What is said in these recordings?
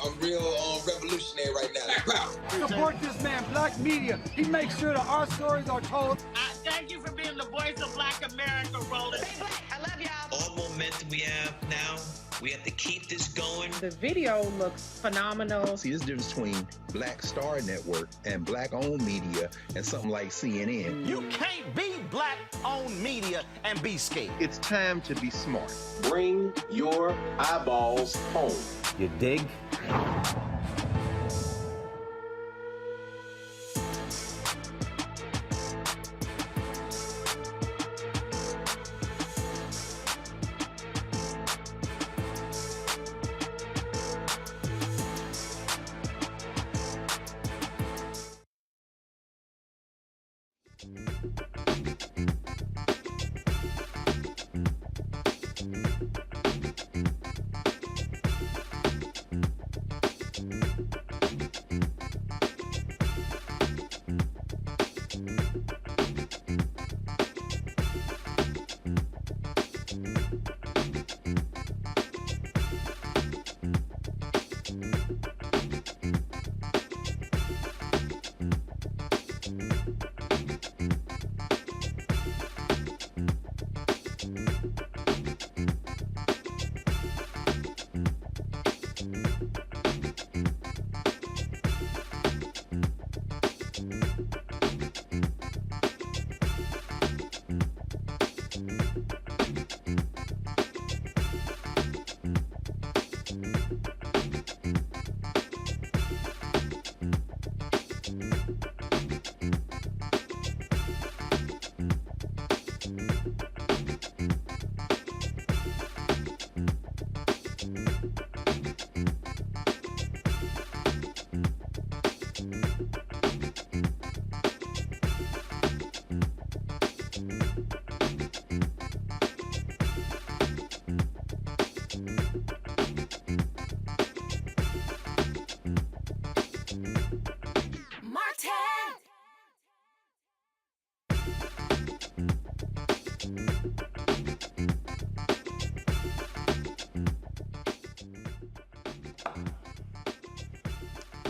I'm real revolutionary right now. Support this man, Black Media. He makes sure that our stories are told. Thank you for being the voice of Black America, Roland. Stay black. I love y'all. All momentum we have now, we have to keep this going. The video looks phenomenal. See, there's a difference between Black Star Network and Black-owned media and something like CNN. You can't be Black-owned media and be scared. It's time to be smart. Bring your eyeballs home. You dig?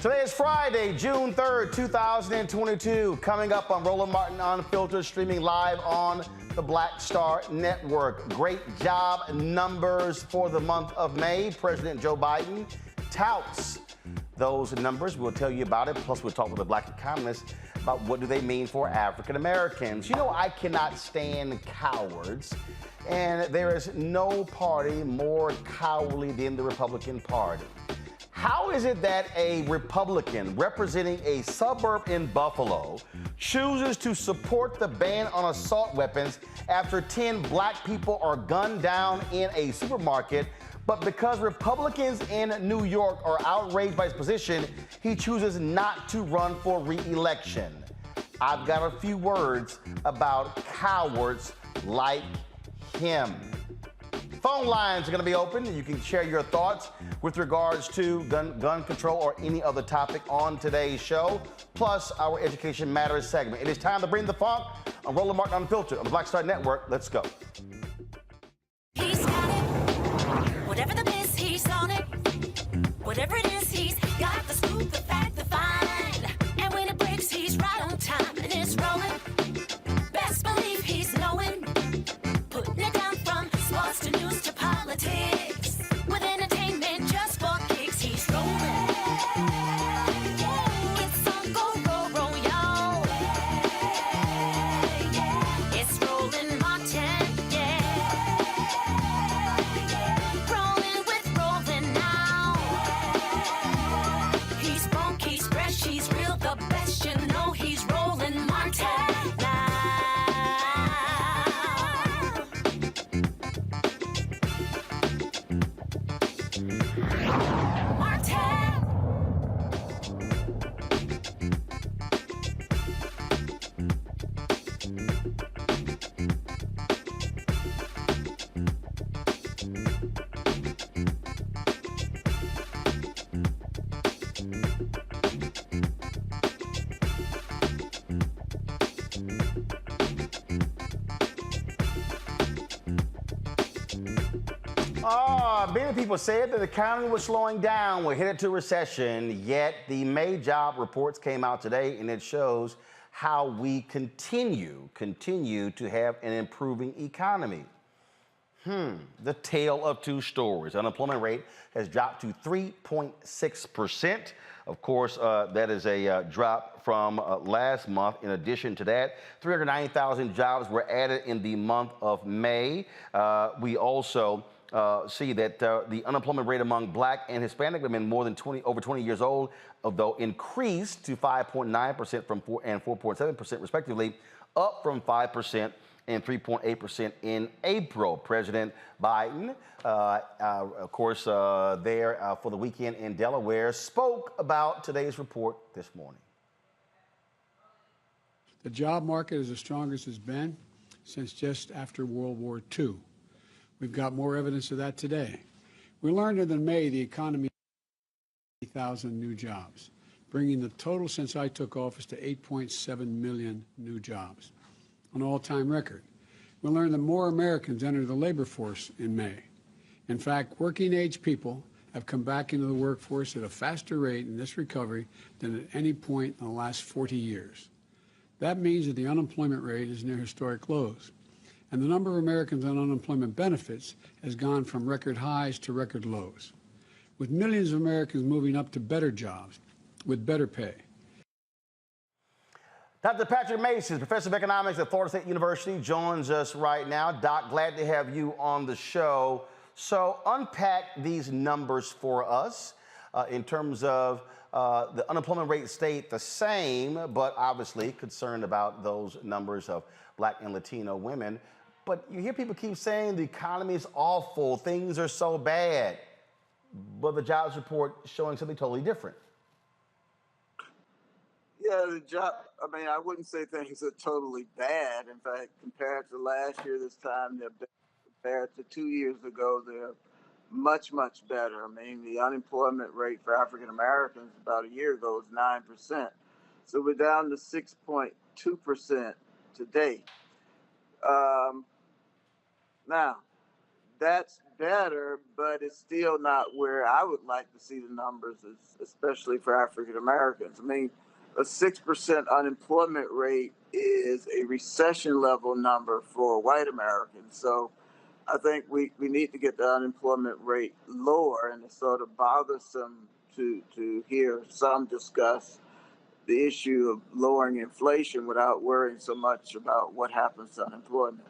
Today is Friday, June 3rd, 2022. Coming up on Roland Martin Unfiltered, streaming live on the Black Star Network. Great job numbers for the month of May. President Joe Biden touts those numbers. We'll tell you about it. Plus, we'll talk with a Black economist about what do they mean for African Americans. You know, I cannot stand cowards. And there is no party more cowardly than the Republican Party. How is it that a Republican representing a suburb in Buffalo chooses to support the ban on assault weapons after 10 black people are gunned down in a supermarket But because Republicans in New York are outraged by his position, he chooses not to run for re-election. I've got a few words about cowards like him. Phone lines are going to be open. You can share your thoughts with regards to gun control or any other topic on today's show, plus our Education Matters segment. It is time to bring the funk on Roland Martin Unfiltered on the Black Star Network. Let's go. He's got it. Whatever the miss, he's on it. Whatever it is, he's got the scoop, the fact, the find. And when it breaks, he's right on time and it's rolling. Best believe he's knowing. Putting it down from sports to news to politics. With entertainment just for kicks, he's rolling. It's on go, roll, roll, y'all. It's Roland Martin, yeah. Rolling with Roland now. He's funk, he's fresh, he's real, the best, you know he's Roland Martin now. Many people said that the economy was slowing down, we're headed to recession, yet the May job reports came out today and it shows how we continue to have an improving economy. The tale of two stories. Unemployment rate has dropped to 3.6%. Of course, that is a drop from last month. In addition to that, 390,000 jobs were added in the month of May. We also see that the unemployment rate among Black and Hispanic women over 20 years old, although increased to 5.9% from 4.7% respectively, up from 5% and 3.8% in April. President Biden, of course, there for the weekend in Delaware, spoke about today's report this morning. The job market is the strongest it's been since just after World War II. We've got more evidence of that today. We learned that in May the economy 80,000 new jobs, bringing the total since I took office to 8.7 million new jobs, an all-time record. We learned that more Americans entered the labor force in May. In fact, working-age people have come back into the workforce at a faster rate in this recovery than at any point in the last 40 years. That means that the unemployment rate is near historic lows, and the number of Americans on unemployment benefits has gone from record highs to record lows, with millions of Americans moving up to better jobs with better pay. Dr. Patrick Mason, professor of economics at Florida State University, joins us right now. Doc, glad to have you on the show. So unpack these numbers for us in terms of the unemployment rate stayed the same, but obviously concerned about those numbers of Black and Latino women. But you hear people keep saying the economy is awful, things are so bad, but the jobs report showing something totally different. Yeah, I wouldn't say things are totally bad. In fact, compared to last year this time, they're better. Compared to 2 years ago, they're much, much better. I mean, the unemployment rate for African Americans about a year ago was 9%. So we're down to 6.2% today. Now, that's better, but it's still not where I would like to see the numbers, especially for African Americans. I mean, a 6% unemployment rate is a recession level number for white Americans. So I think we need to get the unemployment rate lower, and it's sort of bothersome to hear some discuss the issue of lowering inflation without worrying so much about what happens to unemployment.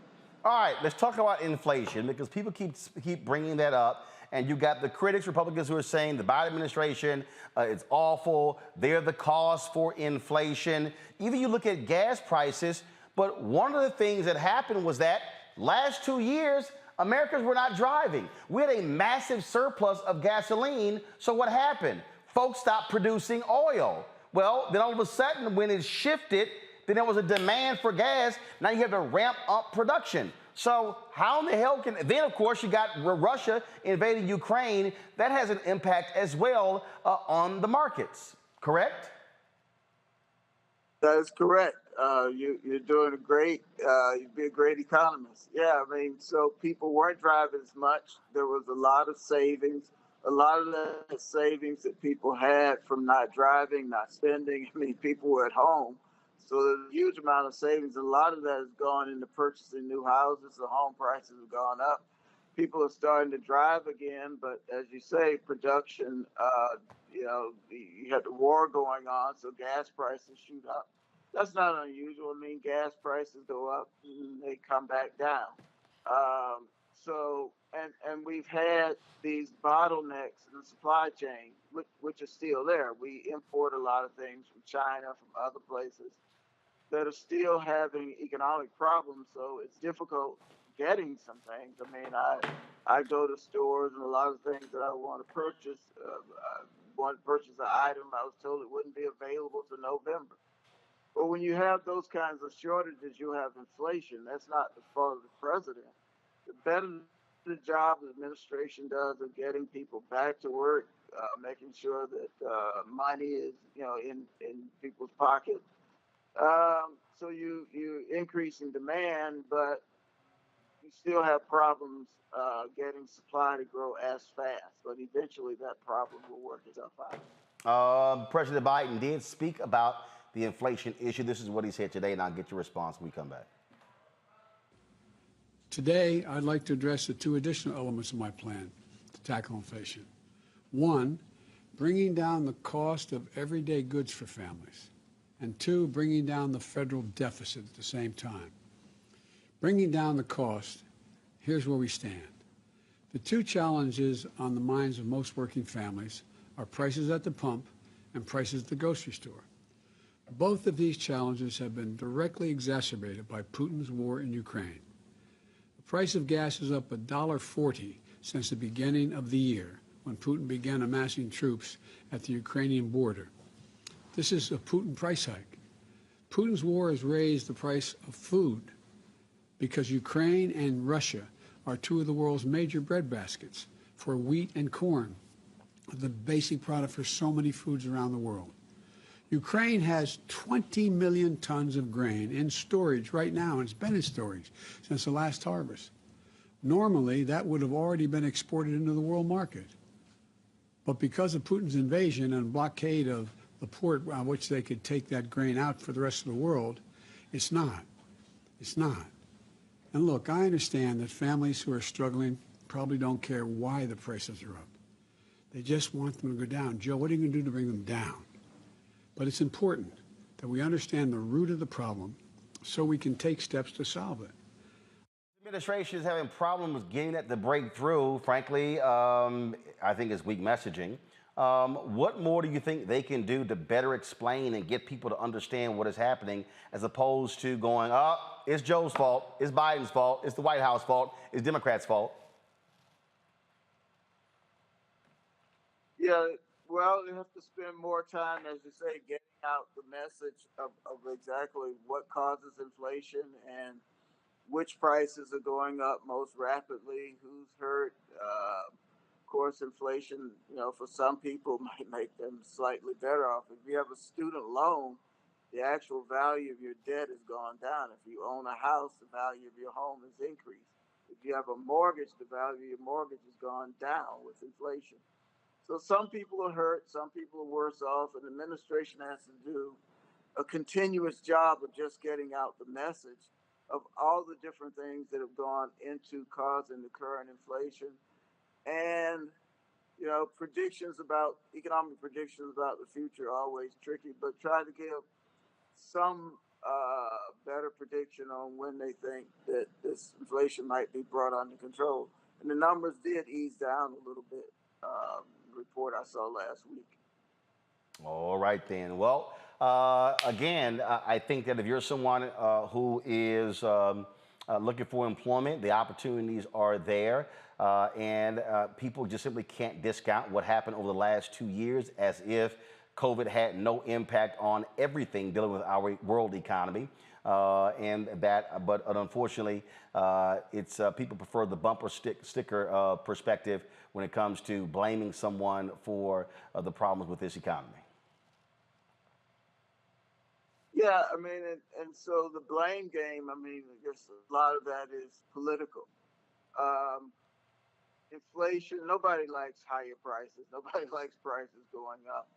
All right, let's talk about inflation because people keep bringing that up. And you got the critics, Republicans, who are saying the Biden administration is awful. They're the cause for inflation. Even you look at gas prices. But one of the things that happened was that last 2 years, Americans were not driving. We had a massive surplus of gasoline. So what happened? Folks stopped producing oil. Well, then all of a sudden, when it shifted, then there was a demand for gas. Now you have to ramp up production. So how in the hell can, then of course you got Russia invading Ukraine. That has an impact as well on the markets, correct? That is correct. You're doing a great, you'd be a great economist. Yeah, I mean, so people weren't driving as much. There was a lot of savings. A lot of the savings that people had from not driving, not spending. I mean, people were at home. So there's a huge amount of savings. A lot of that has gone into purchasing new houses. The home prices have gone up. People are starting to drive again, but as you say, production, you have the war going on, so gas prices shoot up. That's not unusual. I mean, gas prices go up and they come back down. And we've had these bottlenecks in the supply chain, which are still there. We import a lot of things from China, from other places that are still having economic problems. So it's difficult getting some things. I mean, I go to stores and a lot of things that I want to purchase. I want to purchase an item. I was told it wouldn't be available to November. But when you have those kinds of shortages, you have inflation. That's not the fault of the president. The better the job the administration does of getting people back to work, making sure that money is, in people's pockets. So you increase in demand, but you still have problems getting supply to grow as fast. But eventually that problem will work itself out. President Biden did speak about the inflation issue. This is what he said today, and I'll get your response when we come back. Today, I'd like to address the two additional elements of my plan to tackle inflation. One, bringing down the cost of everyday goods for families. And two, bringing down the federal deficit at the same time. Bringing down the cost, here's where we stand. The two challenges on the minds of most working families are prices at the pump and prices at the grocery store. Both of these challenges have been directly exacerbated by Putin's war in Ukraine. The price of gas is up $1.40 since the beginning of the year, when Putin began amassing troops at the Ukrainian border. This is a Putin price hike. Putin's war has raised the price of food because Ukraine and Russia are two of the world's major breadbaskets for wheat and corn, the basic product for so many foods around the world. Ukraine has 20 million tons of grain in storage right now, and it's been in storage since the last harvest. Normally, that would have already been exported into the world market. But because of Putin's invasion and blockade of the port on which they could take that grain out for the rest of the world, it's not. It's not. And look, I understand that families who are struggling probably don't care why the prices are up. They just want them to go down. Joe, what are you going to do to bring them down? But it's important that we understand the root of the problem so we can take steps to solve it. The administration is having problems getting that to break through. Frankly, I think it's weak messaging. What more do you think they can do to better explain and get people to understand what is happening, as opposed to going, it's Joe's fault, it's Biden's fault, it's the White House fault, it's Democrats' fault? Yeah, well, you have to spend more time, as you say, getting out the message of exactly what causes inflation and which prices are going up most rapidly, who's hurt. Of course, inflation, for some people might make them slightly better off. If you have a student loan, the actual value of your debt has gone down. If you own a house, the value of your home has increased. If you have a mortgage, the value of your mortgage has gone down with inflation. So some people are hurt, some people are worse off, and the administration has to do a continuous job of just getting out the message of all the different things that have gone into causing the current inflation. And, economic predictions about the future are always tricky, but try to give some better prediction on when they think that this inflation might be brought under control. And the numbers did ease down a little bit, report I saw last week. All right, then. Well, again, I think that if you're someone who is looking for employment. The opportunities are there, and people just simply can't discount what happened over the last 2 years as if COVID had no impact on everything dealing with our world economy. But unfortunately, it's people prefer the bumper sticker perspective when it comes to blaming someone for the problems with this economy. Yeah, I mean, and so the blame game, I mean, I guess a lot of that is political. Inflation, nobody likes higher prices. Nobody likes prices going up.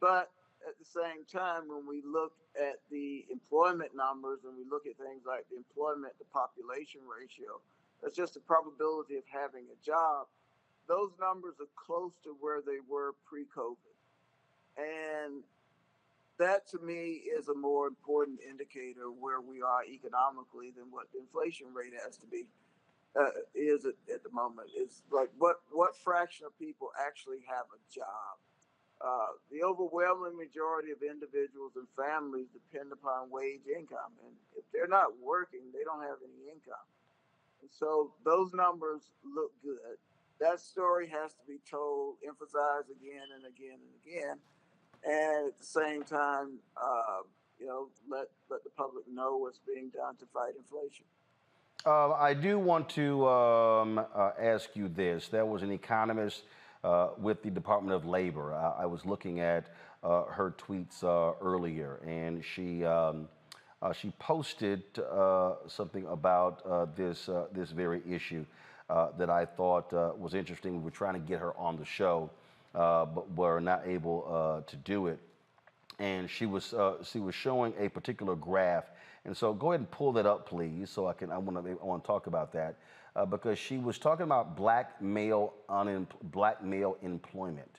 But at the same time, when we look at the employment numbers and we look at things like the employment to population ratio, that's just the probability of having a job. Those numbers are close to where they were pre-COVID. And that to me is a more important indicator where we are economically than what the inflation rate has to be is at the moment. It's like what fraction of people actually have a job. The overwhelming majority of individuals and families depend upon wage income, and if they're not working, they don't have any income. And so those numbers look good. That story has to be told, emphasized again and again and again. And at the same time, let the public know what's being done to fight inflation. I do want to ask you this. There was an economist with the Department of Labor. I was looking at her tweets earlier, and she posted something about this very issue that I thought was interesting. We were trying to get her on the show, but were not able to do it. And she was showing a particular graph. And so go ahead and pull that up, please, so I want to talk about that because she was talking about black male employment,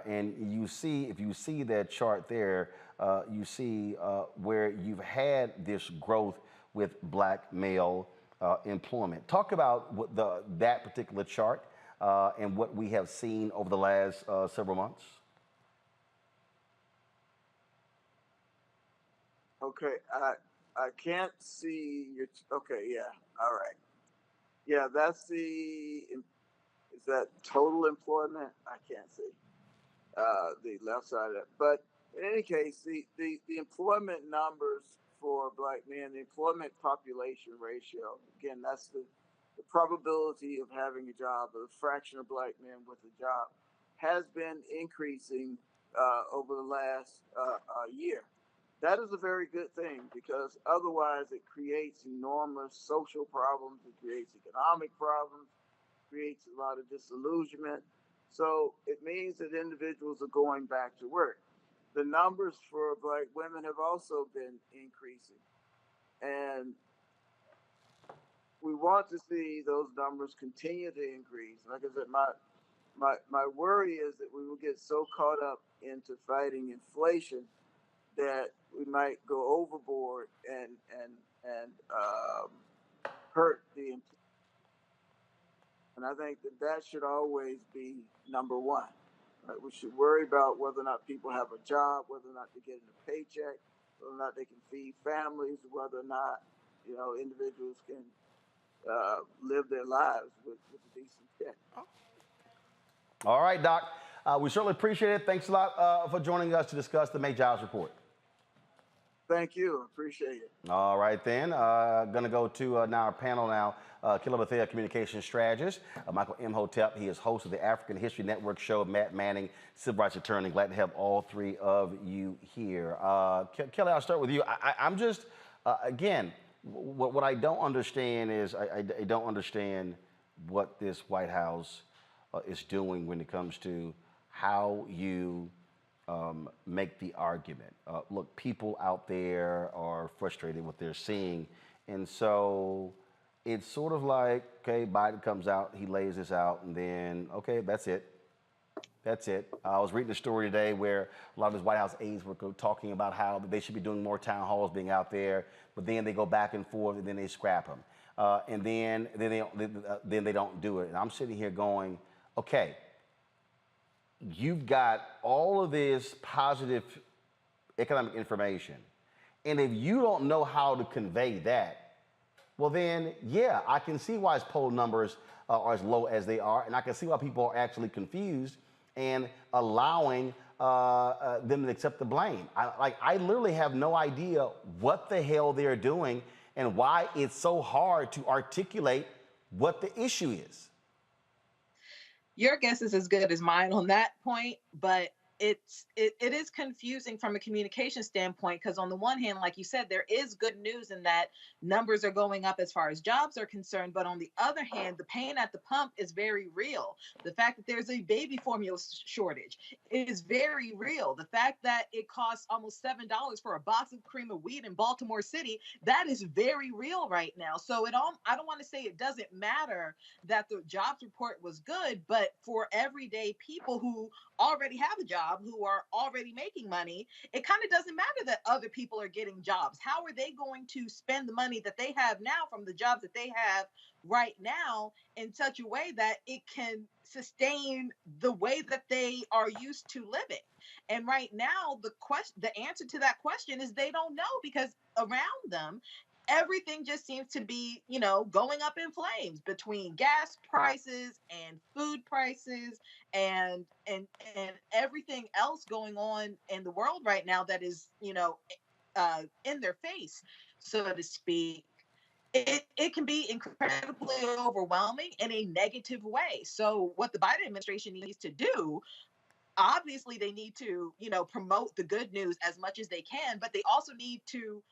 and if you see that chart there, you see where you've had this growth with black male employment. Talk about that particular chart and what we have seen over the last several months. Okay, I can't see your. Okay, yeah, all right. Yeah, that's is that total employment? I can't see the left side of it. But in any case, the employment numbers for black men, the employment population ratio, again, that's the probability of having a job, the fraction of black men with a job, has been increasing over the last year. That is a very good thing because otherwise it creates enormous social problems, it creates economic problems, creates a lot of disillusionment. So it means that individuals are going back to work. The numbers for black women have also been increasing. And we want to see those numbers continue to increase. Like I said, my worry is that we will get so caught up into fighting inflation that we might go overboard and hurt the employee. And I think that should always be number one. Right? We should worry about whether or not people have a job, whether or not they're getting a paycheck, whether or not they can feed families, whether or not individuals can live their lives with a decent check. All right, Doc. We certainly appreciate it. Thanks a lot for joining us to discuss the May Jobs Report. Thank you. Appreciate it. All right, then. Going to go to now our panel now. Killer Bethea, communications strategist. Michael Imhotep, he is host of the African History Network show. Matt Manning, civil rights attorney. Glad to have all three of you here. Kelly, I'll start with you. I'm just, again, what I don't understand is I don't understand what this White House is doing when it comes to how you make the argument. Look, people out there are frustrated with what they're seeing. And so it's sort of like, okay, Biden comes out, he lays this out, and then, okay, that's it. That's it. I was reading a story today where a lot of his White House aides were talking about how they should be doing more town halls, being out there, but then they go back and forth, and then they scrap them. And then they don't do it. And I'm sitting here going, okay, you've got all of this positive economic information, and if you don't know how to convey that, well then, yeah, I can see why his poll numbers are as low as they are, and I can see why people are actually confused and allowing them to accept the blame. I literally have no idea what the hell they're doing and why it's so hard to articulate what the issue is. Your guess is as good as mine on that point, but it is confusing from a communication standpoint, because on the one hand, like you said, there is good news in that numbers are going up as far as jobs are concerned, but on the other hand, the pain at the pump is very real. The fact that there's a baby formula shortage is very real. The fact that it costs almost $7 for a box of cream of wheat in Baltimore City, that is very real right now. So I don't want to say it doesn't matter that the jobs report was good, but for everyday people who already have a job, who are already making money, it kind of doesn't matter that other people are getting jobs. How are they going to spend the money that they have now from the jobs that they have right now in such a way that it can sustain the way that they are used to living? And right now, the answer to that question is they don't know, because around them, everything just seems to be, going up in flames between gas prices and food prices and everything else going on in the world right now that is, in their face, so to speak. It can be incredibly overwhelming in a negative way. So what the Biden administration needs to do, obviously they need to, promote the good news as much as they can, but they also need to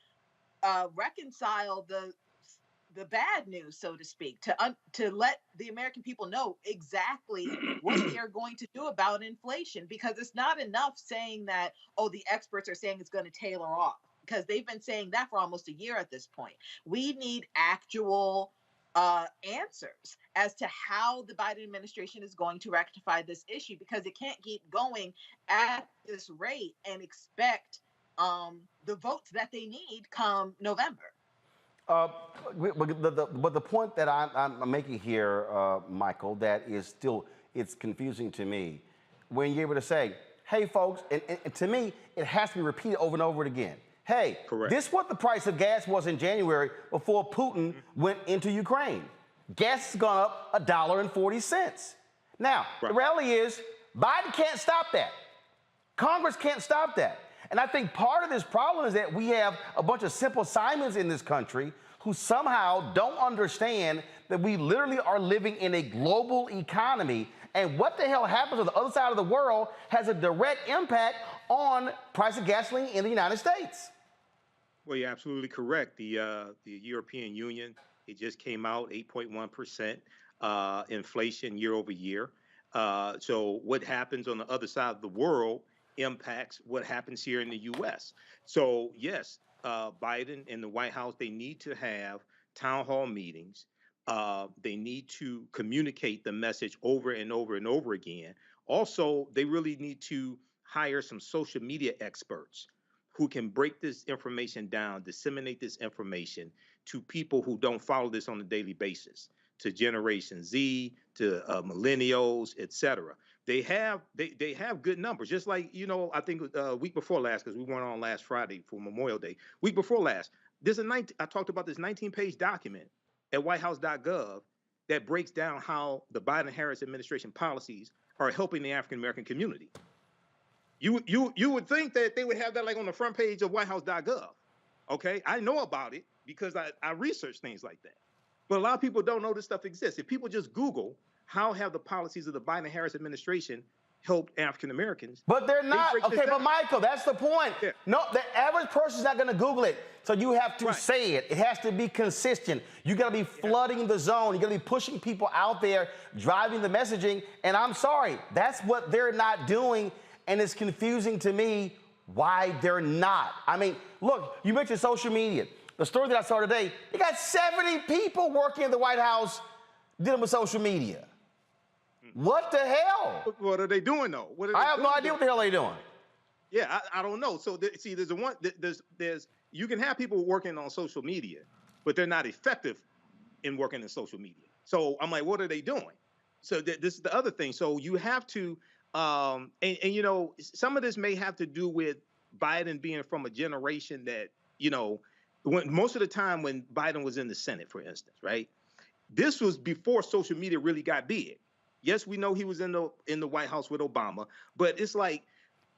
reconcile the bad news, so to speak, to let the American people know exactly what they are going to do about inflation, because it's not enough saying that, oh, the experts are saying it's going to tailor off, because they've been saying that for almost a year at this point. We need actual answers as to how the Biden administration is going to rectify this issue, because it can't keep going at this rate and expect the votes that they need come November. But the point that I'm making here, Michael, that is still, it's confusing to me. When you're able to say, hey, folks, and to me, it has to be repeated over and over again. Hey, this is what the price of gas was in January before Putin went into Ukraine. Gas has gone up $1.40. Now, the reality is, Biden can't stop that. Congress can't stop that. And I think part of this problem is that we have a bunch of simple Simons in this country who somehow don't understand that we literally are living in a global economy, and what the hell happens on the other side of the world has a direct impact on price of gasoline in the United States. Well, you're absolutely correct. The European Union, it just came out 8.1% inflation year over year. So what happens on the other side of the world impacts what happens here in the U.S. So yes, Biden and the White House, they need to have town hall meetings. They need to communicate the message over and over and over again. Also, they really need to hire some social media experts who can break this information down, disseminate this information to people who don't follow this on a daily basis, to Generation Z, to millennials, etc. They have good numbers. Just like, I think week before last, because we went on last Friday for Memorial Day. Week before last, I talked about this 19-page document at whitehouse.gov that breaks down how the Biden-Harris administration policies are helping the African American community. You would think that they would have that like on the front page of whitehouse.gov. Okay, I know about it because I research things like that. But a lot of people don't know this stuff exists. If people just Google, how have the policies of the Biden-Harris administration helped African Americans? But they're not. Okay, but Michael, that's the point. Yeah. No, the average person's not going to Google it. So you have to say it. It has to be consistent. You got to be flooding the zone. You got to be pushing people out there, driving the messaging. And I'm sorry, that's what they're not doing. And it's confusing to me why they're not. I mean, look, you mentioned social media. The story that I saw today, you got 70 people working in the White House dealing with social media. What the hell? What are they doing, though? I have no idea what the hell they're doing. Yeah, I don't know. So, there's you can have people working on social media, but they're not effective in working in social media. So I'm like, what are they doing? So this is the other thing. So you have to, some of this may have to do with Biden being from a generation that, most of the time when Biden was in the Senate, for instance, right? This was before social media really got big. Yes, we know he was in the White House with Obama, but it's like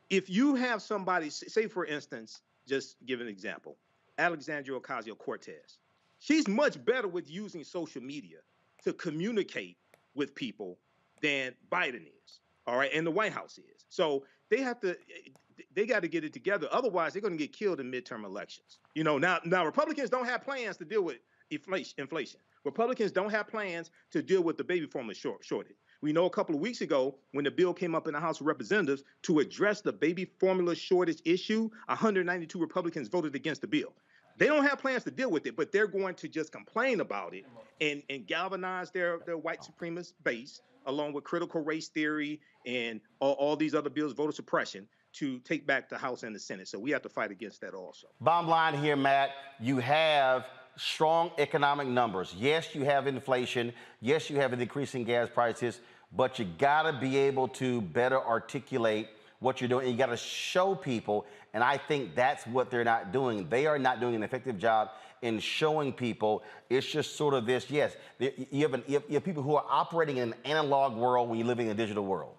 if you have somebody, say for instance, just give an example, Alexandria Ocasio-Cortez. She's much better with using social media to communicate with people than Biden is, all right, and the White House is. So they got to get it together. Otherwise, they're going to get killed in midterm elections. Now Republicans don't have plans to deal with inflation. Republicans don't have plans to deal with the baby formula shortage. We know a couple of weeks ago when the bill came up in the House of Representatives to address the baby formula shortage issue, 192 Republicans voted against the bill. They don't have plans to deal with it, but they're going to just complain about it and galvanize their white supremacist base, along with critical race theory and all these other bills, voter suppression, to take back the House and the Senate. So we have to fight against that also. Bottom line here, Matt, you have strong economic numbers. Yes, you have inflation. Yes, you have an increasing gas prices, but you got to be able to better articulate what you're doing. And you got to show people, and I think that's what they're not doing. They are not doing an effective job in showing people. It's just sort of this, yes, you have people who are operating in an analog world when you live in a digital world.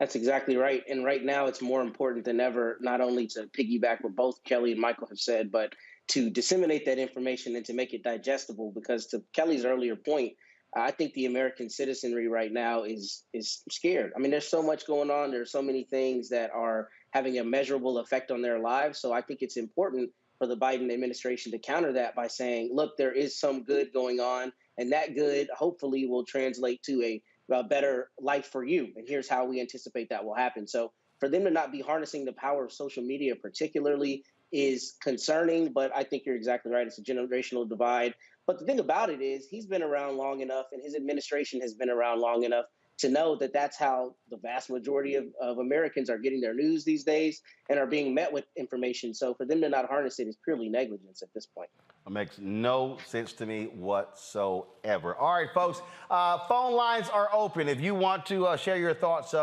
That's exactly right. And right now it's more important than ever, not only to piggyback what both Kelly and Michael have said, but to disseminate that information and to make it digestible. Because to Kelly's earlier point, I think the American citizenry right now is scared. I mean, there's so much going on. There's so many things that are having a measurable effect on their lives. So I think it's important for the Biden administration to counter that by saying, look, there is some good going on, and that good hopefully will translate to a better life for you. And here's how we anticipate that will happen. So for them to not be harnessing the power of social media particularly is concerning, but I think you're exactly right. It's a generational divide. But the thing about it is he's been around long enough and his administration has been around long enough to know that that's how the vast majority of Americans are getting their news these days and are being met with information. So for them to not harness it is purely negligence at this point. It makes no sense to me whatsoever. All right, folks, phone lines are open. If you want to share your thoughts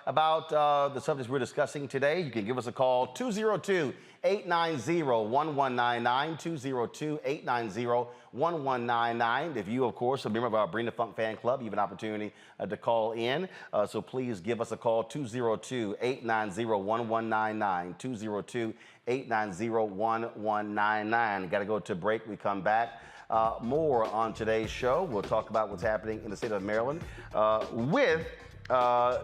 about the subjects we're discussing today, you can give us a call, 202-890-1199, 202-890-1199. If you, of course, are a member of our Bring the Funk fan club, you have an opportunity to call in. So please give us a call, 202-890-1199, 202-890-1199. Got to go to break. We come back. More on today's show. We'll talk about what's happening in the state of Maryland with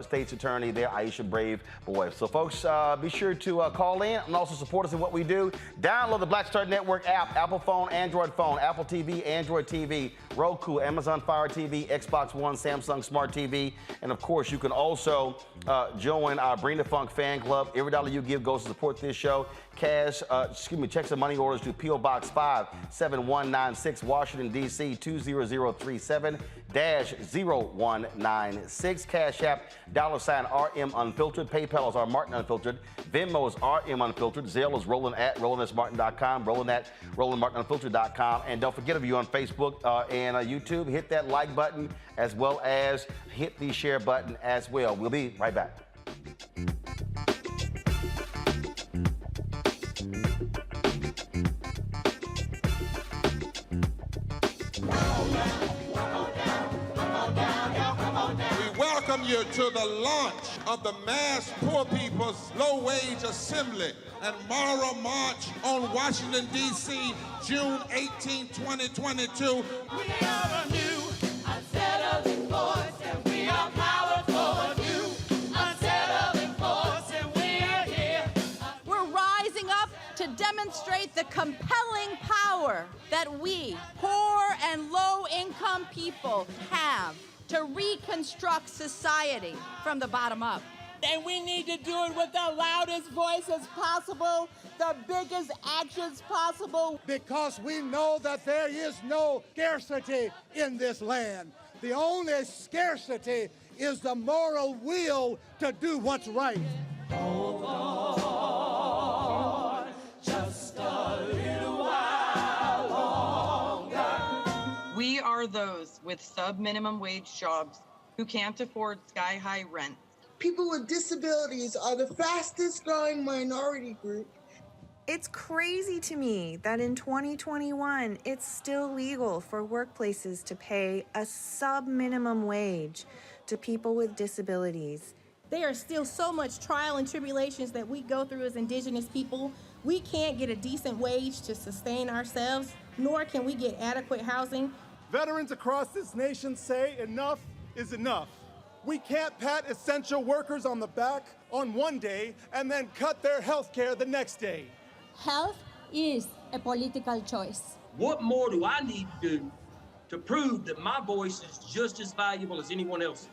State's Attorney there, Aisha Brave Boy. So, folks, be sure to call in and also support us in what we do. Download the Black Star Network app, Apple phone, Android phone, Apple TV, Android TV, Roku, Amazon Fire TV, Xbox One, Samsung Smart TV. And, of course, you can also join our Bring the Funk fan club. Every dollar you give goes to support this show. Checks and money orders to P.O. Box 57196, Washington, D.C. 20037-0196. Cash App, $RM Unfiltered. PayPal is our Martin Unfiltered. Venmo is RM Unfiltered. Zelle is Roland at RolandSMartin.com. Roland at RolandMartinUnfiltered.com. And don't forget, if you're on Facebook and YouTube, hit that like button as well as hit the share button as well. We'll be right back. Welcome you to the launch of the Mass Poor People's Low Wage Assembly and Moral March on Washington, D.C., June 18, 2022. We are a new, unsettling force, and we are powerful. New, unsettling force, and we are here. We're rising up to demonstrate the compelling power that we, poor and low-income people, have to reconstruct society from the bottom up. And we need to do it with the loudest voices possible, the biggest actions possible. Because we know that there is no scarcity in this land. The only scarcity is the moral will to do what's right. Hold on, just a little while longer. We are those with sub-minimum wage jobs who can't afford sky-high rent. People with disabilities are the fastest growing minority group It's crazy to me that in 2021, it's still legal for workplaces to pay a sub-minimum wage to people with disabilities. There are still so much trial and tribulations that we go through as Indigenous people. We can't get a decent wage to sustain ourselves, nor can we get adequate housing. Veterans across this nation say enough is enough. We can't pat essential workers on the back on one day and then cut their health care the next day. Health is a political choice. What more do I need to do to prove that my voice is just as valuable as anyone else's?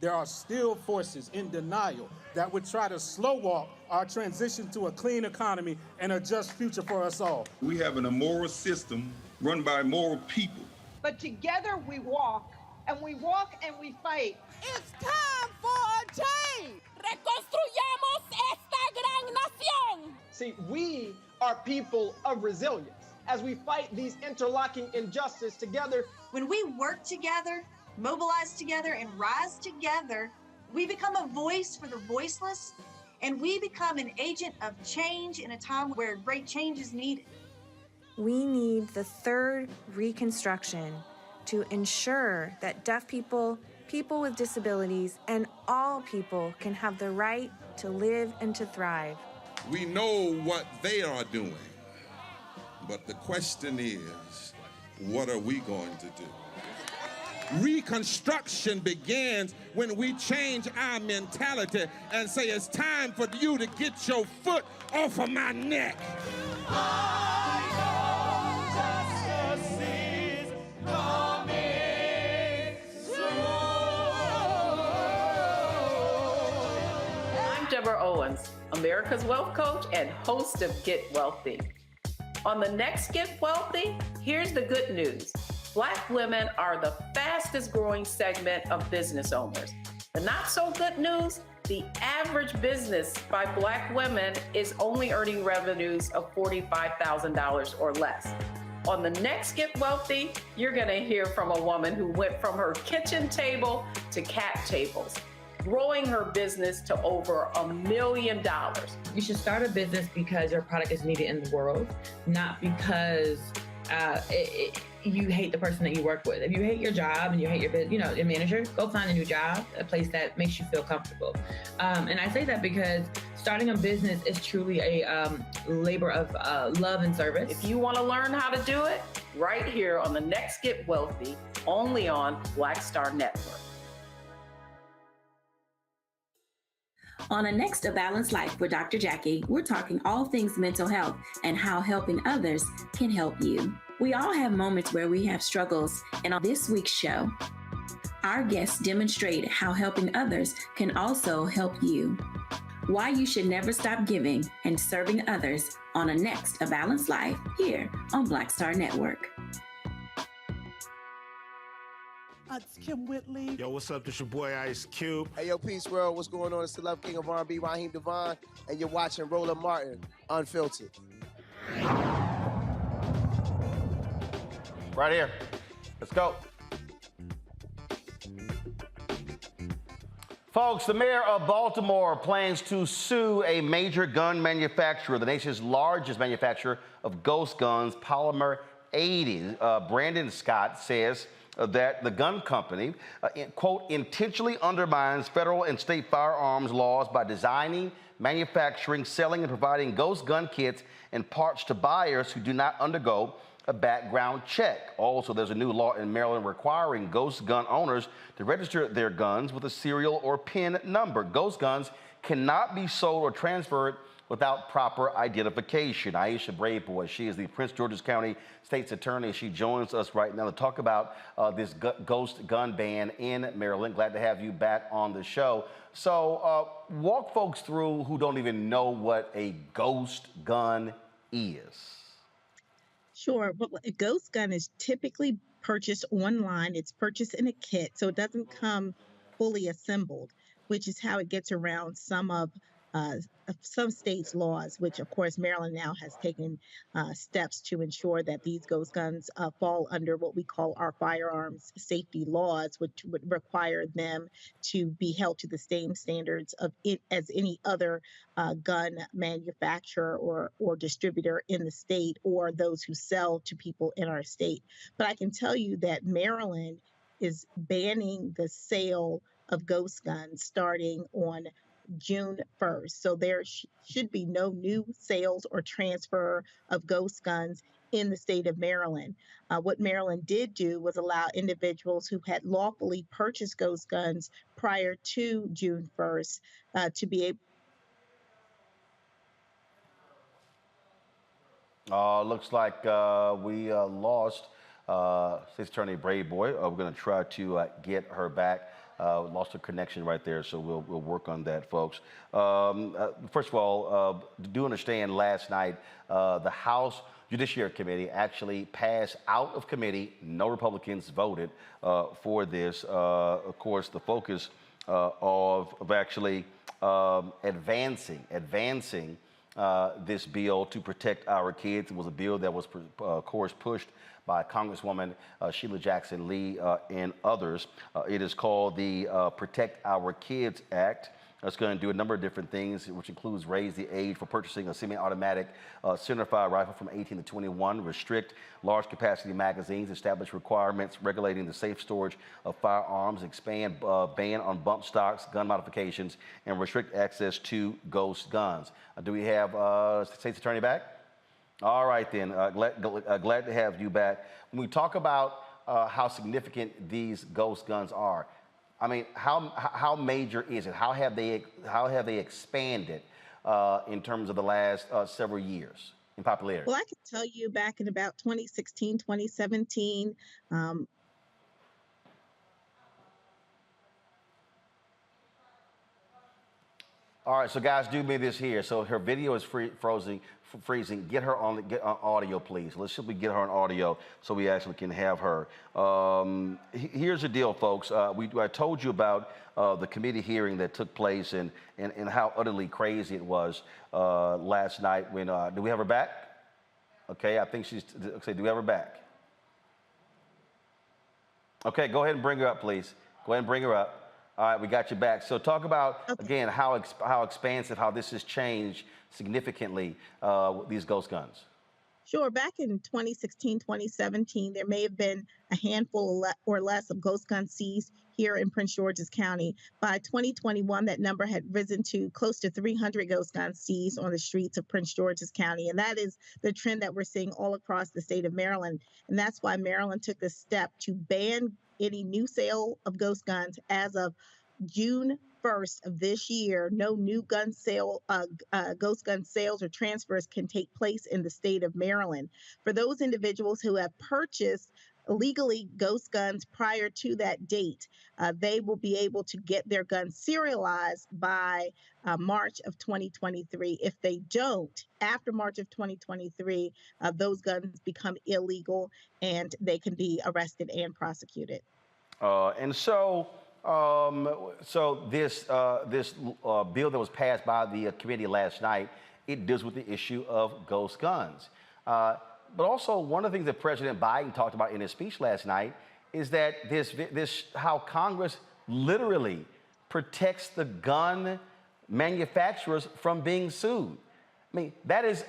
There are still forces in denial that would try to slow walk our transition to a clean economy and a just future for us all. We have an immoral system run by immoral people. But together we walk, and we fight. It's time for a change. Reconstruyamos esta gran nación. See, we are people of resilience as we fight these interlocking injustices together. When we work together, mobilize together, and rise together, we become a voice for the voiceless, and we become an agent of change in a time where great change is needed. We need the third Reconstruction to ensure that deaf people, people with disabilities, and all people can have the right to live and to thrive. We know what they are doing, but the question is, what are we going to do? Reconstruction begins when we change our mentality and say it's time for you to get your foot off of my neck. I'm Deborah Owens, America's Wealth Coach and host of Get Wealthy. On the next Get Wealthy, here's the good news. Black women are the fastest growing segment of business owners. The not so good news, the average business by Black women is only earning revenues of $45,000 or less. On the next Get Wealthy, you're gonna hear from a woman who went from her kitchen table to cat tables, growing her business to over $1 million. You should start a business because your product is needed in the world, not because you hate the person that you work with. If you hate your job and you hate your manager, go find a new job, a place that makes you feel comfortable. And I say that because starting a business is truly a labor of love and service. If you want to learn how to do it, right here on the next Get Wealthy, only on Black Star Network. On the next A Balanced Life with Dr. Jackie, we're talking all things mental health and how helping others can help you. We all have moments where we have struggles, and on this week's show, our guests demonstrate how helping others can also help you. Why you should never stop giving and serving others on the next A Balanced Life here on Black Star Network. It's Kim Whitley. Yo, what's up? This your boy Ice Cube. Hey, yo, Peace World. What's going on? It's the Love King of R&B, Raheem Devon, and you're watching Roland Martin, Unfiltered. Right here. Let's go. Folks, the mayor of Baltimore plans to sue a major gun manufacturer, the nation's largest manufacturer of ghost guns, Polymer 80. Brandon Scott says that the gun company, quote, intentionally undermines federal and state firearms laws by designing, manufacturing, selling, and providing ghost gun kits and parts to buyers who do not undergo a background check. Also, there's a new law in Maryland requiring ghost gun owners to register their guns with a serial or PIN number. Ghost guns cannot be sold or transferred without proper identification. Aisha Braveboy, she is the Prince George's County State's Attorney. She joins us right now to talk about this ghost gun ban in Maryland. Glad to have you back on the show. So walk folks through who don't even know what a ghost gun is. Sure. Well, a ghost gun is typically purchased online. It's purchased in a kit, so it doesn't come fully assembled, which is how it gets around some of uh, some states' laws, which of course Maryland now has taken steps to ensure that these ghost guns fall under what we call our firearms safety laws, which would require them to be held to the same standards of it as any other gun manufacturer or distributor in the state, or those who sell to people in our state. But I can tell you that Maryland is banning the sale of ghost guns starting on June 1st. So there should be no new sales or transfer of ghost guns in the state of Maryland. What Maryland did do was allow individuals who had lawfully purchased ghost guns prior to June 1st to be able. Looks like we lost State's Attorney Brave Boy. We're going to try to get her back. Lost her connection right there, so we'll work on that, folks. First of all, do understand last night the House Judiciary Committee actually passed out of committee. No Republicans voted for this. Of course, the focus of actually advancing this bill to protect our kids. It was a bill that was, of course, pushed by Congresswoman Sheila Jackson Lee and others. It is called the Protect Our Kids Act. It's going to do a number of different things, which includes raise the age for purchasing a semi-automatic centerfire rifle from 18 to 21, restrict large capacity magazines, establish requirements regulating the safe storage of firearms, expand ban on bump stocks, gun modifications, and restrict access to ghost guns. Do we have State's Attorney back? All right, then. Glad to have you back. When we talk about how significant these ghost guns are, I mean, how major is it? How have they expanded in terms of the last several years in popularity? Well, I can tell you back in about 2016, 2017. All right, so guys, do me this here. So her video is freezing. Get her on audio, please. Let's simply get her on audio so we actually can have her. Here's the deal, folks. I told you about the committee hearing that took place and how utterly crazy it was last night. When do we have her back? Okay, I think she's. Okay, do we have her back? Okay, go ahead and bring her up, please. Go ahead and bring her up. All right, we got you back. So talk about, again, how expansive, how this has changed significantly, these ghost guns. Sure. Back in 2016, 2017, there may have been a handful or less of ghost guns seized here in Prince George's County. By 2021, that number had risen to close to 300 ghost guns seized on the streets of Prince George's County. And that is the trend that we're seeing all across the state of Maryland. And that's why Maryland took the step to ban any new sale of ghost guns as of June 1st of this year. No new gun sale, ghost gun sales or transfers can take place in the state of Maryland. For those individuals who have purchased illegally ghost guns prior to that date, they will be able to get their guns serialized by March of 2023. If they don't, after March of 2023, those guns become illegal and they can be arrested and prosecuted. So this bill that was passed by the committee last night, it deals with the issue of ghost guns. But also, one of the things that President Biden talked about in his speech last night is that how Congress literally protects the gun manufacturers from being sued. I mean, that is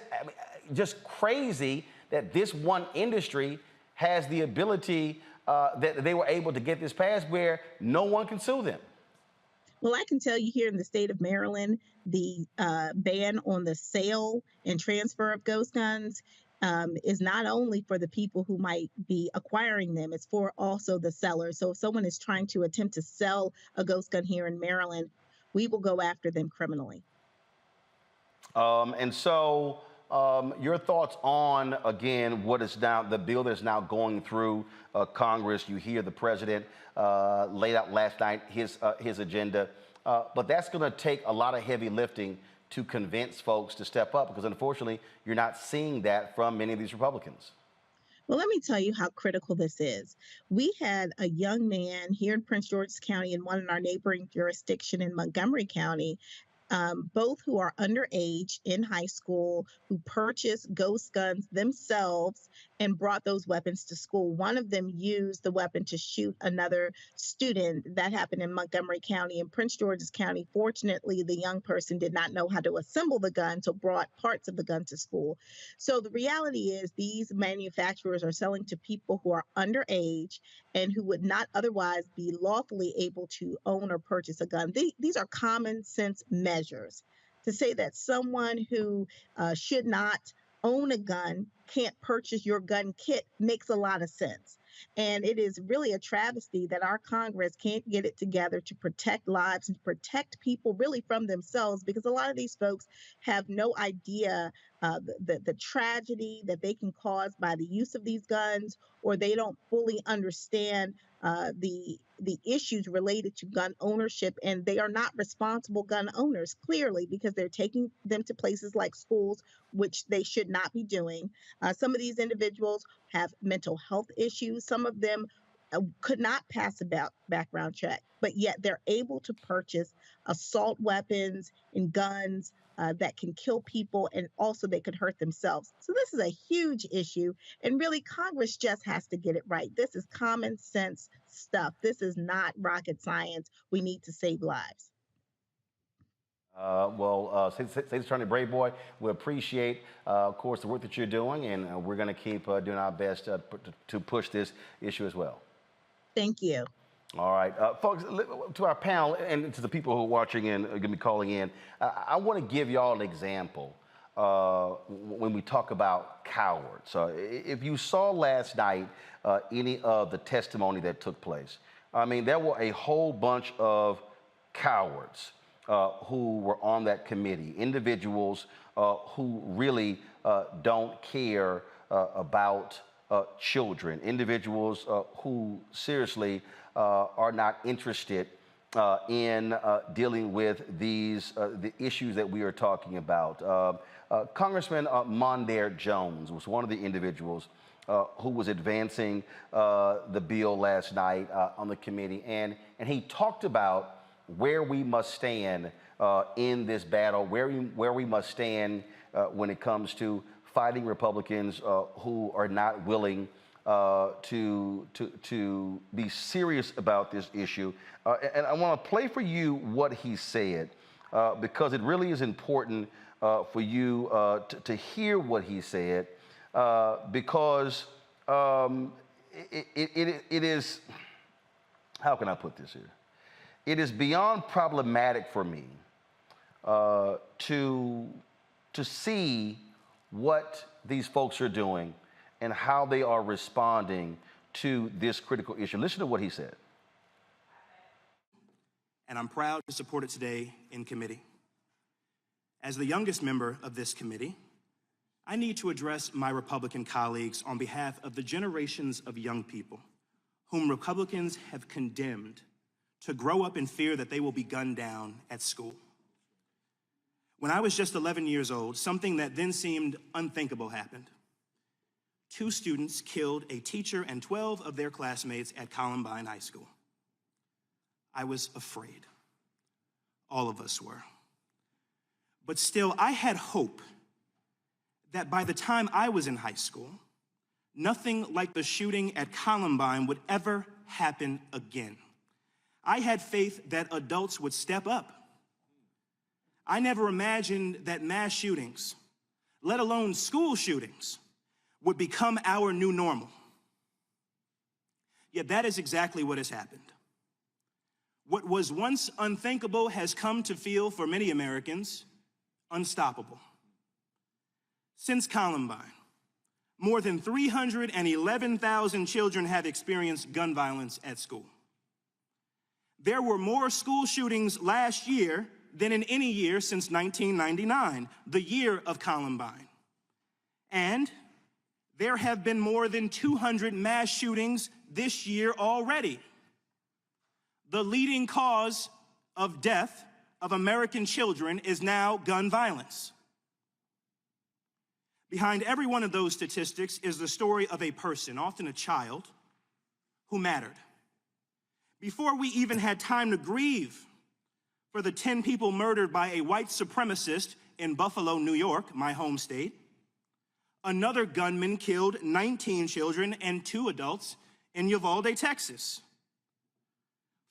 just crazy that this one industry has the ability that they were able to get this passed where no one can sue them. Well, I can tell you here in the state of Maryland, the ban on the sale and transfer of ghost guns is not only for the people who might be acquiring them, it's for also the sellers. So if someone is trying to attempt to sell a ghost gun here in Maryland, we will go after them criminally. Your thoughts on, again, what is now the bill that's now going through Congress. You hear the president laid out last night his agenda, but that's going to take a lot of heavy lifting to convince folks to step up, because unfortunately, you're not seeing that from many of these Republicans. Well, let me tell you how critical this is. We had a young man here in Prince George's County and one in our neighboring jurisdiction in Montgomery County both who are underage in high school, who purchased ghost guns themselves and brought those weapons to school. One of them used the weapon to shoot another student. That happened in Montgomery County. In Prince George's County, fortunately, the young person did not know how to assemble the gun, so brought parts of the gun to school. So the reality is these manufacturers are selling to people who are underage and who would not otherwise be lawfully able to own or purchase a gun. These are common sense measures. To say that someone who should not own a gun can't purchase your gun kit makes a lot of sense. And it is really a travesty that our Congress can't get it together to protect lives and protect people really from themselves, because a lot of these folks have no idea the tragedy that they can cause by the use of these guns, or they don't fully understand the issues related to gun ownership, and they are not responsible gun owners, clearly, because they're taking them to places like schools, which they should not be doing. Some of these individuals have mental health issues. Some of them could not pass a background check, but yet they're able to purchase assault weapons and guns that can kill people, and also they could hurt themselves. So this is a huge issue, and really Congress just has to get it right. This is common sense stuff. This is not rocket science. We need to save lives. State Attorney Brave Boy, we appreciate, of course, the work that you're doing, and we're going to keep doing our best to push this issue as well. Thank you. All right, folks, to our panel and to the people who are watching and are going to be calling in, I want to give y'all an example when we talk about cowards. If you saw last night any of the testimony that took place, I mean, there were a whole bunch of cowards who were on that committee, individuals who really don't care about children, individuals who seriously are not interested in dealing with the issues that we are talking about. Congressman Mondaire Jones was one of the individuals who was advancing the bill last night on the committee, and he talked about where we must stand in this battle, where we must stand when it comes to fighting Republicans who are not willing to be serious about this issue. And I want to play for you what he said, because it really is important for you to hear what he said, because it is, how can I put this here? It is beyond problematic for me to see what these folks are doing and how they are responding to this critical issue. Listen to what he said. And I'm proud to support it today in committee. As the youngest member of this committee, I need to address my Republican colleagues on behalf of the generations of young people whom Republicans have condemned to grow up in fear that they will be gunned down at school. When I was just 11 years old, something that then seemed unthinkable happened. 2 students killed a teacher and 12 of their classmates at Columbine High School. I was afraid. All of us were. But still, I had hope that by the time I was in high school, nothing like the shooting at Columbine would ever happen again. I had faith that adults would step up. I never imagined that mass shootings, let alone school shootings, would become our new normal. Yet that is exactly what has happened. What was once unthinkable has come to feel, for many Americans, unstoppable. Since Columbine, more than 311,000 children have experienced gun violence at school. There were more school shootings last year than in any year since 1999, the year of Columbine. And there have been more than 200 mass shootings this year already. The leading cause of death of American children is now gun violence. Behind every one of those statistics is the story of a person, often a child, who mattered. Before we even had time to grieve for the 10 people murdered by a white supremacist in Buffalo, New York, my home state. Another gunman killed 19 children and 2 adults in Uvalde, Texas.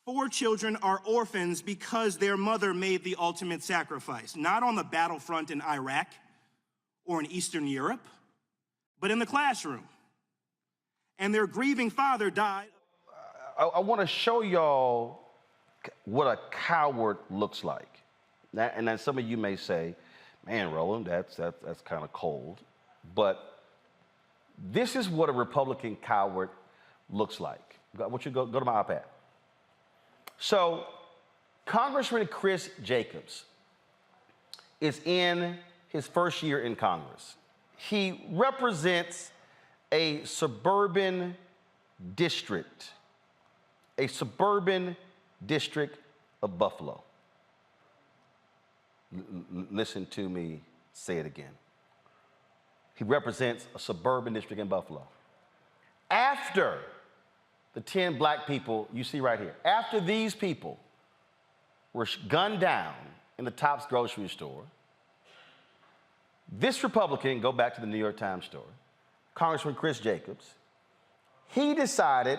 4 children are orphans because their mother made the ultimate sacrifice, not on the battlefront in Iraq or in Eastern Europe, but in the classroom. And their grieving father died. I want to show y'all what a coward looks like. And then some of you may say, man, Roland, that's kind of cold. But this is what a Republican coward looks like. I want you to go to my iPad. So Congressman Chris Jacobs is in his first year in Congress. He represents a suburban district of Buffalo. Listen to me say it again. He represents a suburban district in Buffalo. After the 10 black people you see right here, after these people were gunned down in the Tops grocery store, this Republican, go back to the New York Times story, Congressman Chris Jacobs, he decided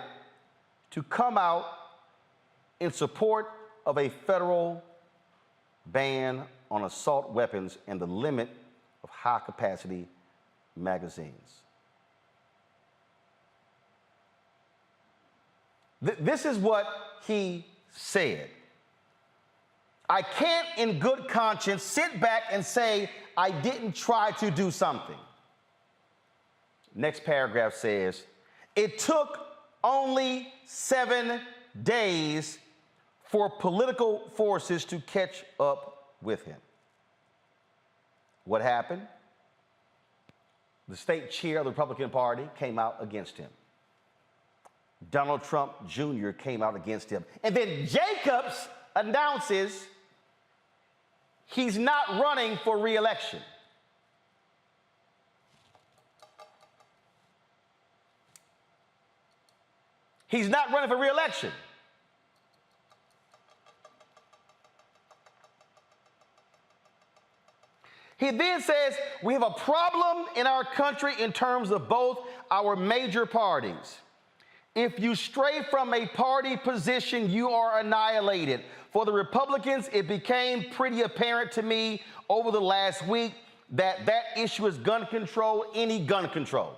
to come out in support of a federal ban on assault weapons and the limit of high-capacity magazines. This is what he said. I can't in good conscience sit back and say I didn't try to do something. Next paragraph says, it took only 7 days for political forces to catch up with him. What happened? The state chair of the Republican Party came out against him. Donald Trump Jr. came out against him. And then Jacobs announces he's not running for re-election. He's not running for re-election. He then says, we have a problem in our country in terms of both our major parties. If you stray from a party position, you are annihilated. For the Republicans, it became pretty apparent to me over the last week that issue is gun control, any gun control.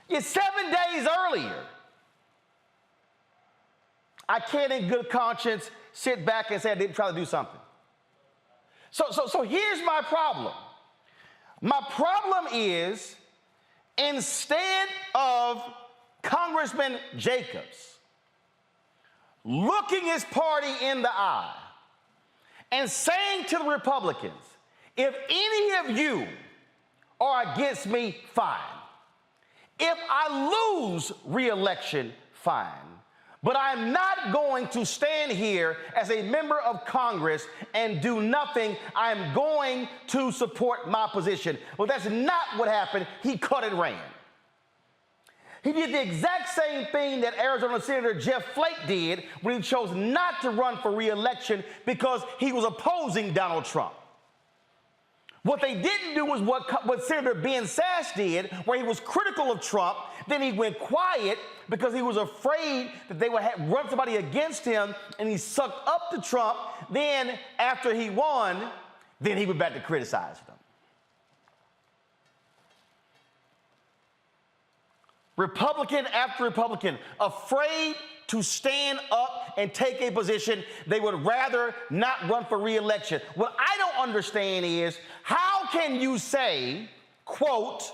It's 7 days earlier. I can't in good conscience sit back and say I didn't try to do something. So here's my problem. My problem is, instead of Congressman Jacobs looking his party in the eye and saying to the Republicans, if any of you are against me, fine. If I lose re-election, fine. But I'm not going to stand here as a member of Congress and do nothing. I'm going to support my position. Well, that's not what happened. He cut and ran. He did the exact same thing that Arizona Senator Jeff Flake did when he chose not to run for re-election because he was opposing Donald Trump. What they didn't do was what Senator Ben Sasse did, where he was critical of Trump. Then he went quiet because he was afraid that they would run somebody against him, and he sucked up to Trump. Then, after he won, then he went back to criticizing them. Republican after Republican, afraid to stand up and take a position. They would rather not run for re-election. What I don't understand is, how can you say, quote,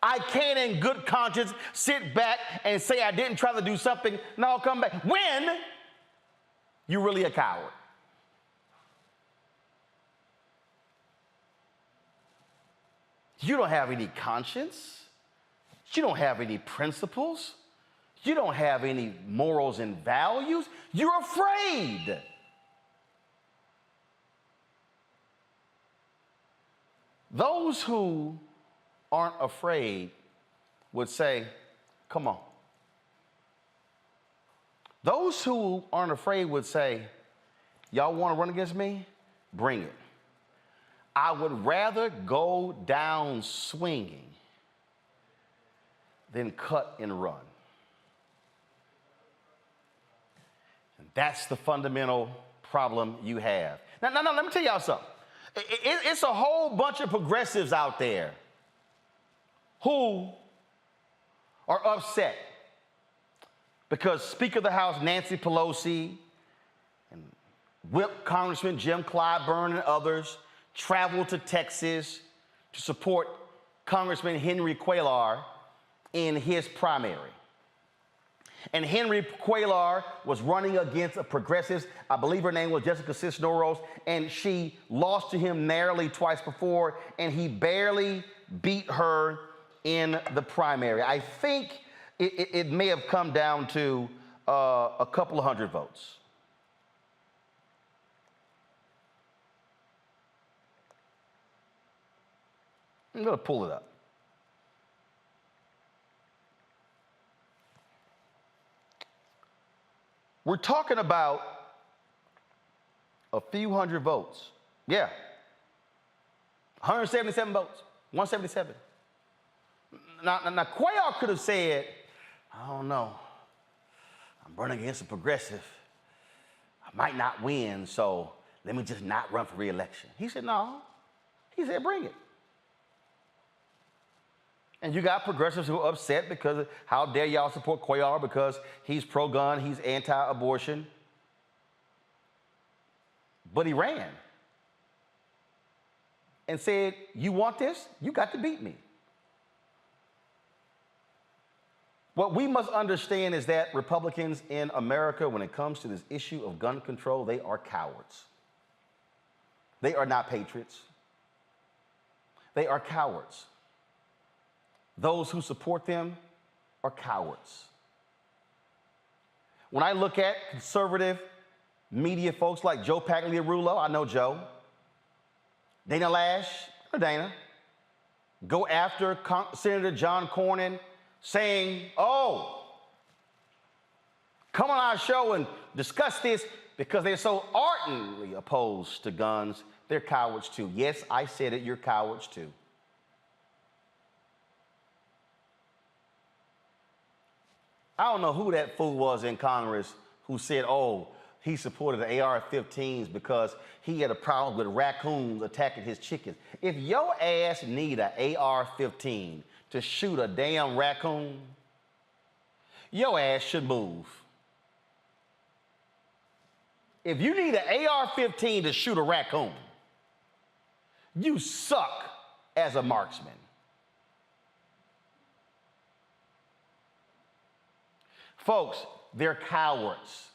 I can't in good conscience sit back and say I didn't try to do something, and I'll come back, when you're really a coward? You don't have any conscience. You don't have any principles. You don't have any morals and values. You're afraid. Those who aren't afraid would say, come on. Those who aren't afraid would say, y'all want to run against me? Bring it. I would rather go down swinging than cut and run. And that's the fundamental problem you have. Now, let me tell y'all something. It's a whole bunch of progressives out there who are upset because Speaker of the House Nancy Pelosi and Whip Congressman Jim Clyburn and others traveled to Texas to support Congressman Henry Cuellar in his primary. And Henry Cuellar was running against a progressive, I believe her name was Jessica Cisneros, and she lost to him narrowly twice before, and he barely beat her in the primary. I think it may have come down to a couple of hundred votes. I'm going to pull it up. We're talking about a few hundred votes. Yeah. 177 votes. 177. Now Cuellar could have said, I don't know. I'm running against a progressive. I might not win, so let me just not run for re-election. He said, no. He said, bring it. And you got progressives who are upset because how dare y'all support Cuellar because he's pro-gun, he's anti-abortion. But he ran and said, you want this? You got to beat me. What we must understand is that Republicans in America, when it comes to this issue of gun control, they are cowards. They are not patriots. They are cowards. Those who support them are cowards. When I look at conservative media folks like Joe Pagliarulo, I know Joe, Dana Lash, or Dana, go after Senator John Cornyn saying, oh, come on our show and discuss this because they're so ardently opposed to guns. They're cowards too. Yes, I said it, you're cowards too. I don't know who that fool was in Congress who said, oh, he supported the AR-15s because he had a problem with raccoons attacking his chickens. If your ass need an AR-15 to shoot a damn raccoon, your ass should move. If you need an AR-15 to shoot a raccoon, you suck as a marksman. Folks, they're cowards.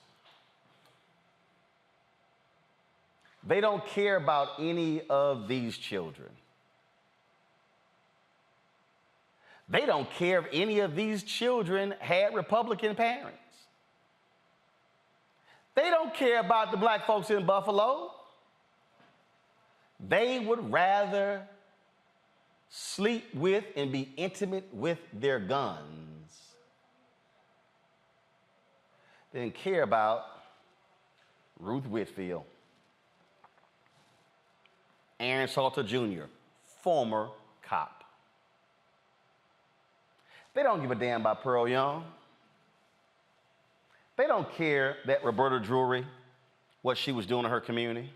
They don't care about any of these children. They don't care if any of these children had Republican parents. They don't care about the black folks in Buffalo. They would rather sleep with and be intimate with their guns than care about Ruth Whitfield, Aaron Salter Jr., former cop. They don't give a damn about Pearl Young. They don't care that Roberta Drury, what she was doing in her community.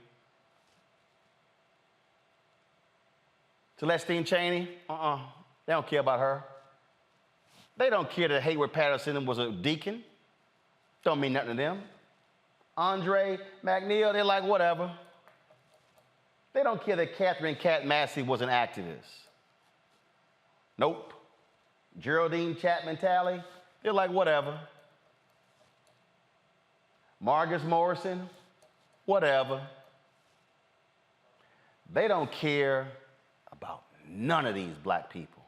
Celestine Chaney, they don't care about her. They don't care that Hayward Patterson was a deacon. Don't mean nothing to them. Andre McNeil, they're like, whatever. They don't care that Catherine Cat Massey was an activist. Nope. Geraldine Chapman Talley, they're like, whatever. Marcus Morrison, whatever. They don't care about none of these black people.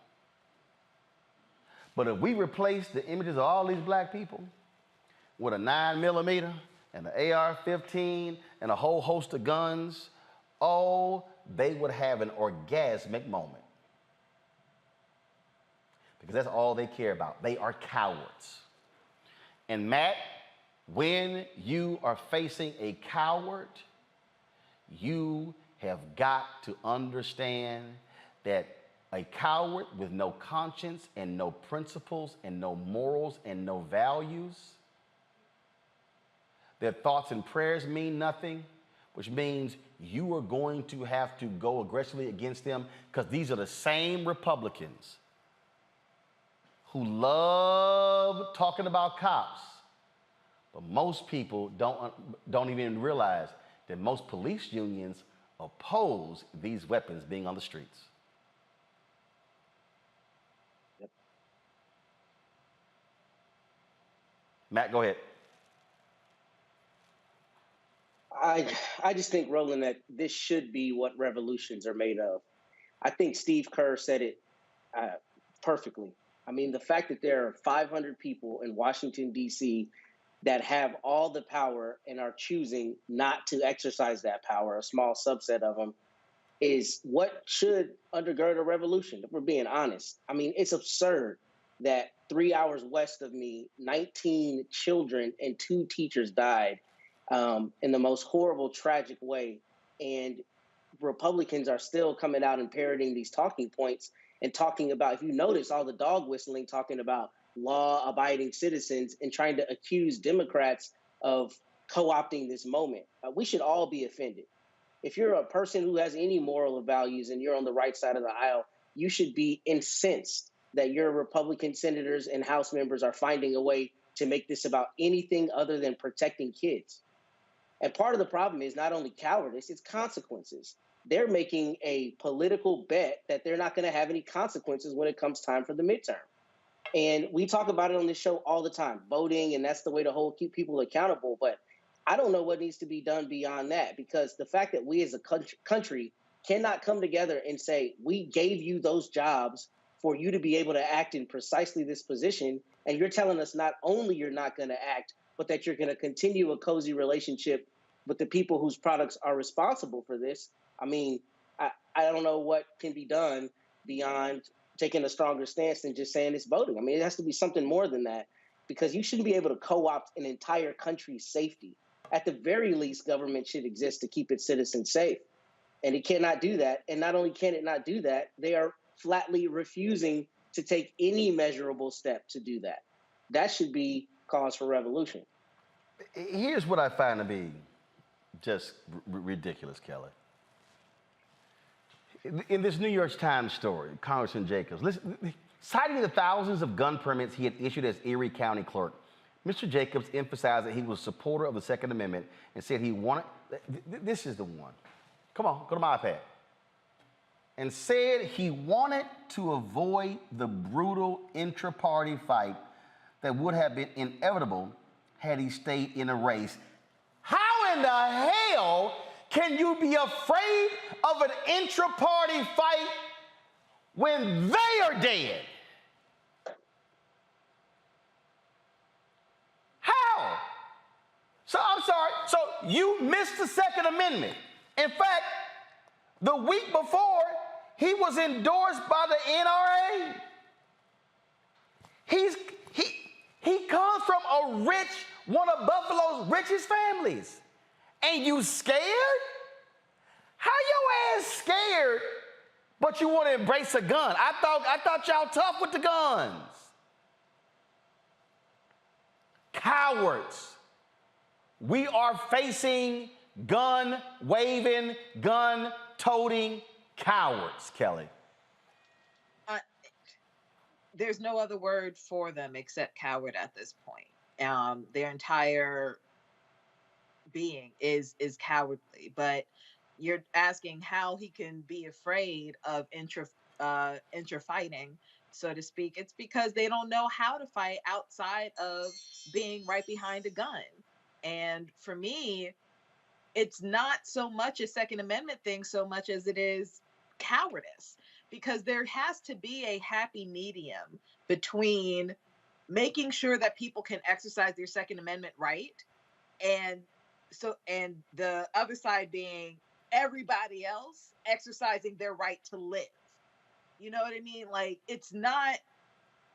But if we replace the images of all these black people with a 9mm and an AR-15 and a whole host of guns, oh, they would have an orgasmic moment. Because that's all they care about. They are cowards. And Matt, When you are facing a coward, you have got to understand that a coward with no conscience and no principles and no morals and no values, their thoughts and prayers mean nothing, which means you are going to have to go aggressively against them, because these are the same Republicans who love talking about cops. But most people don't even realize that most police unions oppose these weapons being on the streets. Yep. Matt, go ahead. I just think, Roland, that this should be what revolutions are made of. I think Steve Kerr said it perfectly. I mean, the fact that there are 500 people in Washington, D.C. that have all the power and are choosing not to exercise that power, a small subset of them, is what should undergird a revolution, if we're being honest. I mean, it's absurd that 3 hours west of me, 19 children and 2 teachers died in the most horrible, tragic way. And Republicans are still coming out and parroting these talking points and talking about, if you notice, all the dog whistling, talking about law-abiding citizens and trying to accuse Democrats of co-opting this moment. We should all be offended. If you're a person who has any moral values and you're on the right side of the aisle, you should be incensed that your Republican senators and House members are finding a way to make this about anything other than protecting kids. And part of the problem is not only cowardice, it's consequences. They're making a political bet that they're not going to have any consequences when it comes time for the midterm. And we talk about it on this show all the time, voting, and that's the way to keep people accountable. But I don't know what needs to be done beyond that, because the fact that we as a country cannot come together and say, we gave you those jobs for you to be able to act in precisely this position, and you're telling us not only you're not going to act, but that you're going to continue a cozy relationship with the people whose products are responsible for this. I mean, I don't know what can be done beyond taking a stronger stance than just saying it's voting. I mean, it has to be something more than that, because you shouldn't be able to co-opt an entire country's safety. At the very least, government should exist to keep its citizens safe. And it cannot do that. And not only can it not do that, they are flatly refusing to take any measurable step to do that. That should be cause for revolution. Here's what I find to be just ridiculous, Kelly. In this New York Times story, Congressman Jacobs, citing the thousands of gun permits he had issued as Erie County clerk, Mr. Jacobs emphasized that he was a supporter of the Second Amendment and said he wanted, this is the one. Come on, go to my iPad. And said he wanted to avoid the brutal intra-party fight that would have been inevitable had he stayed in a race. How in the hell can you be afraid of an intra-party fight when they are dead? How? So I'm sorry, so you missed the Second Amendment. In fact, the week before, he was endorsed by the NRA. He comes from one of Buffalo's richest families. And you scared? How your ass scared, but you want to embrace a gun? I thought y'all tough with the guns. Cowards. We are facing gun-waving, gun-toting cowards, Kelly. There's no other word for them except coward at this point. Their entire being is cowardly. But you're asking how he can be afraid of intra-fighting, so to speak. It's because they don't know how to fight outside of being right behind a gun. And for me, it's not so much a Second Amendment thing so much as it is cowardice, because there has to be a happy medium between making sure that people can exercise their Second Amendment right, and the other side being everybody else exercising their right to live. You know what I mean? Like, it's not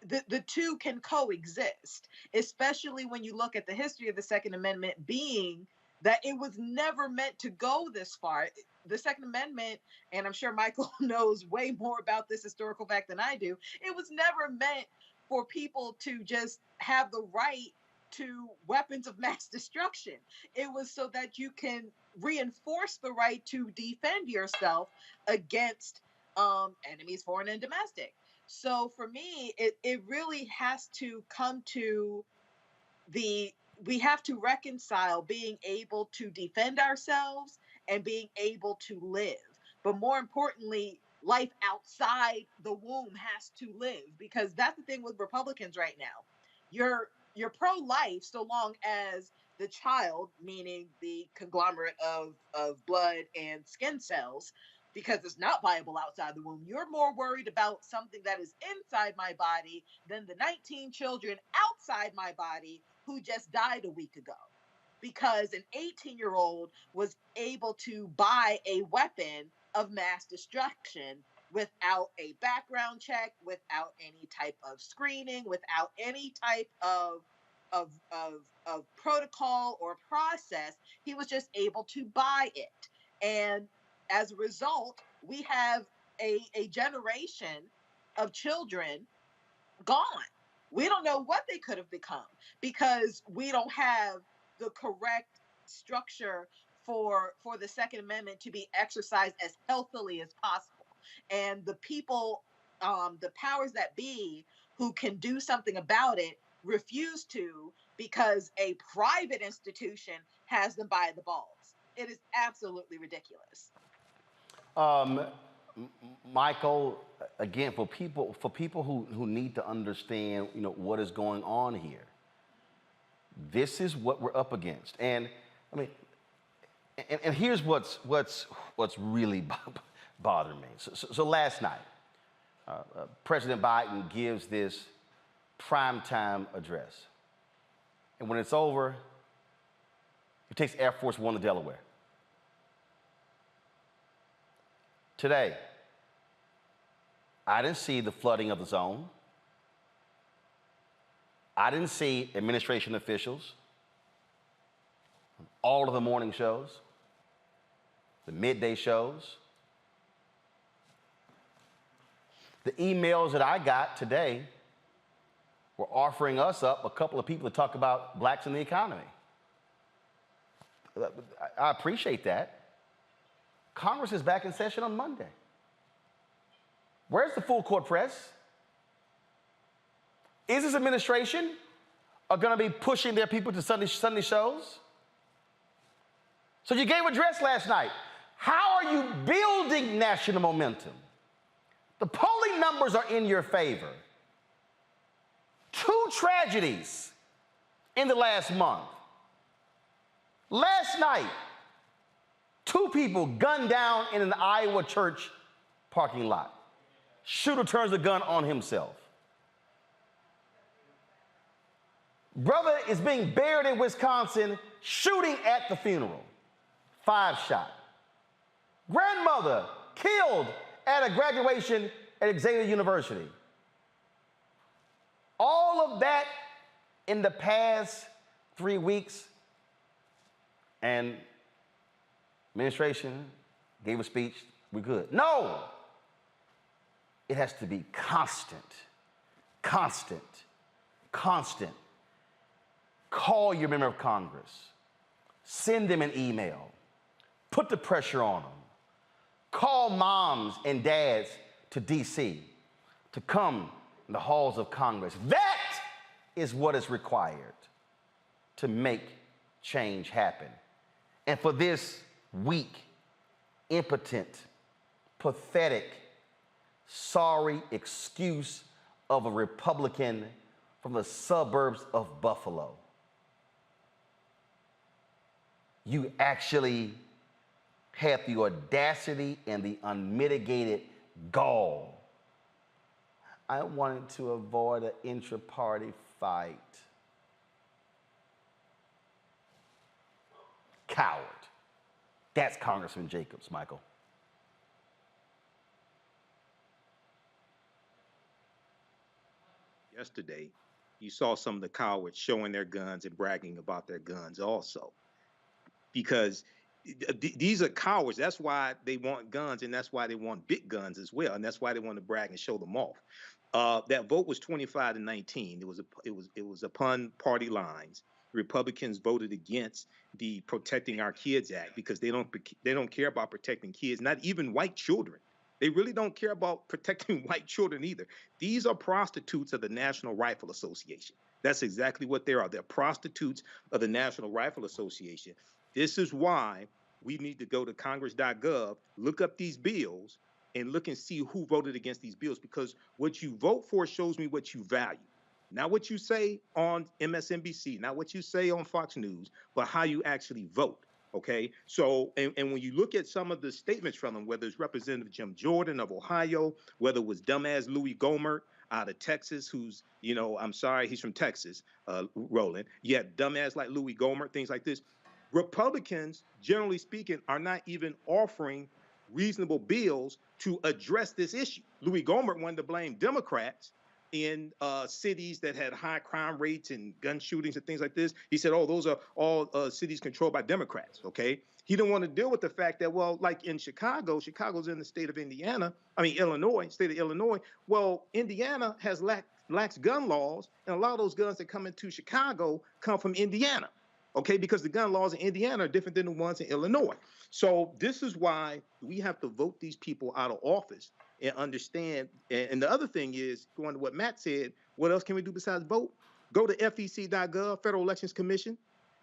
the two can coexist, especially when you look at the history of the Second Amendment being that it was never meant to go this far. The Second Amendment, and I'm sure Michael knows way more about this historical fact than I do, it was never meant for people to just have the right to weapons of mass destruction. It was so that you can reinforce the right to defend yourself against enemies, foreign and domestic. So for me, it really has to come to we have to reconcile being able to defend ourselves and being able to live. But more importantly, life outside the womb has to live, because that's the thing with Republicans right now. You're pro-life so long as the child, meaning the conglomerate of blood and skin cells, because it's not viable outside the womb. You're more worried about something that is inside my body than the 19 children outside my body who just died a week ago, because an 18-year-old was able to buy a weapon of mass destruction without a background check, without any type of screening, without any type of protocol or process. He was just able to buy it. And as a result, we have a generation of children gone. We don't know what they could have become because we don't have the correct structure for the Second Amendment to be exercised as healthily as possible. And the people, the powers that be who can do something about it refuse to, because a private institution has them by the balls. It is absolutely ridiculous. Michael, again, for people who need to understand, what is going on here, this is what we're up against. And I mean, and here's what's really bothering me. So last night, President Biden gives this primetime address, and when it's over, he takes Air Force One to Delaware. Today, I didn't see the flooding of the zone. I didn't see administration officials, all of the morning shows, the midday shows. The emails that I got today were offering us up a couple of people to talk about blacks in the economy. I appreciate that. Congress is back in session on Monday. Where's the full court press? Is this administration going to be pushing their people to Sunday shows? So you gave a address last night. How are you building national momentum? The polling numbers are in your favor. 2 tragedies in the last month. Last night, 2 people gunned down in an Iowa church parking lot. Shooter turns the gun on himself. Brother is being buried in Wisconsin, shooting at the funeral. 5 shot. Grandmother killed at a graduation at Xavier University. All of that in the past 3 weeks, and administration gave a speech, we're good. No! It has to be constant, constant, constant. Call your member of Congress. Send them an email. Put the pressure on them. Call moms and dads to D.C. to come in the halls of Congress. That is what is required to make change happen. And for this weak, impotent, pathetic, sorry excuse of a Republican from the suburbs of Buffalo, you actually had the audacity and the unmitigated gall. I wanted to avoid an intra-party fight. Coward. That's Congressman Jacobs, Michael. yesterday, you saw some of the cowards showing their guns and bragging about their guns also. Because these are cowards. That's why they want guns, and that's why they want big guns as well, and that's why they want to brag and show them off. That vote was 25-19. It was upon party lines. Republicans voted against the Protecting Our Kids Act because they don't care about protecting kids, not even white children. They really don't care about protecting white children either. These are prostitutes of the National Rifle Association. That's exactly what they are. They're prostitutes of the National Rifle Association. This is why we need to go to congress.gov, look up these bills, and look and see who voted against these bills, because what you vote for shows me what you value. Not what you say on MSNBC, not what you say on Fox News, but how you actually vote. Okay, so and when you look at some of the statements from them, whether it's Representative Jim Jordan of Ohio, whether it was dumbass Louis Gohmert out of Texas, who's, you know, I'm sorry, he's from Texas, Roland. Yeah, dumbass like Louis Gohmert, things like this. Republicans, generally speaking, are not even offering reasonable bills to address this issue. Louis Gohmert wanted to blame Democrats in cities that had high crime rates and gun shootings and things like this. He said, oh, those are all cities controlled by Democrats, okay? He didn't want to deal with the fact that, well, like in Chicago's in the state of Illinois, state of Illinois. Well, Indiana has lax gun laws, and a lot of those guns that come into Chicago come from Indiana, okay? Because the gun laws in Indiana are different than the ones in Illinois. So this is why we have to vote these people out of office and understand. And the other thing is, going to what Matt said, what else can we do besides vote? Go to FEC.gov, Federal Elections Commission,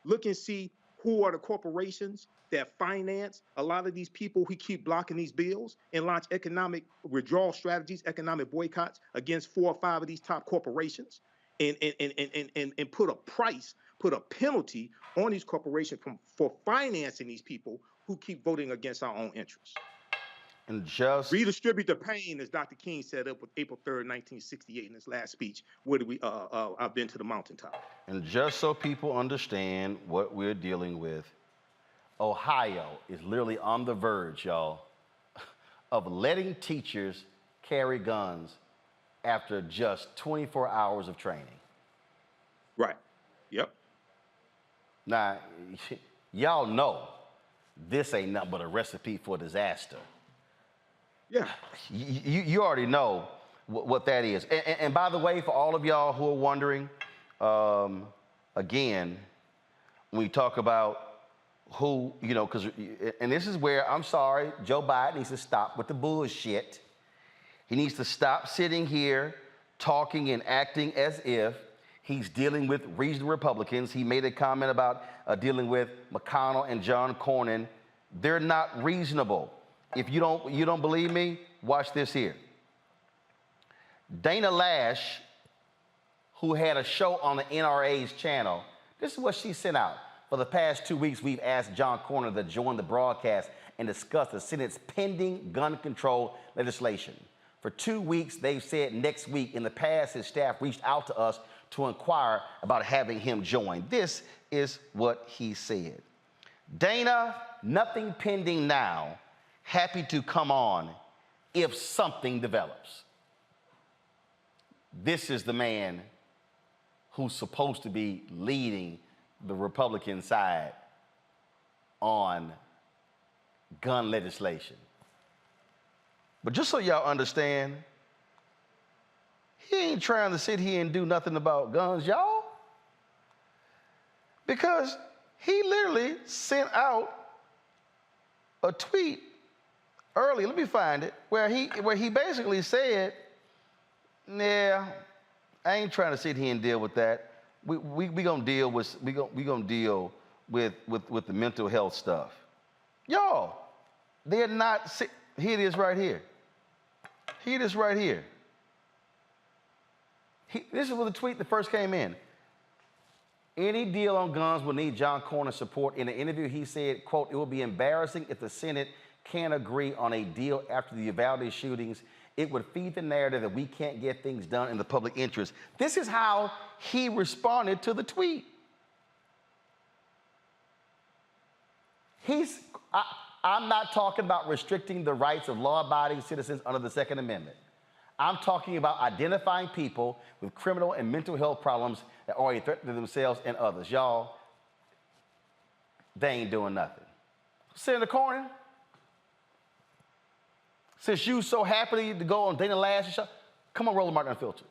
look and see who are the corporations that finance a lot of these people who keep blocking these bills, and launch economic withdrawal strategies, economic boycotts against 4 or 5 of these top corporations, and put a price, put a penalty on these corporations for financing these people who keep voting against our own interests. And just redistribute the pain, as Dr. King said up with April 3rd, 1968 in his last speech. Where do we I've been to the mountaintop. And just so people understand what we're dealing with, Ohio is literally on the verge, y'all, of letting teachers carry guns after just 24 hours of training. Right. Yep. Now, y'all know this ain't nothing but a recipe for disaster. Yeah. You already know what that is. And by the way, for all of y'all who are wondering, again, when we talk about who, you know, and this is where, I'm sorry, Joe Biden needs to stop with the bullshit. He needs to stop sitting here talking and acting as if he's dealing with reasonable Republicans. He made a comment about dealing with McConnell and John Cornyn. They're not reasonable. If you don't believe me, watch this here. Dana Lash, who had a show on the NRA's channel, this is what she sent out. For the past 2 weeks, we've asked John Cornyn to join the broadcast and discuss the Senate's pending gun control legislation. For 2 weeks, they've said next week. In the past, his staff reached out to us to inquire about having him join. This is what he said. Dana, nothing pending now. Happy to come on if something develops. This is the man who's supposed to be leading the Republican side on gun legislation. But just so y'all understand, he ain't trying to sit here and do nothing about guns, y'all. Because he literally sent out a tweet early, let me find it, where he basically said, yeah, I ain't trying to sit here and deal with that. We gonna deal with the mental health stuff. Y'all, they're not. Here it is right here. Here it is right here. This is where the tweet that first came in. Any deal on guns will need John Cornyn's support. In an interview, he said, quote, "It will be embarrassing if the Senate can't agree on a deal after the Uvalde shootings. It would feed the narrative that we can't get things done in the public interest." This is how he responded to the tweet. I'm not talking about restricting the rights of law-abiding citizens under the Second Amendment. I'm talking about identifying people with criminal and mental health problems that are a threat to themselves and others. Y'all, they ain't doing nothing. Senator Cornyn, since you so happily to go on Dana Lash's show, come on, Roland Martin Unfiltered.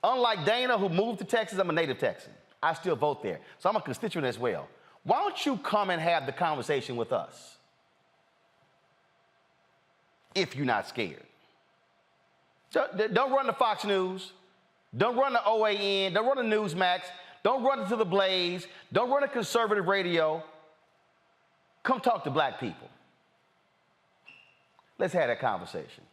Unlike Dana, who moved to Texas, I'm a native Texan. I still vote there. So I'm a constituent as well. Why don't you come and have the conversation with us? If you're not scared. Don't run to Fox News. Don't run to OAN. Don't run to Newsmax. Don't run to the Blaze. Don't run to conservative radio. Come talk to black people. Let's have that conversation.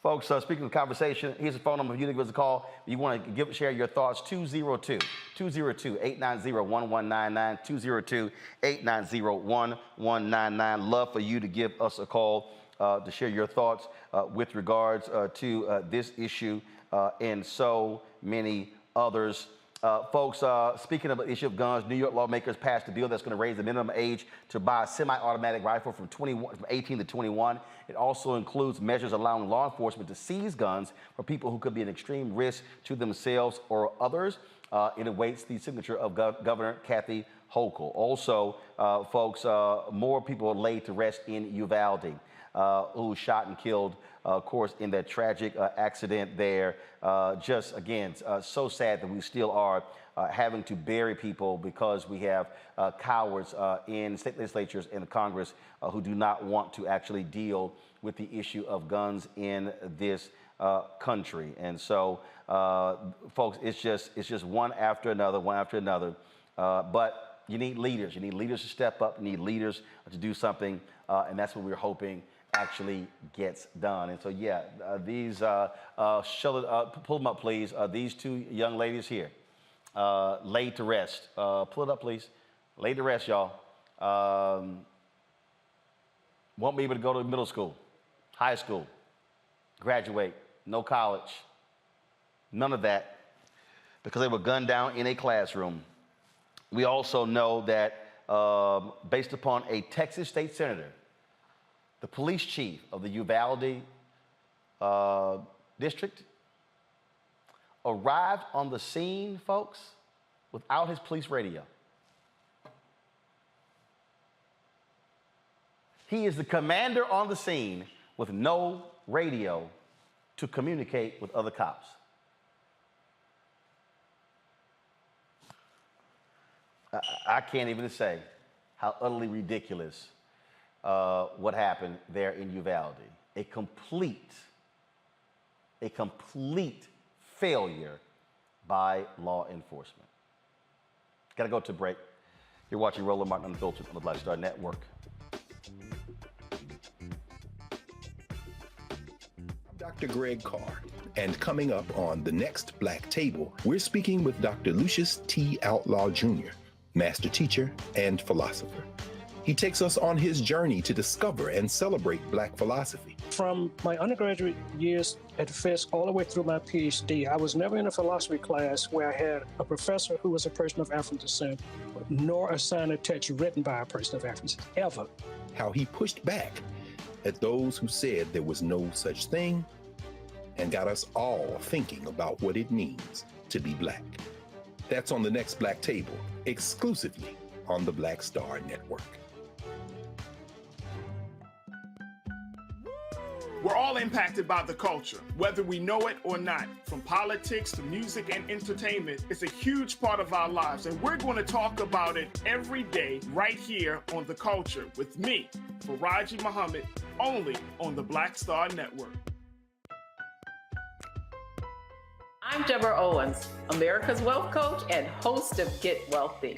Folks, speaking of conversation, here's a phone number for you to give us a call. If you want to share your thoughts, 202-890-1199, 202-890-1199. Love for you to give us a call to share your thoughts with regards to this issue and so many others. Folks, speaking of the issue of guns, New York lawmakers passed a bill that's going to raise the minimum age to buy a semi-automatic rifle from 18 to 21. It also includes measures allowing law enforcement to seize guns for people who could be an extreme risk to themselves or others. It awaits the signature of Governor Kathy Hochul. Also, folks, more people are laid to rest in Uvalde, who was shot and killed, of course, in that tragic accident there. Just, again, so sad that we still are having to bury people because we have cowards in state legislatures and Congress who do not want to actually deal with the issue of guns in this country. And so, folks, it's just one after another, but you need leaders. You need leaders to step up. You need leaders to do something, and that's what we're hoping actually gets done. And so, yeah, these, pull them up, please. These two young ladies here, laid to rest. Pull it up, please. Laid to rest, y'all. Won't be able to go to middle school, high school, graduate, no college, none of that, because they were gunned down in a classroom. We also know that based upon a Texas state senator, the police chief of the Uvalde district arrived on the scene, folks, without his police radio. He is the commander on the scene with no radio to communicate with other cops. I can't even say how utterly ridiculous what happened there in Uvalde. A complete failure by law enforcement. Gotta go to break. You're watching Roland Martin Unfiltered on the Black Star Network. Dr. Greg Carr, and coming up on The Next Black Table, we're speaking with Dr. Lucius T. Outlaw Jr., master teacher and philosopher. He takes us on his journey to discover and celebrate Black philosophy. From my undergraduate years at Fisk all the way through my PhD, I was never in a philosophy class where I had a professor who was a person of African descent, nor a sign of text written by a person of African descent, ever. How he pushed back at those who said there was no such thing and got us all thinking about what it means to be Black. That's on The Next Black Table, exclusively on the Black Star Network. We're all impacted by the culture, whether we know it or not. From politics to music and entertainment, it's a huge part of our lives, and we're going to talk about it every day right here on The Culture with me, Faraji Muhammad, only on the Black Star Network. I'm Deborah Owens, America's Wealth Coach and host of Get Wealthy.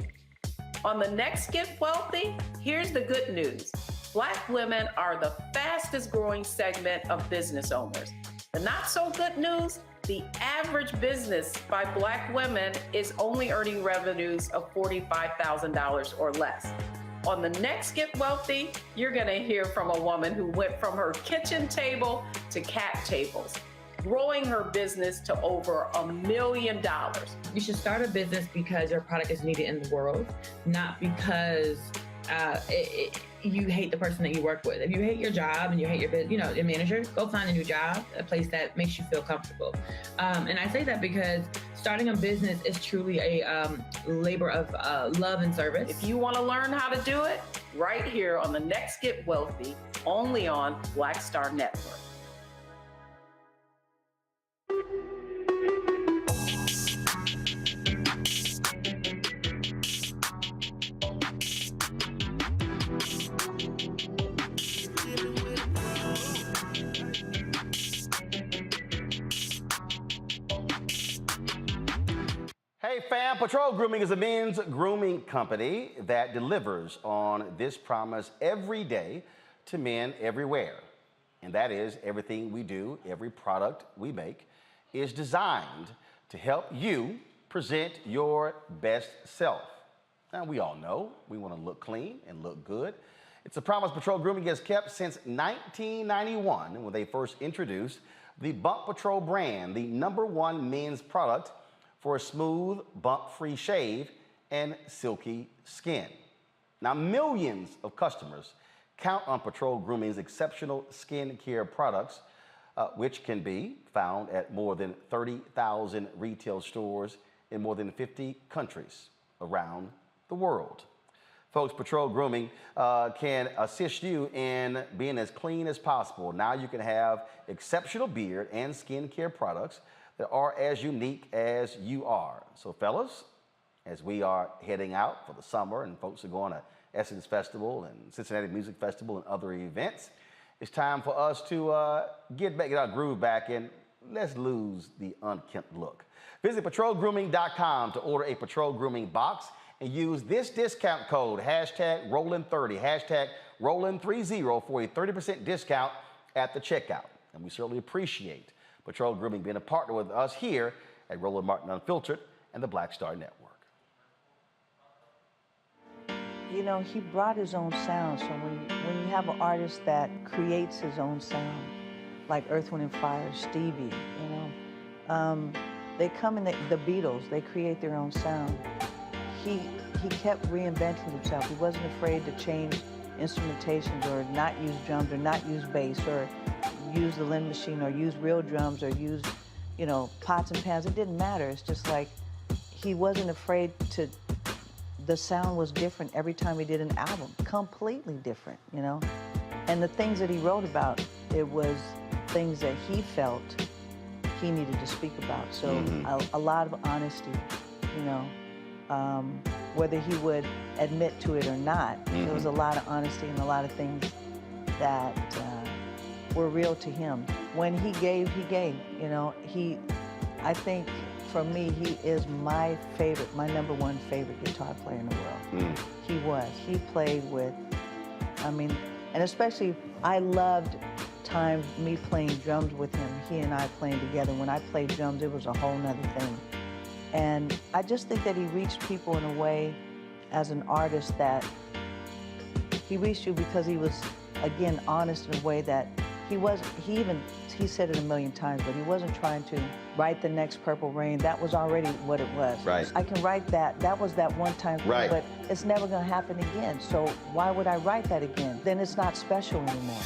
On the next Get Wealthy, here's the good news. Black women are the fastest growing segment of business owners. The not so good news, the average business by Black women is only earning revenues of $45,000 or less. On the next Get Wealthy, you're gonna hear from a woman who went from her kitchen table to cap tables, growing her business to over $1 million. You should start a business because your product is needed in the world, not because you hate the person that you work with. If you hate your job and you hate your manager, go find a new job, a place that makes you feel comfortable. And I say that because starting a business is truly a labor of love and service. If you want to learn how to do it, right here on the next Get Wealthy, only on Black Star Network. Hey fam, Patrol Grooming is a men's grooming company that delivers on this promise every day to men everywhere. And that is everything we do, every product we make is designed to help you present your best self. Now we all know we want to look clean and look good. It's a promise Patrol Grooming has kept since 1991 when they first introduced the Bump Patrol brand, the #1 men's product for a smooth, bump-free shave and silky skin. Now, millions of customers count on Patrol Grooming's exceptional skin care products, which can be found at more than 30,000 retail stores in more than 50 countries around the world. Folks, Patrol Grooming can assist you in being as clean as possible. Now you can have exceptional beard and skin care products that are as unique as you are. So fellas, as we are heading out for the summer and folks are going to Essence Festival and Cincinnati Music Festival and other events, it's time for us to get our groove back and let's lose the unkempt look. Visit patrolgrooming.com to order a Patrol Grooming box and use this discount code, #Rollin30, #Rollin30 for a 30% discount at the checkout. And we certainly appreciate Patrol Grooming being a partner with us here at Roland Martin Unfiltered and the Black Star Network. You know, he brought his own sound. So when you have an artist that creates his own sound, like Earth, Wind & Fire, Stevie, they come in, the Beatles, they create their own sound. He kept reinventing himself. He wasn't afraid to change instrumentations or not use drums or not use bass or use the Lynn machine or use real drums or use, pots and pans. It didn't matter. It's just like he wasn't afraid to, the sound was different every time he did an album, completely different, And the things that he wrote about, it was things that he felt he needed to speak about. So a lot of honesty, whether he would admit to it or not, there was a lot of honesty and a lot of things that were real to him. When he gave, I think for me, he is my favorite, my #1 favorite guitar player in the world. He was. He played with, and especially I loved me playing drums with him, he and I playing together. When I played drums, it was a whole nother thing. And I just think that he reached people in a way as an artist that he reached you because he was, again, honest in a way that he said it a million times, but he wasn't trying to write the next Purple Rain. That was already what it was. Right. I can write that. That was that one time thing, right. But it's never going to happen again. So why would I write that again? Then it's not special anymore.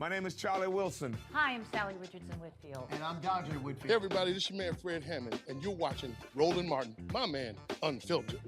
My name is Charlie Wilson. Hi, I'm Sally Richardson Whitfield. And I'm Dodger Whitfield. Hey everybody, this is your man Fred Hammond, and you're watching Roland Martin, my man, Unfiltered.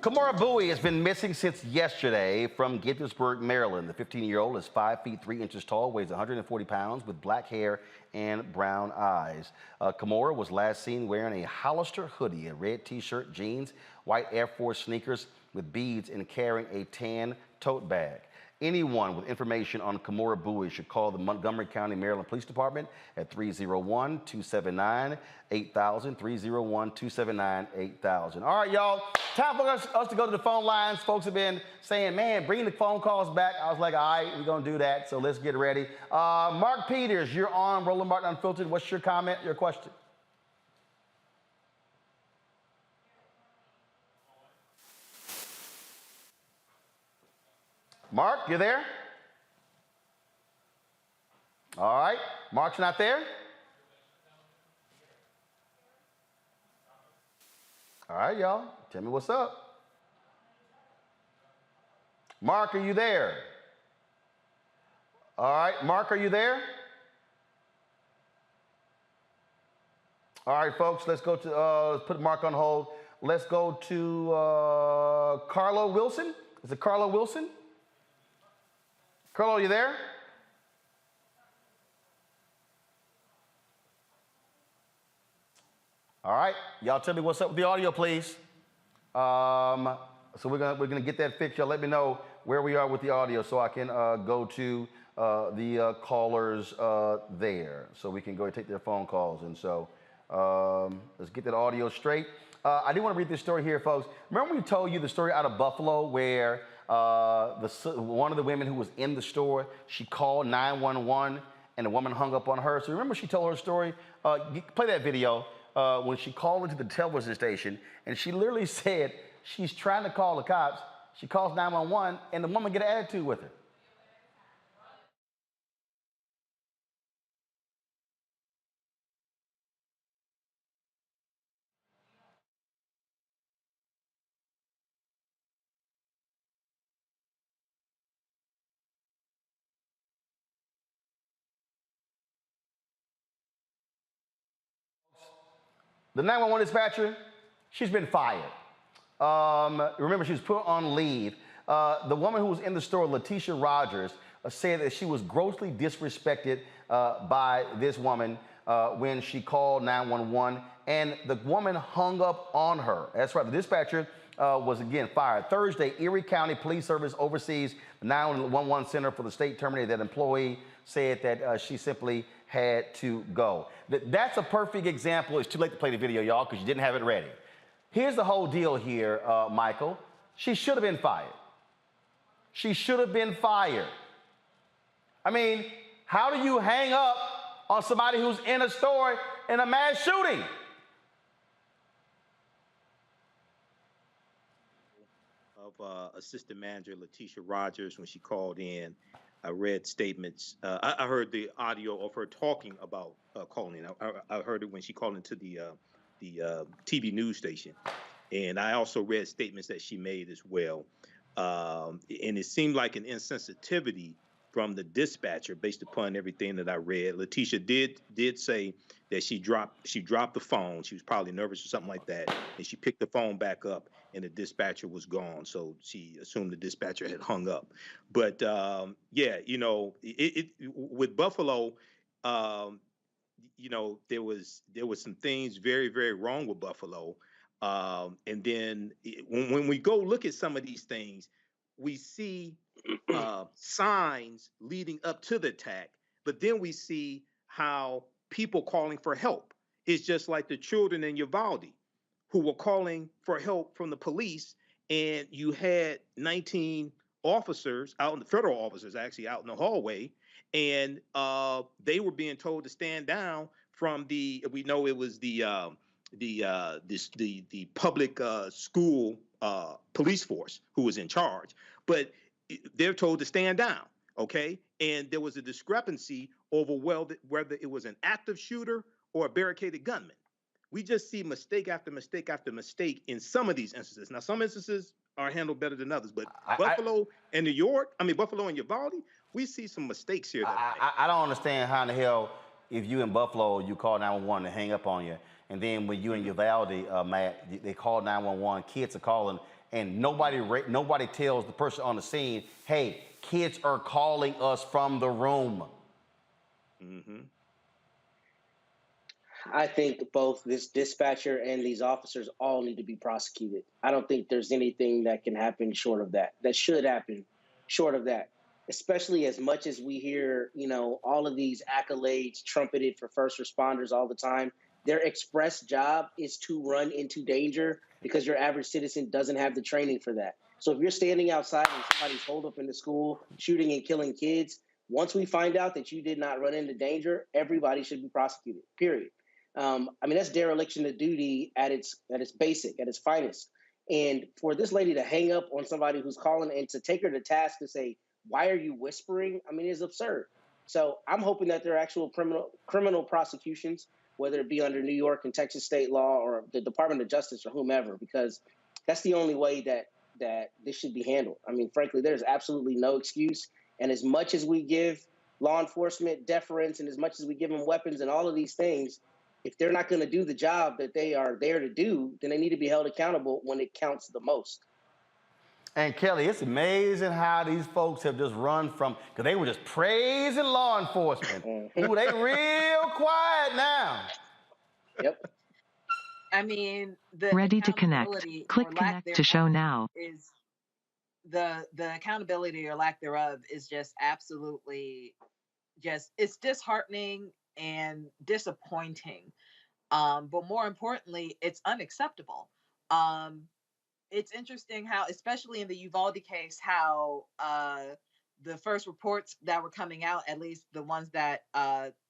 Kamora Bowie has been missing since yesterday from Gaithersburg, Maryland. The 15-year-old is 5 feet 3 inches tall, weighs 140 pounds, with black hair and brown eyes. Kamora was last seen wearing a Hollister hoodie, a red t-shirt, jeans, white Air Force sneakers with beads, and carrying a tan tote bag. Anyone with information on Kimora Bowie should call the Montgomery County, Maryland Police Department at 301-279-8000, 301-279-8000. All right, y'all, time for us to go to the phone lines. Folks have been saying, man, bring the phone calls back. I was like, all right, we're going to do that, so let's get ready. Mark Peters, you're on Roland Martin Unfiltered. What's your comment, your question? Mark, you there? All right, Mark's not there? All right, y'all, tell me what's up. Mark, are you there? All right, Mark, are you there? All right, folks, let's go to, let's put Mark on hold. Let's go to Carlo Wilson. Is it Carlo Wilson? Carlo, are you there? All right, y'all tell me what's up with the audio, please. So we're gonna get that fixed. Y'all let me know where we are with the audio so I can go to the callers there, so we can go and take their phone calls. And so let's get that audio straight. I do want to read this story here, folks. Remember we told you the story out of Buffalo where one of the women who was in the store, she called 911 and the woman hung up on her. So remember she told her story? Play that video. When she called into the television station, and she literally said she's trying to call the cops. She calls 911, and the woman get an attitude with her. The 911 dispatcher, she's been fired. Remember, she was put on leave. The woman who was in the store, Letitia Rogers, said that she was grossly disrespected by this woman when she called 911, and the woman hung up on her. That's right, the dispatcher was again fired. Thursday, Erie County Police Service oversees the 911 center for the state terminated that employee said that she simply had to go. That's a perfect example. It's too late to play the video, y'all, because you didn't have it ready. Here's the whole deal here, Michael. She should have been fired. She should have been fired. I mean, how do you hang up on somebody who's in a store in a mass shooting? Of Assistant Manager Letitia Rogers when she called in. I read statements. I heard the audio of her talking about calling. I heard it when she called into the TV news station. And I also read statements that she made as well. And it seemed like an insensitivity from the dispatcher based upon everything that I read. Letitia did say that she dropped the phone. She was probably nervous or something like that. And she picked the phone back up and the dispatcher was gone. So she assumed the dispatcher had hung up. But yeah, you know, with Buffalo, you know, there was some things very, very wrong with Buffalo. And then when we go look at some of these things, we see signs leading up to the attack, but then we see how people calling for help. It's just like the children in Uvalde who were calling for help from the police, and you had 19 officers out in the federal officers actually out in the hallway, and they were being told to stand down from we know it was the public school police force who was in charge, but they're told to stand down, okay? And there was a discrepancy over whether it was an active shooter or a barricaded gunman. We just see mistake after mistake after mistake in some of these instances. Now, some instances are handled better than others, but Buffalo and Uvalde, we see some mistakes here. I don't understand how in the hell, if you in Buffalo, you call 911 and hang up on you, and then when you in Uvalde, Matt, they call 911, kids are calling, and nobody tells the person on the scene, hey, kids are calling us from the room. Mm-hmm. I think both this dispatcher and these officers all need to be prosecuted. I don't think there's anything that can happen short of that. That should happen short of that. especially as much as we hear, all of these accolades trumpeted for first responders all the time. Their express job is to run into danger because your average citizen doesn't have the training for that. So if you're standing outside and somebody's holed up in the school, shooting and killing kids, once we find out that you did not run into danger, everybody should be prosecuted, period. That's dereliction of duty at its basic, at its finest. And for this lady to hang up on somebody who's calling and to take her to task to say, why are you whispering? It's absurd. So I'm hoping that there are actual criminal prosecutions, whether it be under New York and Texas state law or the Department of Justice or whomever, because that's the only way that this should be handled. Frankly, there's absolutely no excuse. And as much as we give law enforcement deference and as much as we give them weapons and all of these things, if they're not going to do the job that they are there to do, then they need to be held accountable when it counts the most. And Kelly, it's amazing how these folks have just run from, because they were just praising law enforcement. Ooh, they real quiet now. Yep. The Ready to connect. Click connect to show now. Is the accountability or lack thereof is just absolutely it's disheartening and disappointing. But more importantly, it's unacceptable. It's interesting how, especially in the Uvalde case, how the first reports that were coming out, at least the ones that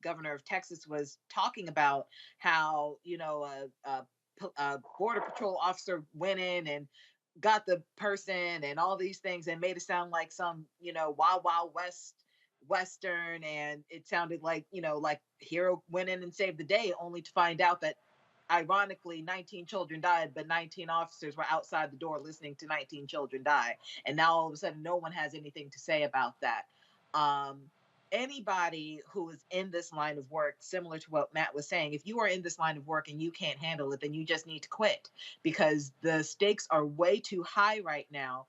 Governor of Texas was talking about, how a Border Patrol officer went in and got the person and all these things and made it sound like some Wild Wild West Western, and it sounded like like hero went in and saved the day, only to find out that ironically 19 children died, but 19 officers were outside the door listening to 19 children die, and now all of a sudden no one has anything to say about that. Anybody who is in this line of work, similar to what Matt was saying, if you are in this line of work and you can't handle it, then you just need to quit, because the stakes are way too high right now.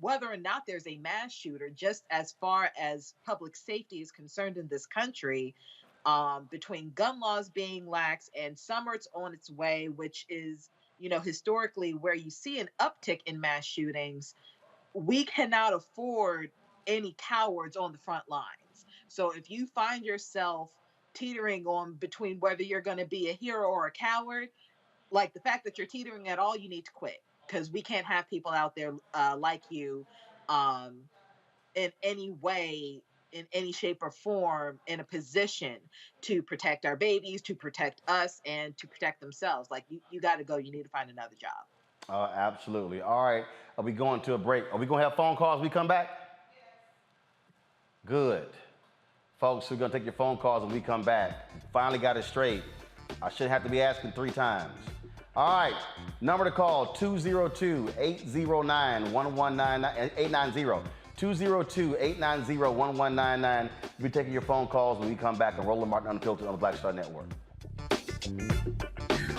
Whether or not there's a mass shooter, just as far as public safety is concerned in this country, between gun laws being lax and summer's on its way, which is, historically where you see an uptick in mass shootings, we cannot afford any cowards on the front lines. So if you find yourself teetering on between whether you're going to be a hero or a coward, like the fact that you're teetering at all, you need to quit, because we can't have people out there like you in any way, in any shape or form, in a position to protect our babies, to protect us, and to protect themselves. Like, you got to go. You need to find another job. Absolutely. All right. Are we going to a break? Are we going to have phone calls when we come back? Good. Folks, we're going to take your phone calls when we come back. Finally got it straight. I shouldn't have to be asking 3 times. All right. Number to call, 202-809-1199, 202-890-1199. We'll be taking your phone calls when we come back on Roland Martin Unfiltered on the Black Star Network.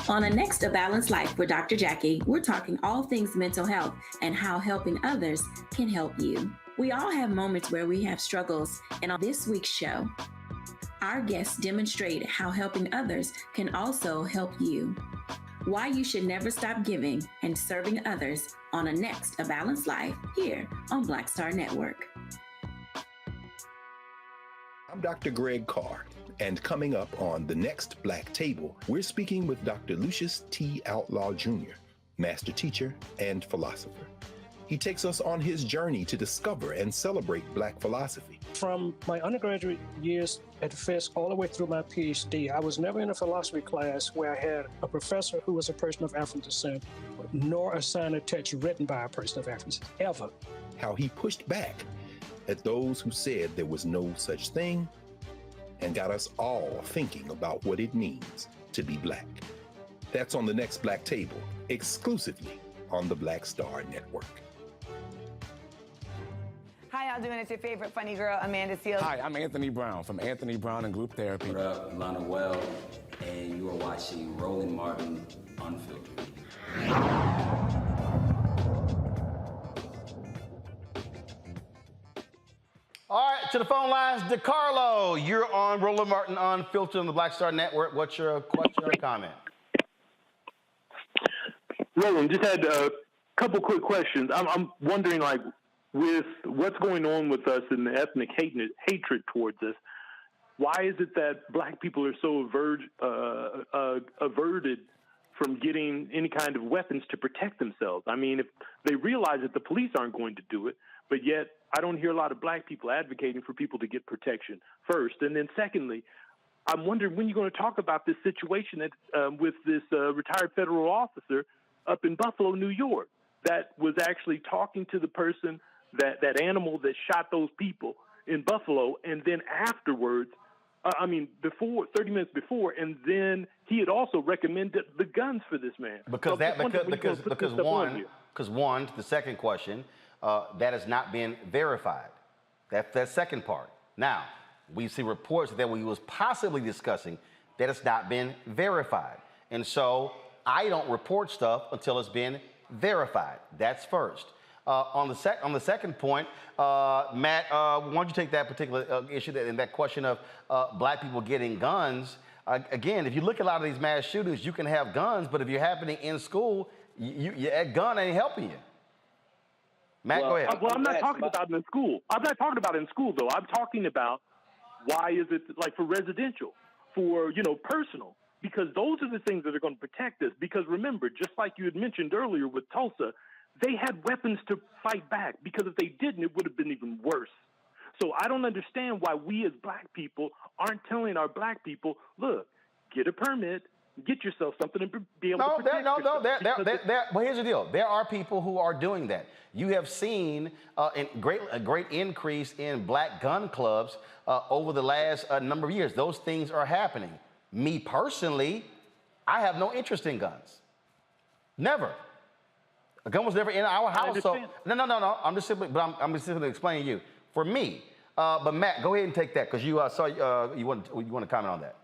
On the next A Balanced Life with Dr. Jackie, we're talking all things mental health and how helping others can help you. We all have moments where we have struggles, and on this week's show, our guests demonstrate how helping others can also help you. Why you should never stop giving and serving others on a next A Balanced Life here on Black Star Network. I'm Dr. Greg Carr, and coming up on the next Black Table, we're speaking with Dr. Lucius T. Outlaw Jr., master teacher and philosopher. He takes us on his journey to discover and celebrate Black philosophy. From my undergraduate years at Fisk all the way through my PhD, I was never in a philosophy class where I had a professor who was a person of African descent, nor a sign of text written by a person of African descent, ever. How he pushed back at those who said there was no such thing, and got us all thinking about what it means to be Black. That's on the next Black Table, exclusively on the Black Star Network. Hi, y'all doing? It's your favorite funny girl, Amanda Seals. Hi, I'm Anthony Brown from Anthony Brown and Group Therapy. What up, Lana Well, and you are watching Roland Martin Unfiltered. All right, to the phone lines, DeCarlo, you're on Roland Martin Unfiltered on the Black Star Network. What's your question or comment? Roland, just had a couple quick questions. I'm wondering, like, with what's going on with us and the ethnic hatred towards us, why is it that black people are so averted from getting any kind of weapons to protect themselves? I mean, if they realize that the police aren't going to do it, but yet I don't hear a lot of black people advocating for people to get protection first. And then secondly, I'm wondering when you're going to talk about this situation that, with this retired federal officer up in Buffalo, New York, that was actually talking to the person, that animal that shot those people in Buffalo, and then afterwards, 30 minutes before, and then he had also recommended the guns for this man. Because one, the second question, that has not been verified. That's that second part. Now, we see reports that we was possibly discussing that it's not been verified. And so I don't report stuff until it's been verified. That's first. On the second point, Matt, why don't you take that particular issue and that question of black people getting guns? Again, if you look at a lot of these mass shootings, you can have guns, but if you're happening in school, that gun ain't helping you. Matt, go ahead. Well, I'm not talking about it in school. I'm not talking about it in school, though. I'm talking about why is it like for residential, for, personal, because those are the things that are going to protect us. Because remember, just like you had mentioned earlier with Tulsa, they had weapons to fight back, because if they didn't, it would have been even worse. So I don't understand why we as black people aren't telling our black people, look, get a permit, get yourself something and be able to protect yourself. Well, here's the deal. There are people who are doing that. You have seen a great increase in black gun clubs over the last number of years. Those things are happening. Me personally, I have no interest in guns. Never. A gun was never in our house. So no. I'm just simply explaining to you. For me, but Matt, go ahead and take that because you saw you want to comment on that.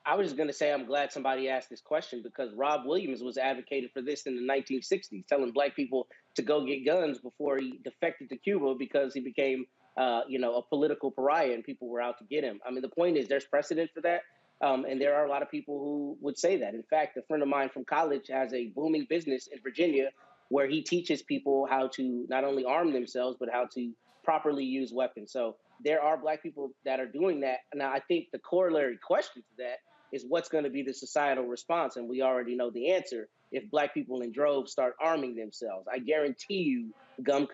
I was just going to say I'm glad somebody asked this question, because Rob Williams was advocating for this in the 1960s, telling black people to go get guns before he defected to Cuba because he became, a political pariah and people were out to get him. I mean, the point is there's precedent for that. And there are a lot of people who would say that. In fact, a friend of mine from college has a booming business in Virginia where he teaches people how to not only arm themselves, but how to properly use weapons. So there are black people that are doing that. Now, I think the corollary question to that is what's going to be the societal response? And we already know the answer. If black people in droves start arming themselves, I guarantee you gun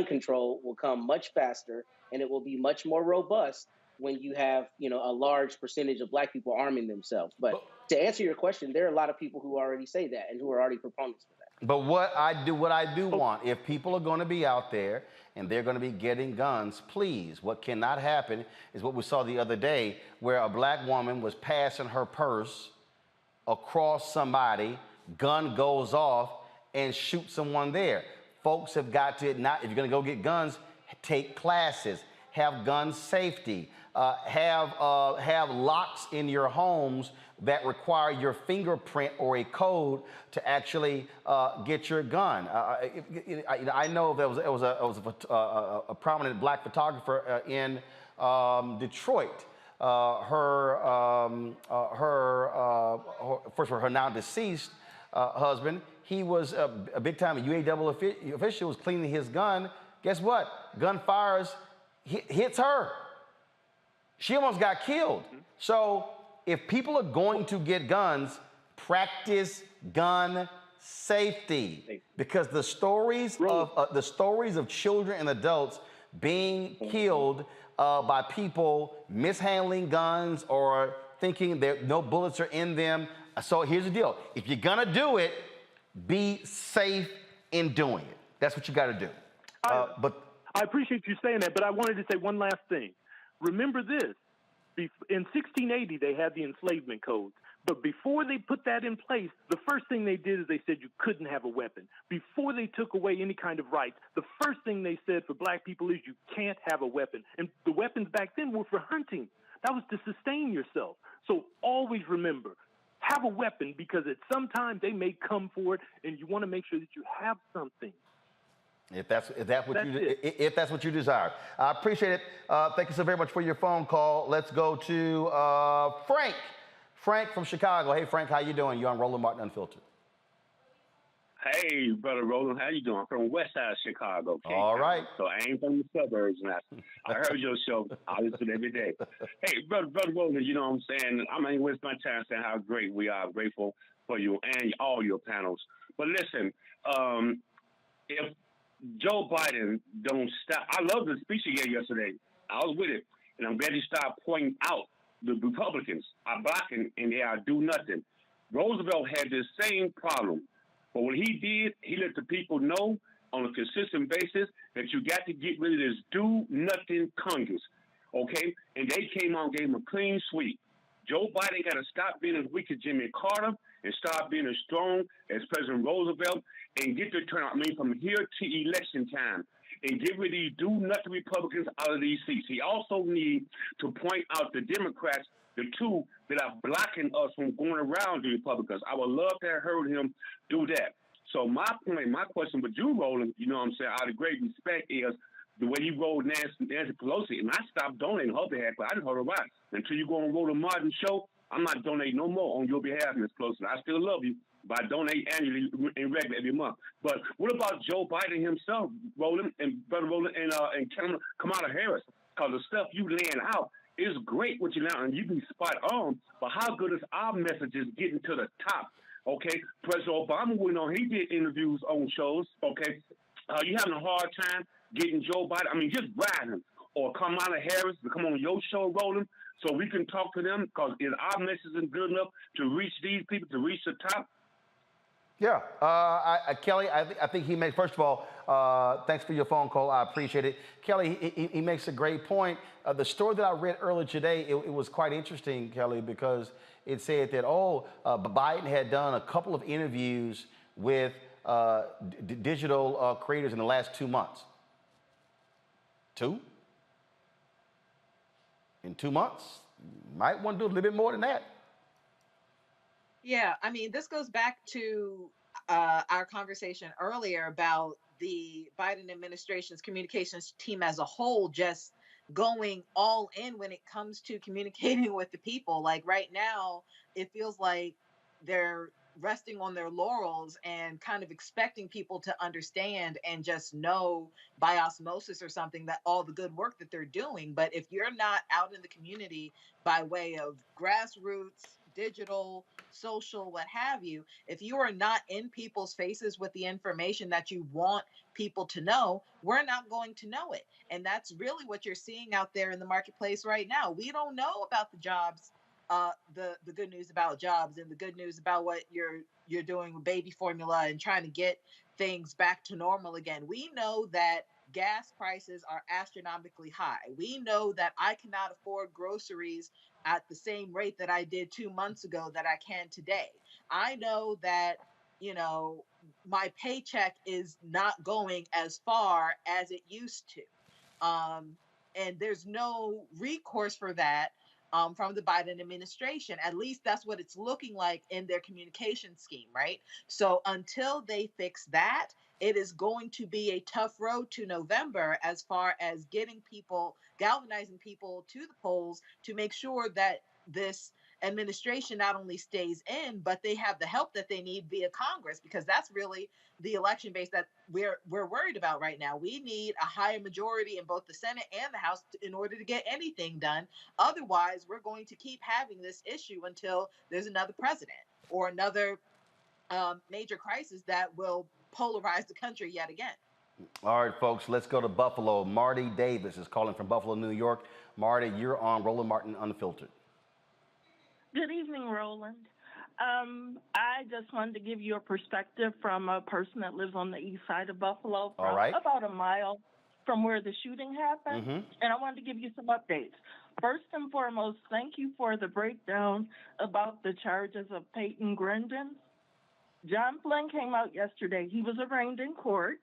control will come much faster, and it will be much more robust when you have, a large percentage of black people arming themselves. But to answer your question, there are a lot of people who already say that and who are already proponents for that. But what I do want, if people are going to be out there and they're going to be getting guns, please, what cannot happen is what we saw the other day, where a black woman was passing her purse across somebody, gun goes off, and shoots someone there. Folks have got to, if you're going to go get guns, take classes, have gun safety, have locks in your homes that require your fingerprint or a code to actually get your gun. I know there was a prominent black photographer in Detroit. Her now deceased husband, he was a big time UAW official, was cleaning his gun. Guess what? Gun fires, hits her. She almost got killed. So if people are going to get guns, practice gun safety, because the stories of children and adults being killed by people mishandling guns or thinking that no bullets are in them. So here's the deal: if you're gonna do it, be safe in doing it. That's what you got to do. But I appreciate you saying that, but I wanted to say one last thing. Remember this. In 1680, they had the enslavement code. But before they put that in place, the first thing they did is they said you couldn't have a weapon. Before they took away any kind of rights, the first thing they said for black people is you can't have a weapon. And the weapons back then were for hunting. That was to sustain yourself. So always remember, have a weapon, because at some time they may come for it, and you want to make sure that you have something. If that's what you desire. I appreciate it. Thank you so very much for your phone call. Let's go to Frank. Frank from Chicago. Hey, Frank, how you doing? You're on Roland Martin Unfiltered. Hey, brother Roland, how you doing? I'm from West Side of Chicago. All right. So I ain't from the suburbs. And I heard your show. I listen every day. Hey, brother Roland, you know what I'm saying? I'm not even waste my time saying how great we are. Grateful for you and all your panels. But listen, if Joe Biden don't stop, I love the speech he gave yesterday. I was with it, and I'm glad he started pointing out the Republicans are blocking and they are do nothing. Roosevelt had the same problem. But what he did, he let the people know on a consistent basis that you got to get rid of this do-nothing Congress, okay? And they came out and gave him a clean sweep. Joe Biden got to stop being as weak as Jimmy Carter and start being as strong as President Roosevelt and get the turnout, from here to election time, and get rid of these do-nothing Republicans out of these seats. He also needs to point out the Democrats, the two that are blocking us from going around the Republicans. I would love to have heard him do that. So my point, my question with you, Roland, you know what I'm saying, out of great respect, is the way you rolled Nancy Pelosi, and I stopped donating her behalf, but I didn't heard her right. Until you go on Roland Martin show, I'm not donating no more on your behalf, Ms. Pelosi. I still love you, but I donate annually and regularly every month. But what about Joe Biden himself, Roland, and Brother Roland, and Kamala Harris? Because the stuff you laying out is great what you now, and you be spot on, but how good is our messages getting to the top? Okay, President Obama went on, he did interviews on shows, okay? You having a hard time getting Joe Biden, just riding him, or Kamala Harris to come on your show, Roland, so we can talk to them, because is our message good enough to reach these people, to reach the top? Yeah, Kelly, I think he makes, first of all, thanks for your phone call. I appreciate it. Kelly, he makes a great point. The story that I read earlier today, it was quite interesting, Kelly, because it said that, Biden had done a couple of interviews with digital creators in the last 2 months. In 2 months? Might want to do a little bit more than that. Yeah, this goes back to our conversation earlier about the Biden administration's communications team as a whole just going all in when it comes to communicating with the people. Like right now, it feels like they're resting on their laurels and kind of expecting people to understand and just know by osmosis or something that all the good work that they're doing. But if you're not out in the community by way of grassroots, digital, social, what have you, if you are not in people's faces with the information that you want people to know, we're not going to know it. And that's really what you're seeing out there in the marketplace right now. We don't know about the jobs, the good news about jobs and the good news about what you're doing with baby formula and trying to get things back to normal again. We know that gas prices are astronomically high. We know that I cannot afford groceries at the same rate that I did 2 months ago that I can today. I know that, my paycheck is not going as far as it used to. And there's no recourse for that from the Biden administration. At least that's what it's looking like in their communication scheme, right? So until they fix that, it is going to be a tough road to November as far as getting people, galvanizing people to the polls to make sure that this administration not only stays in, but they have the help that they need via Congress, because that's really the election base that we're worried about right now. We need a higher majority in both the Senate and the House in order to get anything done. Otherwise, we're going to keep having this issue until there's another president or another major crisis that will polarize the country yet again. All right, folks, let's go to Buffalo. Marty Davis is calling from Buffalo, New York. Marty, you're on Roland Martin Unfiltered. Good evening, Roland. I just wanted to give you a perspective from a person that lives on the east side of Buffalo, from about a mile from where the shooting happened, and I wanted to give you some updates. First and foremost, thank you for the breakdown about the charges of Peyton Grandin. John Flynn came out yesterday. He was arraigned in court,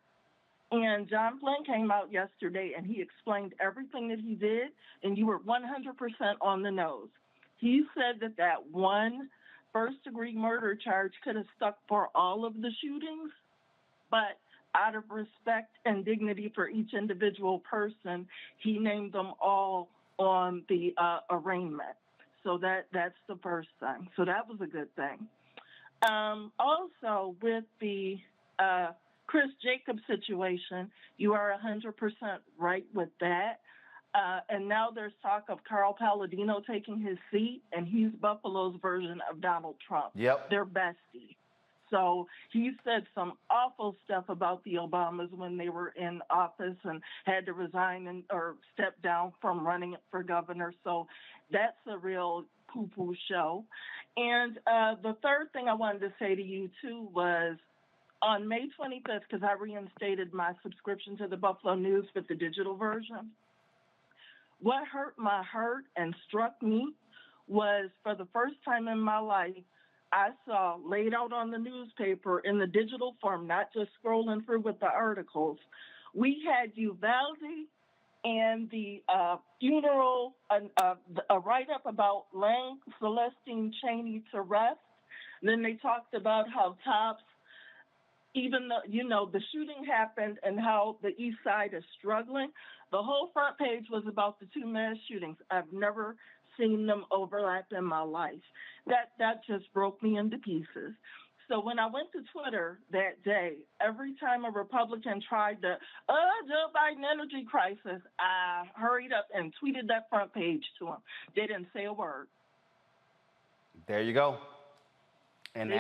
and John Flynn came out yesterday, and he explained everything that he did, and you were 100% on the nose. He said that one first-degree murder charge could have stuck for all of the shootings, but out of respect and dignity for each individual person, he named them all on the arraignment. So that's the first thing. So that was a good thing. Also, with the Chris Jacobs situation, you are 100% right with that. And now there's talk of Carl Palladino taking his seat, and he's Buffalo's version of Donald Trump. Yep. They're besties. So he said some awful stuff about the Obamas when they were in office and had to resign or step down from running for governor. So that's a real poo-poo show. And the third thing I wanted to say to you, too, was on May 25th, because I reinstated my subscription to the Buffalo News with the digital version, what hurt my heart and struck me was, for the first time in my life, I saw laid out on the newspaper in the digital form, not just scrolling through with the articles, we had Uvalde and the funeral, a write-up about laying Celestine Chaney to rest. And then they talked about how Tops, even though, the shooting happened and how the East Side is struggling, the whole front page was about the two mass shootings. I've never seen them overlap in my life. That just broke me into pieces. So when I went to Twitter that day, every time a Republican tried to, Joe Biden energy crisis, I hurried up and tweeted that front page to them. They didn't say a word. There you go. And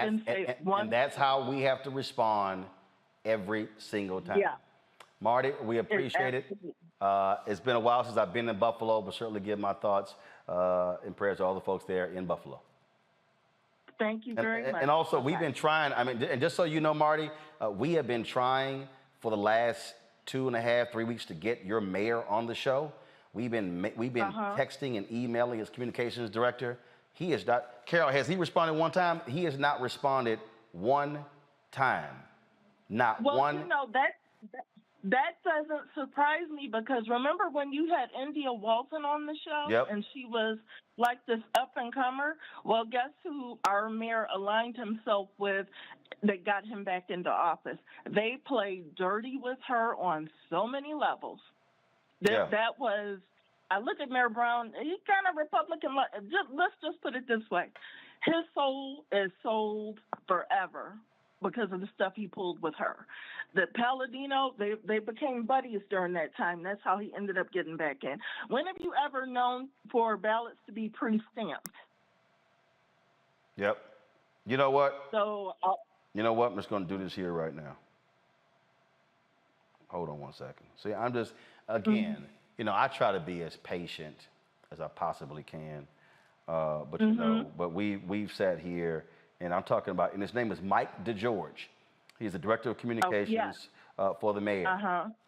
that's how we have to respond every single time. Yeah. Marty, we appreciate it. It's been a while since I've been in Buffalo, but certainly give my thoughts and prayers to all the folks there in Buffalo. Thank you very much. And also, we've been trying, and just so you know, Marty, we have been trying for the last 2.5, 3 weeks to get your mayor on the show. We've been texting and emailing his communications director. He is not, Carol, has he responded one time? He has not responded one time. Not one. Well, that doesn't surprise me, because remember when you had India Walton on the show? Yep. And she was like this up-and-comer? Well, guess who our mayor aligned himself with that got him back into office? They played dirty with her on so many levels. That was, I look at Mayor Brown, he's kind of Republican. Let's just put it this way. His soul is sold forever because of the stuff he pulled with her. The Palladino, they became buddies during that time. That's how he ended up getting back in. When have you ever known for ballots to be pre-stamped? Yep. You know what? So, you know what? I'm just going to do this here right now. Hold on one second. See, I'm just, again, I try to be as patient as I possibly can. But, but we've sat here, and I'm talking about, and his name is Mike DeGeorge. He's the director of communications for the mayor.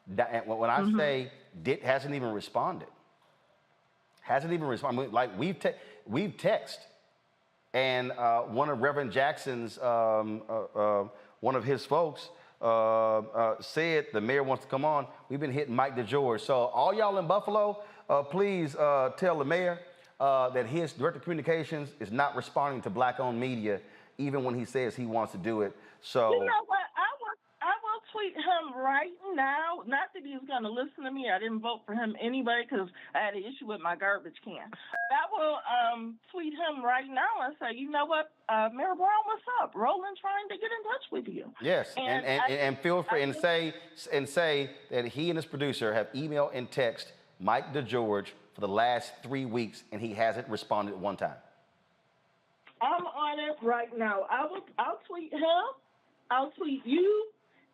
And when I say hasn't even responded, like we've texted, and one of Reverend Jackson's, one of his folks said the mayor wants to come on. We've been hitting Mike DeGeorge. So all y'all in Buffalo, please tell the mayor that his director of communications is not responding to Black-owned media, even when he says he wants to do it. So you know what? I will tweet him right now. Not that he's going to listen to me. I didn't vote for him anyway because I had an issue with my garbage can. I will tweet him right now and say, you know what, Mayor Brown, what's up? Roland trying to get in touch with you. Yes, and feel free and say that he and his producer have emailed and text Mike DeGeorge for the last 3 weeks, and he hasn't responded one time. I'm on it right now. I'll tweet him. I'll tweet you,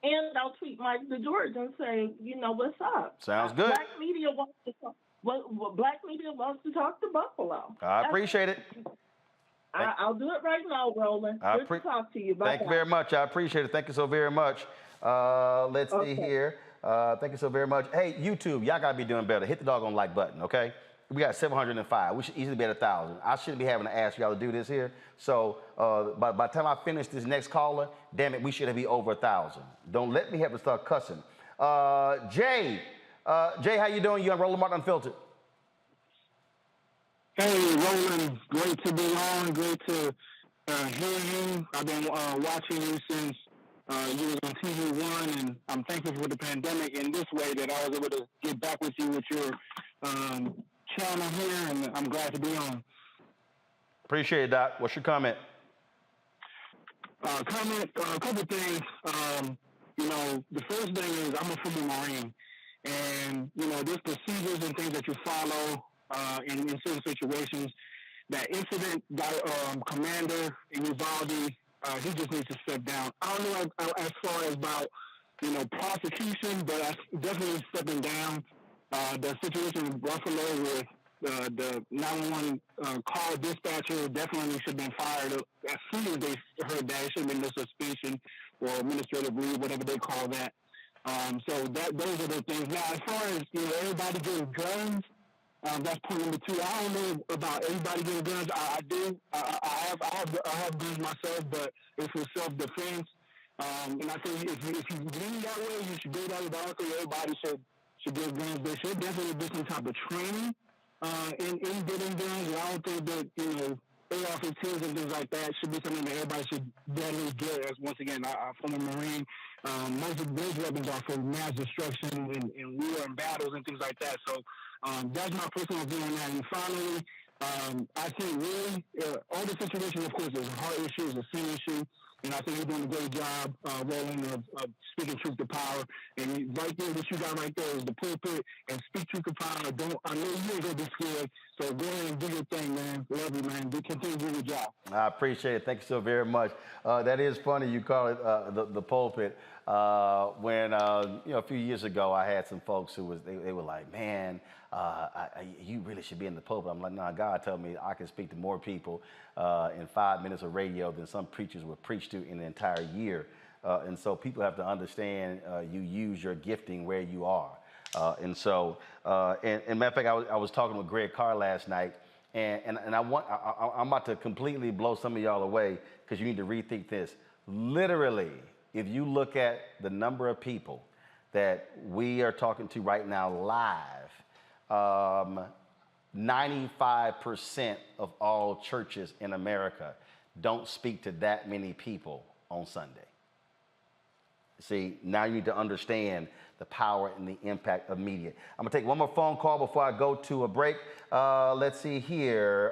and I'll tweet Mike DeGeorge and say, what's up? Sounds good. Black media wants to talk. Black media wants to talk to Buffalo. I appreciate it. I'll do it right now, Roland. Good to talk to you. Bye. Thank you very much. I appreciate it. Thank you so very much. Let's see here. Thank you so very much. Hey, YouTube, y'all gotta be doing better. Hit the doggone like button, okay? We got 705. We should easily be at 1,000. I shouldn't be having to ask y'all to do this here. So by the time I finish this next caller, damn it, we should be over 1,000. Don't let me have to start cussing. Jay, how you doing? You on Roland Martin Unfiltered? Hey, Roland, great to be on. Great to hear you. I've been watching you since you was on TV One, and I'm thankful for the pandemic in this way that I was able to get back with you with your channel here, and I'm glad to be on. Appreciate it, Doc. What's your comment? A couple things. the first thing is I'm a former Marine, and there's procedures and things that you follow in certain situations. That incident commander in Uvalde, he just needs to step down. I don't know as far as about prosecution, but definitely stepping down. The situation in Buffalo with the 911 call dispatcher definitely should have been fired as soon as they heard that. It should have been no suspension or administrative leave, whatever they call that. So those are the things. Now, as far as everybody getting guns, that's point number two. I don't know about everybody getting guns. I do. I have guns myself, but it's for self-defense. And I think if you lean that way, you should do that. But I don't think everybody should get guns. There should definitely be some type of training in getting guns. And I don't think that AR-15s and things like that should be something that everybody should definitely get. As once again, I'm from a Marine. Most of those weapons are for mass destruction and war and battles and things like that. So that's my personal view on that. And finally, I think really all the situation, of course, is a heart issue, is a sin issue. And I think you're doing a great job, Roland, of speaking truth to power. And right there, what you got right there is the pulpit and speak truth to power. I know you ain't going to be scared, so go ahead and do your thing, man. Love you, man. Continue to do your job. I appreciate it. Thank you so very much. That is funny. You call it the pulpit. When a few years ago, I had some folks who they were like, man, you really should be in the pulpit. I'm like, nah, God told me I can speak to more people in 5 minutes of radio than some preachers would preach to in an entire year. And so people have to understand you use your gifting where you are. And matter of fact, I was talking with Greg Carr last night, and I'm about to completely blow some of y'all away because you need to rethink this. Literally, if you look at the number of people that we are talking to right now live, 95% of all churches in America don't speak to that many people on Sunday. See, now you need to understand the power and the impact of media. I'm gonna take one more phone call before I go to a break. Let's see here.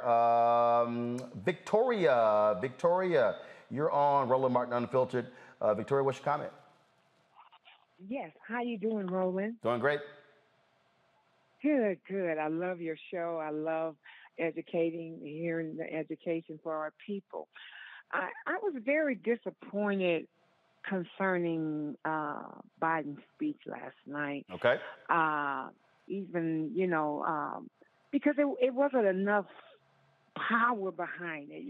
Victoria, you're on Roland Martin Unfiltered. Victoria, what's your comment? Yes, how you doing, Roland? Doing great. Good, good. I love your show. I love hearing the education for our people. I was very disappointed concerning Biden's speech last night. Okay. Because it wasn't enough power behind it.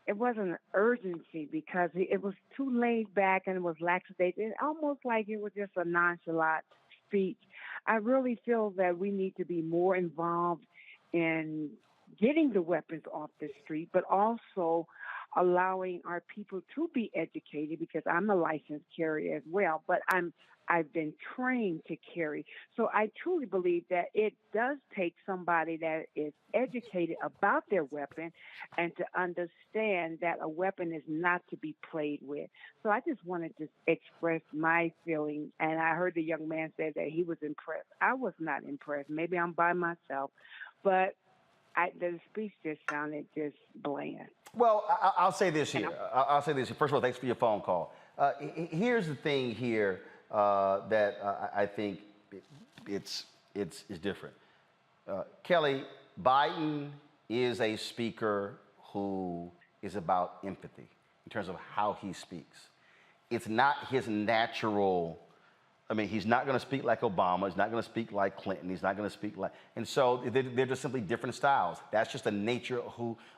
It wasn't urgency because it was too laid back and it was lackadaisical. Almost like it was just a nonchalant speech. I really feel that we need to be more involved in getting the weapons off the street, but also allowing our people to be educated, because I'm a licensed carrier as well, but I've been trained to carry. So I truly believe that it does take somebody that is educated about their weapon and to understand that a weapon is not to be played with. So I just wanted to express my feeling, and I heard the young man say that he was impressed. I was not impressed. Maybe I'm by myself, but the speech just sounded just bland. Well, I'll say this here. I'll say this. First of all, thanks for your phone call. Here's the thing here that I think it's different. Kelly, Biden is a speaker who is about empathy in terms of how he speaks. It's not his natural. I mean, he's not going to speak like Obama. He's not going to speak like Clinton. He's not going to speak like, and so they're just simply different styles. That's just the nature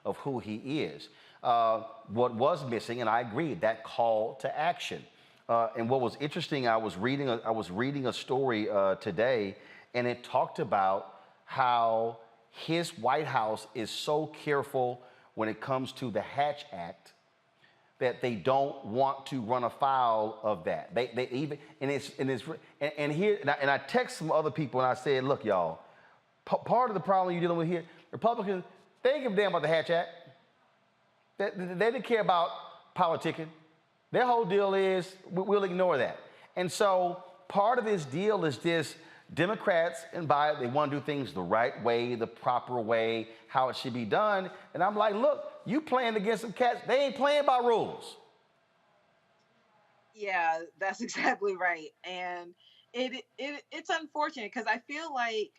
of who he is. What was missing, and I agree, that call to action. And what was interesting, I was reading a story today, and it talked about how his White House is so careful when it comes to the Hatch Act that they don't want to run afoul of that. They even and I text some other people and I said, look, y'all, part of the problem you're dealing with here, Republicans, they didn't give a damn about the Hatch Act. They didn't care about politicking. Their whole deal is we'll ignore that. And so part of this deal is this: Democrats and Biden, they want to do things the right way, the proper way, how it should be done. And I'm like, look, you playing against some cats. They ain't playing by rules. Yeah, that's exactly right. And it's unfortunate because I feel like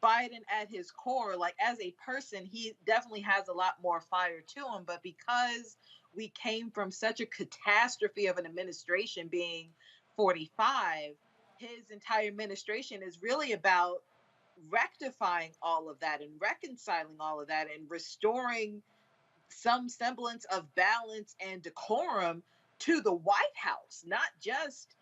Biden at his core, like as a person, he definitely has a lot more fire to him. But because we came from such a catastrophe of an administration being 45, his entire administration is really about rectifying all of that and reconciling all of that and restoring some semblance of balance and decorum to the White House, not just,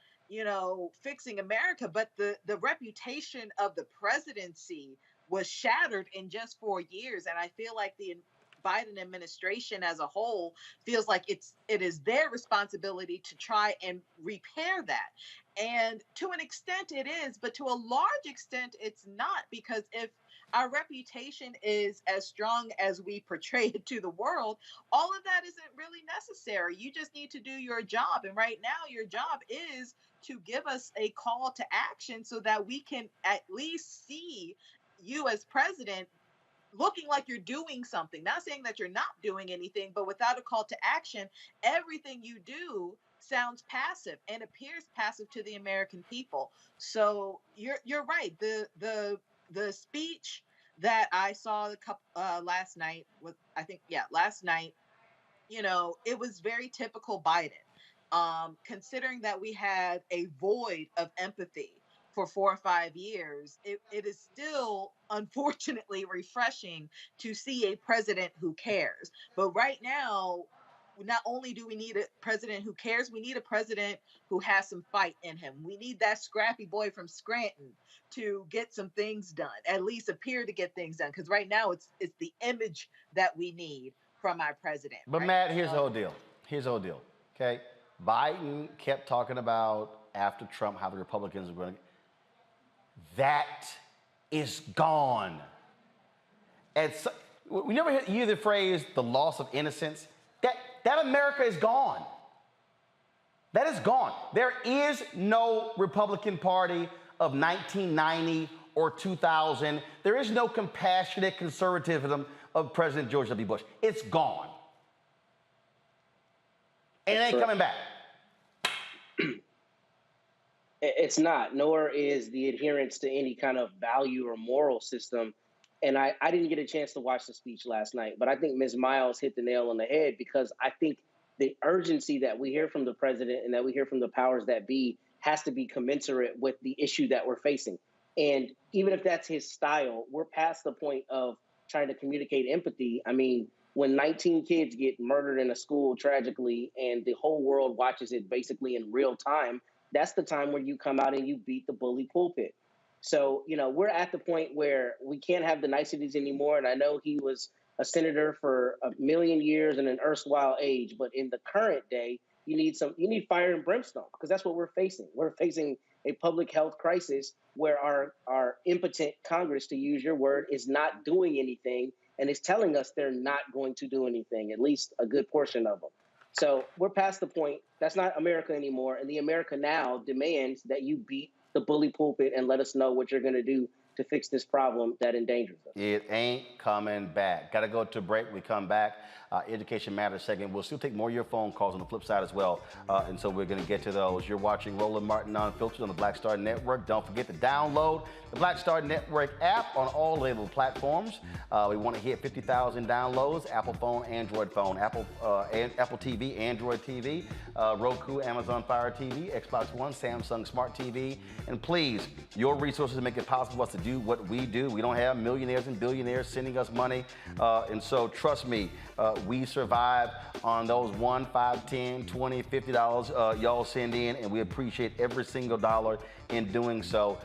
fixing America, but the reputation of the presidency was shattered in just 4 years. And I feel like the Biden administration as a whole feels like it is their responsibility to try and repair that. And to an extent it is, but to a large extent it's not, because if our reputation is as strong as we portray it to the world, all of that isn't really necessary. You just need to do your job. And right now, your job is to give us a call to action so that we can at least see you as president looking like you're doing something. Not saying that you're not doing anything, but without a call to action, everything you do sounds passive and appears passive to the American people. So you're right. The speech that I saw last night last night, it was very typical Biden. Considering that we had a void of empathy for 4 or 5 years, it is still unfortunately refreshing to see a president who cares. But right now, not only do we need a president who cares, we need a president who has some fight in him. We need that scrappy boy from Scranton to get some things done, at least appear to get things done. Because right now it's the image that we need from our president. But right? Matt, here's the whole deal. Okay, Biden kept talking about after Trump how the Republicans were going to. That is gone. And so, we never hear the phrase "the loss of innocence." That America is gone. That is gone. There is no Republican Party of 1990 or 2000. There is no compassionate conservatism of President George W. Bush. It's gone. And it ain't coming back. It's not, nor is the adherence to any kind of value or moral system. And I didn't get a chance to watch the speech last night, but I think Ms. Miles hit the nail on the head, because I think the urgency that we hear from the president and that we hear from the powers that be has to be commensurate with the issue that we're facing. And even if that's his style, we're past the point of trying to communicate empathy. I mean, when 19 kids get murdered in a school tragically and the whole world watches it basically in real time, that's the time where you come out and you beat the bully pulpit. So, we're at the point where we can't have the niceties anymore. And I know he was a senator for a million years in an erstwhile age, but in the current day, you need fire and brimstone, because that's what we're facing. We're facing a public health crisis where our impotent Congress, to use your word, is not doing anything and is telling us they're not going to do anything, at least a good portion of them. So we're past the point. That's not America anymore. And the America now demands that you beat the bully pulpit and let us know what you're going to do to fix this problem that endangers us. It ain't coming back. Got to go to a break. We come back. Education Matters segment. We'll still take more of your phone calls on the flip side as well. And so we're going to get to those. You're watching Roland Martin Unfiltered on the Black Star Network. Don't forget to download the Black Star Network app on all labeled platforms. We want to hit 50,000 downloads. Apple phone, Android phone, Apple TV, Android TV, Roku, Amazon Fire TV, Xbox One, Samsung Smart TV. And please, your resources make it possible for us to do what we do. We don't have millionaires and billionaires sending us money. And so trust me, we survive on those $1, $5, $10, $20, $50 y'all send in, and we appreciate every single dollar in doing so.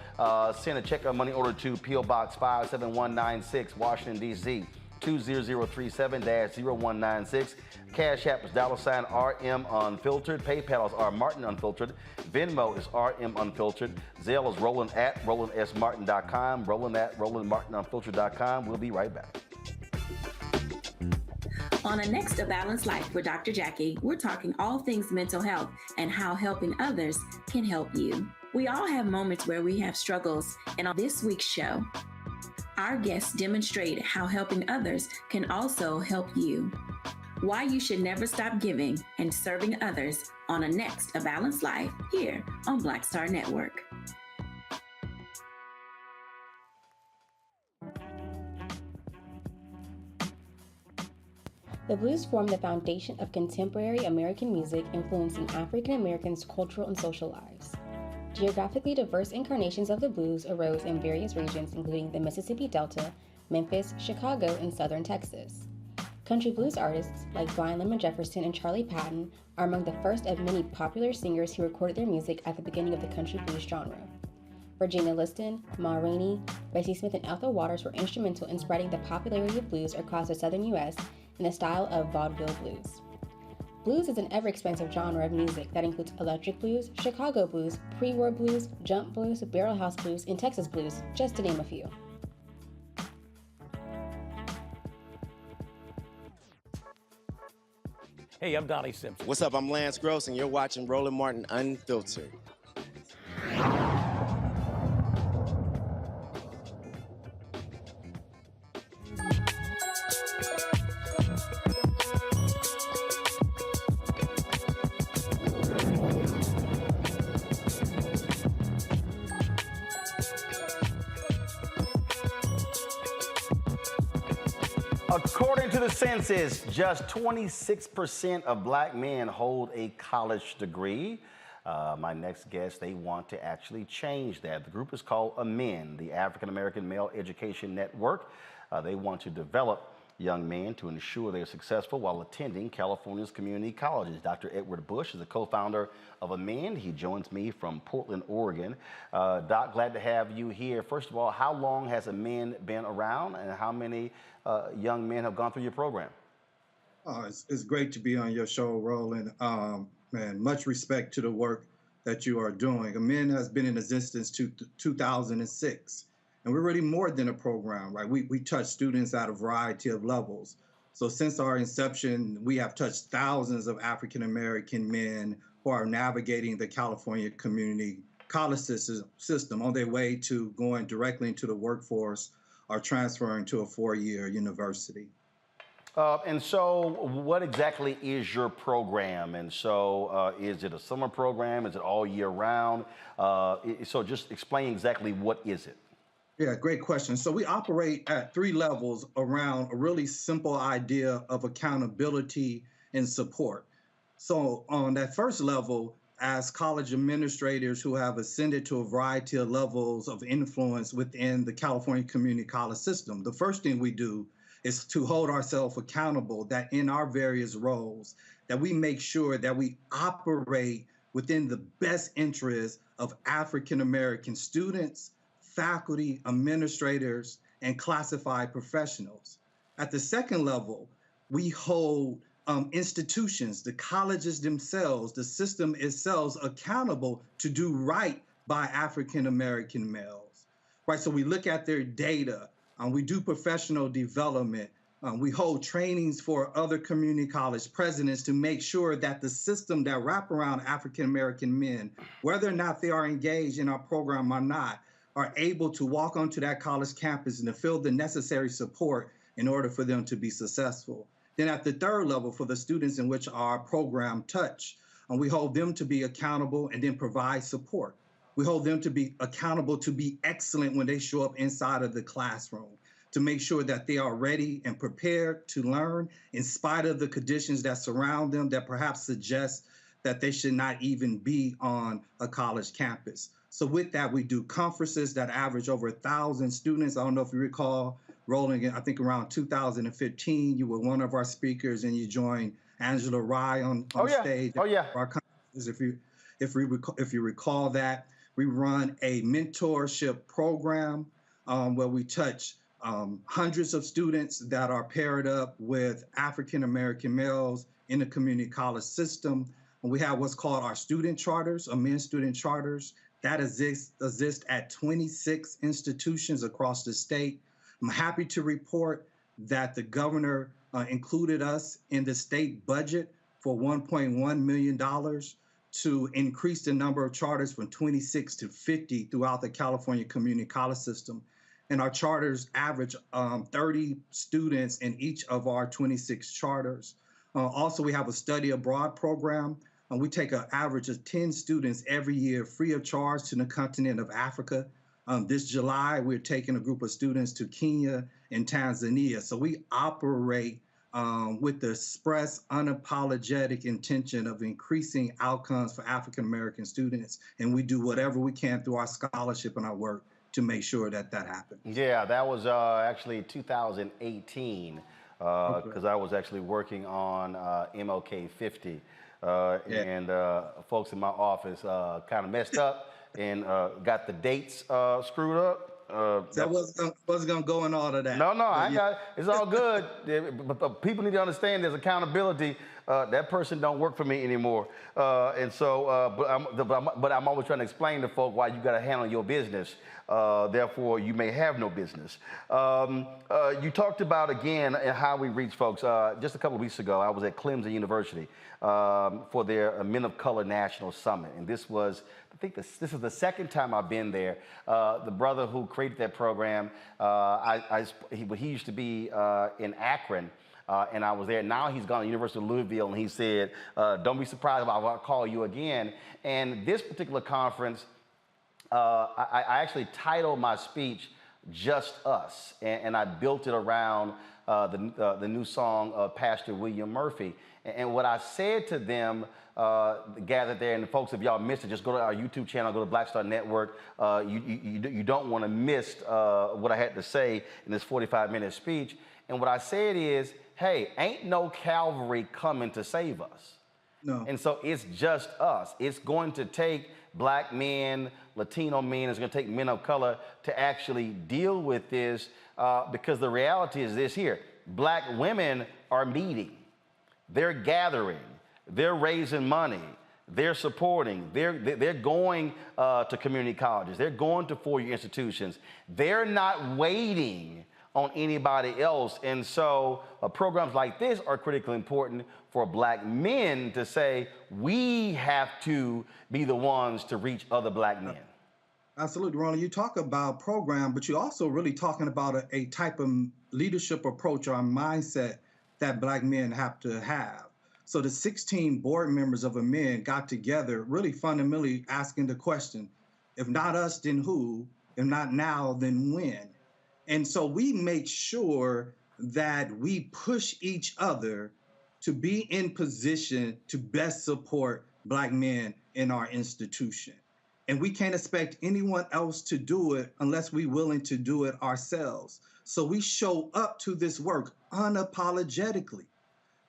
Send a check or money order to P.O. Box 57196, Washington, D.C. 20037-0196. Cash App is $RM Unfiltered. PayPal is R Martin Unfiltered. Venmo is RM Unfiltered. Zelle is Roland at RolandSMartin.com. Roland at RolandMartinUnfiltered.com. We'll be right back. On A Next A Balanced Life with Dr. Jackie, we're talking all things mental health and how helping others can help you. We all have moments where we have struggles, and on this week's show, our guests demonstrate how helping others can also help you. why you should never stop giving and serving others on Next, A Balanced Life here on Black Star Network. The blues form the foundation of contemporary American music, influencing African Americans' cultural and social lives. Geographically diverse incarnations of the blues arose in various regions, including the Mississippi Delta, Memphis, Chicago, and southern Texas. Country blues artists like Brian Lemon Jefferson and Charlie Patton are among the first of many popular singers who recorded their music at the beginning of the country blues genre. Virginia Liston, Ma Rainey, Bessie Smith, and Ethel Waters were instrumental in spreading the popularity of blues across the southern U.S. in the style of vaudeville blues. Blues is an ever-expansive genre of music that includes electric blues, Chicago blues, pre-war blues, jump blues, barrel house blues, and Texas blues, just to name a few. Hey, I'm Donnie Simpson. What's up? I'm Lance Gross, and you're watching Roland Martin Unfiltered. According to the census, just 26% of black men hold a college degree. My next guest, they want to actually change that. The group is called AMEN, the African American Male Education Network. They want to develop young men to ensure they're successful while attending California's community colleges. Dr. Edward Bush is the co-founder of AMEN. He joins me from Portland, Oregon. Doc, glad to have you here. First of all, how long has AMEN been around, and how many young men have gone through your program? It's great to be on your show, Roland. Man, much respect to the work that you are doing. AMEN has been in existence to 2006. And we're really more than a program, right? We touch students at a variety of levels. So since our inception, we have touched thousands of African-American men who are navigating the California community college system on their way to going directly into the workforce or transferring to a four-year university. And so what exactly is your program? And so is it a summer program? Is it all year round? So just explain exactly what is it? Yeah, great question. So we operate at three levels around a really simple idea of accountability and support. So on that first level, as college administrators who have ascended to a variety of levels of influence within the California community college system, the first thing we do is to hold ourselves accountable that in our various roles, that we make sure that we operate within the best interests of African-American students, faculty, administrators, and classified professionals. At the second level, we hold institutions, the colleges themselves, the system itself accountable to do right by African-American males, right? So we look at their data, we do professional development, we hold trainings for other community college presidents to make sure that the system that wrap around African-American men, whether or not they are engaged in our program or not, are able to walk onto that college campus and to feel the necessary support in order for them to be successful. Then at the third level, for the students in which our program touch, we hold them to be accountable and then provide support. We hold them to be accountable to be excellent when they show up inside of the classroom, to make sure that they are ready and prepared to learn in spite of the conditions that surround them that perhaps suggest that they should not even be on a college campus. So with that, we do conferences that average over 1,000 students. I don't know if you recall, Roland, I think around 2015, you were one of our speakers and you joined Angela Rye on stage. Oh, yeah. Our conferences, if you recall that, we run a mentorship program where we touch hundreds of students that are paired up with African-American males in the community college system. And we have what's called our student charters, AMEN student charters, that exist at 26 institutions across the state. I'm happy to report that the governor included us in the state budget for $1.1 million to increase the number of charters from 26 to 50 throughout the California community college system. And our charters average 30 students in each of our 26 charters. Also, we have a study abroad program. We take an average of 10 students every year free of charge to the continent of Africa. This July, we're taking a group of students to Kenya and Tanzania. So we operate with the express, unapologetic intention of increasing outcomes for African American students. And we do whatever we can through our scholarship and our work to make sure that that happens. Yeah, that was actually 2018, because I was actually working on MLK 50. And folks in my office kind of messed up and got the dates screwed up. That wasn't going to go in all of that. No, I got it. It's all good. But people need to understand there's accountability. That person don't work for me anymore. And so, but I'm always trying to explain to folk why you got to handle your business. Therefore, you may have no business. You talked about, again, how we reach folks. Just a couple of weeks ago, I was at Clemson University for their Men of Color National Summit. And this was, I think this is the second time I've been there. The brother who created that program, he used to be in Akron. And I was there. Now he's gone to the University of Louisville, and he said, don't be surprised if I call you again. And this particular conference, I actually titled my speech, Just Us, and I built it around the new song of Pastor William Murphy. And what I said to them, gathered there, and folks, if y'all missed it, just go to our YouTube channel, go to Black Star Network. You don't want to miss what I had to say in this 45-minute speech. And what I said is, hey, ain't no Calvary coming to save us. No. And so it's just us. It's going to take Black men, Latino men, it's going to take men of color to actually deal with this, because the reality is this here. Black women are meeting. They're gathering. They're raising money. They're supporting. They're going to community colleges. They're going to four-year institutions. They're not waiting on anybody else. And so programs like this are critically important for Black men to say, we have to be the ones to reach other Black men. Absolutely, Ronald. You talk about program, but you're also really talking about a type of leadership approach or mindset that Black men have to have. So the 16 board members of a men got together, really fundamentally asking the question, if not us, then who? If not now, then when? And so we make sure that we push each other to be in position to best support Black men in our institution. And we can't expect anyone else to do it unless we're willing to do it ourselves. So we show up to this work unapologetically,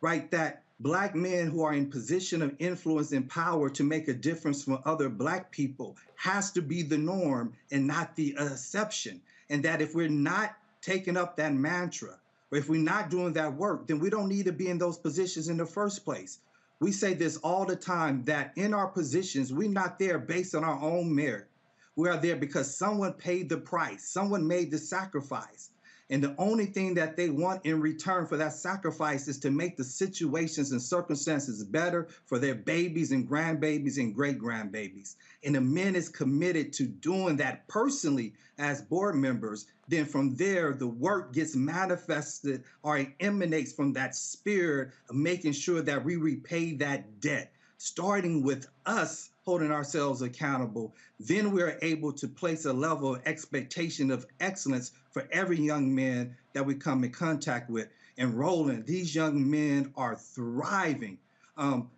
right? That Black men who are in position of influence and power to make a difference for other Black people has to be the norm and not the exception. And that if we're not taking up that mantra, or if we're not doing that work, then we don't need to be in those positions in the first place. We say this all the time, that in our positions, we're not there based on our own merit. We are there because someone paid the price, someone made the sacrifice. And the only thing that they want in return for that sacrifice is to make the situations and circumstances better for their babies and grandbabies and great-grandbabies. And the men is committed to doing that personally as board members. Then from there, the work gets manifested or it emanates from that spirit of making sure that we repay that debt, starting with us holding ourselves accountable. Then we're able to place a level of expectation of excellence for every young man that we come in contact with. And Roland, these young men are thriving.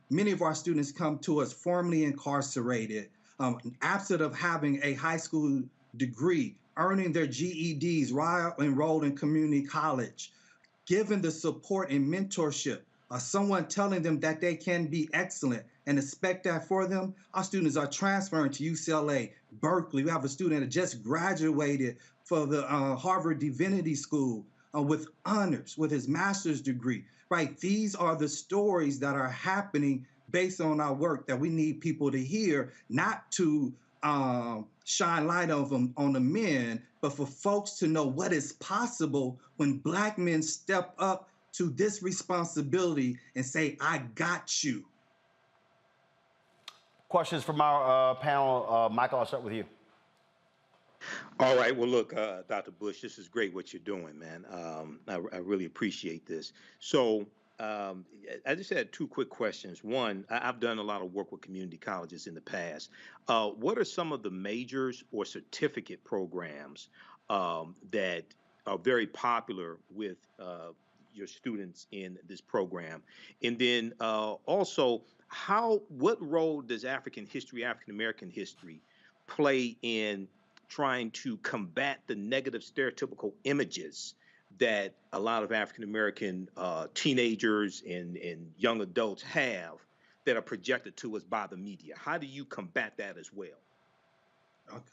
Many of our students come to us formerly incarcerated, absent of having a high school degree, earning their GEDs while enrolled in community college, given the support and mentorship, someone telling them that they can be excellent and expect that for them. Our students are transferring to UCLA, Berkeley. We have a student that just graduated for the Harvard Divinity School with honors, with his master's degree, right? These are the stories that are happening based on our work that we need people to hear, not to shine light on the men, but for folks to know what is possible when Black men step up to this responsibility and say, I got you. Questions from our panel. Michael, I'll start with you. All right. Well, look, Dr. Bush, this is great what you're doing, man. I really appreciate this. So I just had two quick questions. One, I've done a lot of work with community colleges in the past. What are some of the majors or certificate programs that are very popular with your students in this program? And then also, what role does African history, African American history, play in trying to combat the negative stereotypical images that a lot of African American teenagers and young adults have that are projected to us by the media? How do you combat that as well? Okay.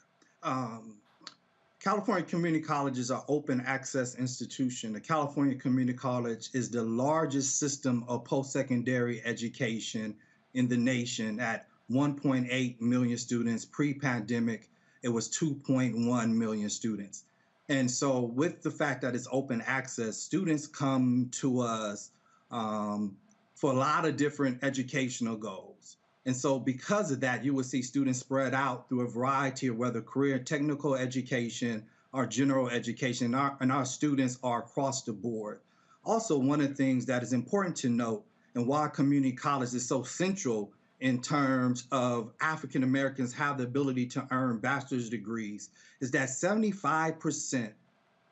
California community colleges are open access institution. The California Community College is the largest system of post-secondary education in the nation at 1.8 million students. Pre-pandemic, it was 2.1 million students. And so with the fact that it's open access, students come to us for a lot of different educational goals. And so because of that, you will see students spread out through a variety of whether career technical education or general education, and our students are across the board. Also, one of the things that is important to note and why community college is so central in terms of African Americans have the ability to earn bachelor's degrees is that 75%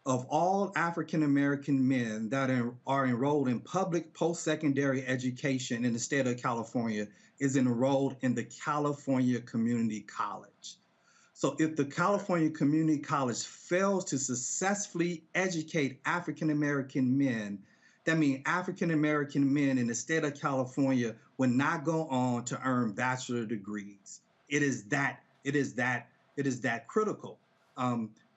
of all African American men that are enrolled in public post-secondary education in the state of California is enrolled in the California Community College. So if the California Community College fails to successfully educate African American men, that means African American men in the state of California would not go on to earn bachelor degrees. It is that critical.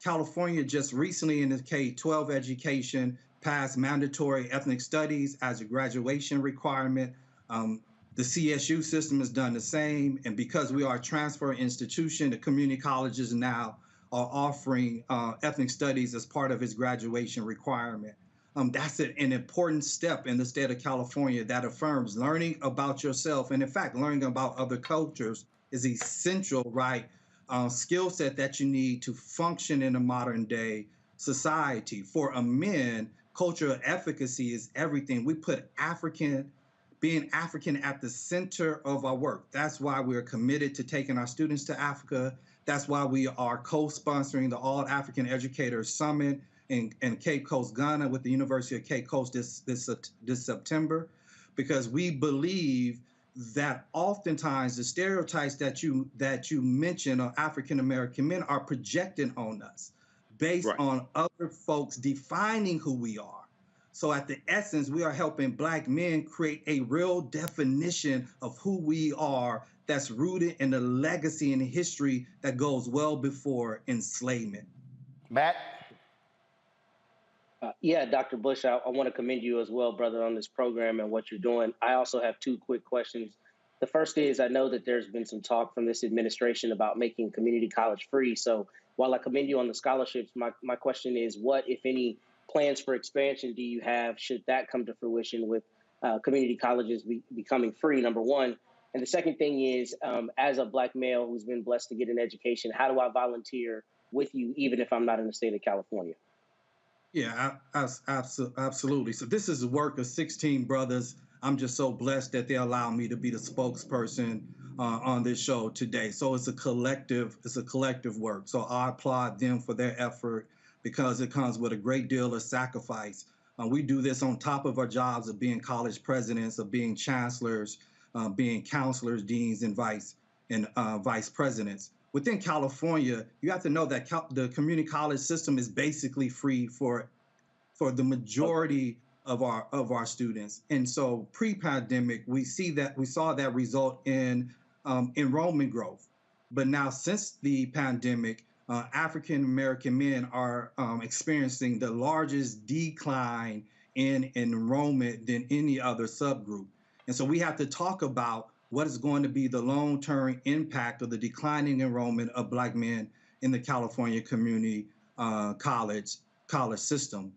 California just recently in the K-12 education passed mandatory ethnic studies as a graduation requirement. The CSU system has done the same. And because we are a transfer institution, the community colleges now are offering ethnic studies as part of its graduation requirement. That's an important step in the state of California that affirms learning about yourself. And in fact, learning about other cultures is essential, right? Skill set that you need to function in a modern day society. For a man, cultural efficacy is everything. We put being African at the center of our work. That's why we're committed to taking our students to Africa. That's why we are co-sponsoring the All African Educators Summit in Cape Coast, Ghana with the University of Cape Coast this September, because we believe that oftentimes the stereotypes that you mention of African American men are projected on us based on other folks defining who we are. So at the essence, we are helping Black men create a real definition of who we are that's rooted in the legacy and history that goes well before enslavement. Matt? Yeah, Dr. Bush, I want to commend you as well, brother, on this program and what you're doing. I also have two quick questions. The first is, I know that there's been some talk from this administration about making community college free. So while I commend you on the scholarships, my question is, what, if any, plans for expansion do you have should that come to fruition with community colleges becoming free, number one? And the second thing is, as a Black male who's been blessed to get an education, how do I volunteer with you, even if I'm not in the state of California? Yeah, absolutely. So this is the work of 16 brothers. I'm just so blessed that they allow me to be the spokesperson on this show today. So it's a collective work. So I applaud them for their effort because it comes with a great deal of sacrifice. We do this on top of our jobs of being college presidents, of being chancellors, being counselors, deans, and vice presidents. Within California, you have to know that the community college system is basically free for the majority of our students. And so pre-pandemic, we saw that result in enrollment growth. But now since the pandemic, African American men are experiencing the largest decline in enrollment than any other subgroup. And so we have to talk about what is going to be the long-term impact of the declining enrollment of Black men in the California community college system.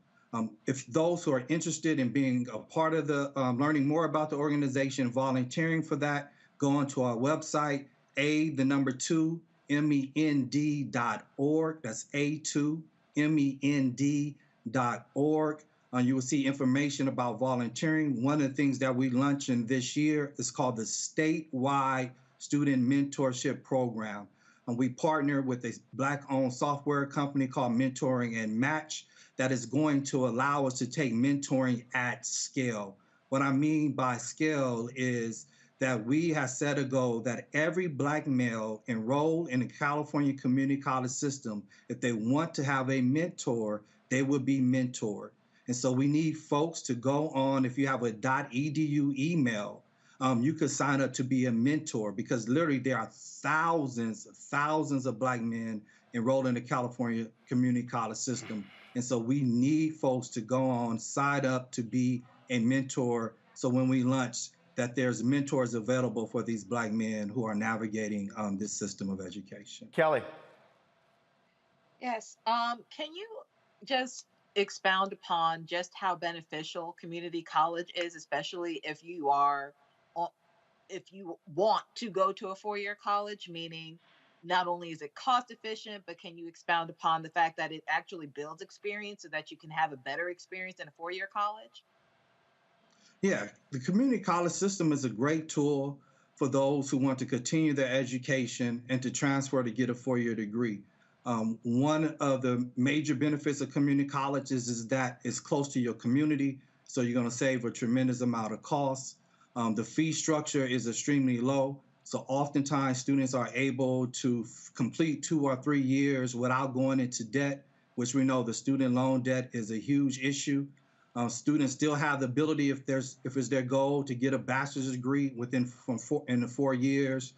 If those who are interested in being a part of the, learning more about the organization, volunteering for that, go onto our website, A2MEND.org. That's A2MEND.org. You will see information about volunteering. One of the things that we launching this year is called the statewide student mentorship program. And we partner with a Black-owned software company called Mentoring and Match that is going to allow us to take mentoring at scale. What I mean by scale is that we have set a goal that every Black male enrolled in the California community college system, if they want to have a mentor, they will be mentored. And so we need folks to go on, if you have a .edu email, you could sign up to be a mentor, because literally there are thousands of Black men enrolled in the California community college system. And so we need folks to go on, sign up to be a mentor. So when we launch, that there's mentors available for these Black men who are navigating this system of education. Kelly. Yes. Can you just expound upon just how beneficial community college is, especially if you want to go to a four-year college, meaning not only is it cost efficient, but can you expound upon the fact that it actually builds experience so that you can have a better experience in a four-year college? Yeah, the community college system is a great tool for those who want to continue their education and to transfer to get a four-year degree. One of the major benefits of community colleges is that it's close to your community, so you're going to save a tremendous amount of costs. The fee structure is extremely low, so oftentimes students are able to complete 2 or 3 years without going into debt, which we know the student loan debt is a huge issue. Students still have the ability, if it's their goal, to get a bachelor's degree in the 4 years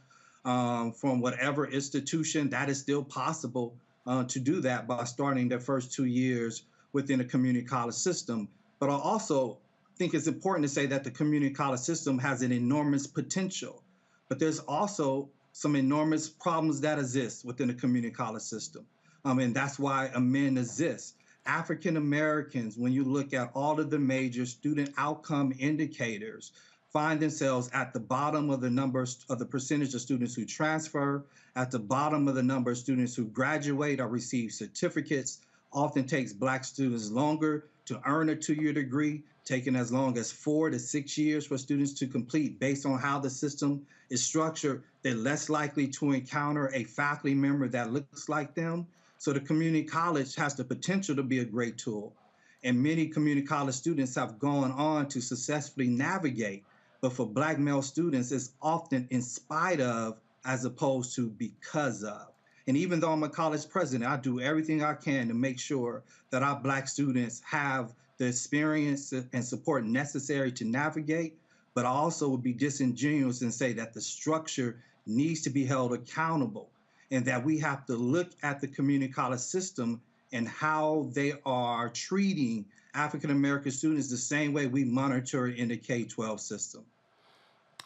from whatever institution. That is still possible to do that by starting their first 2 years within a community college system. But I also think it's important to say that the community college system has an enormous potential, but there's also some enormous problems that exist within the community college system. And that's why AMEN exists. African Americans, when you look at all of the major student outcome indicators, find themselves at the bottom of the numbers of the percentage of students who transfer, at the bottom of the number of students who graduate or receive certificates. Often takes Black students longer to earn a 2-year degree, taking as long as 4 to 6 years for students to complete. Based on how the system is structured, they're less likely to encounter a faculty member that looks like them. So the community college has the potential to be a great tool. And many community college students have gone on to successfully navigate. But for Black male students, it's often in spite of as opposed to because of. And even though I'm a college president, I do everything I can to make sure that our Black students have the experience and support necessary to navigate. But I also would be disingenuous and say that the structure needs to be held accountable, and that we have to look at the community college system and how they are treating African-American students the same way we monitor in the K-12 system.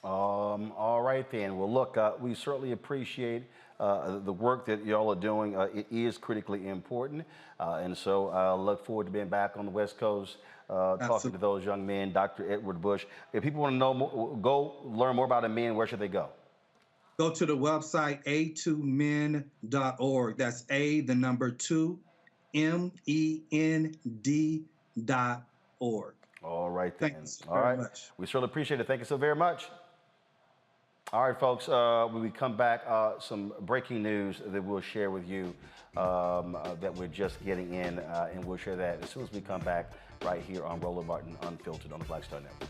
All right then. Well, look, we certainly appreciate the work that y'all are doing. It is critically important. And so I look forward to being back on the West Coast, talking to those young men, Dr. Edward Bush. If people want to know more, go learn more about AMEN, where should they go? Go to the website a2men.org. That's A, the number 2, MEND.org. All right then. Thanks All very right. much. We certainly appreciate it. Thank you so very much. All right, folks. When we come back, some breaking news that we'll share with you that we're just getting in, and we'll share that as soon as we come back right here on Roland Martin Unfiltered on the Black Star Network.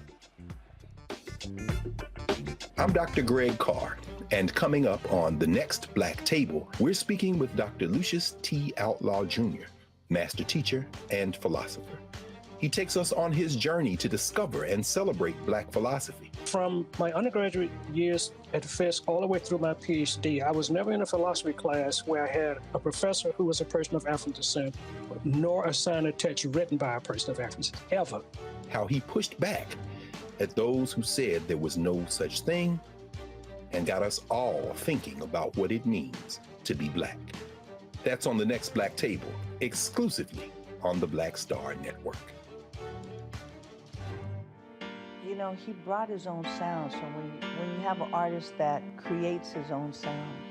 I'm Dr. Greg Carr, and coming up on The Next Black Table, we're speaking with Dr. Lucius T. Outlaw Jr., master teacher and philosopher. He takes us on his journey to discover and celebrate Black philosophy. From my undergraduate years at Fisk all the way through my PhD, I was never in a philosophy class where I had a professor who was a person of African descent, nor a sign of text written by a person of African descent, ever. How he pushed back at those who said there was no such thing, and got us all thinking about what it means to be Black. That's on The Next Black Table, exclusively on the Black Star Network. You know, he brought his own sound. So when you have an artist that creates his own sound,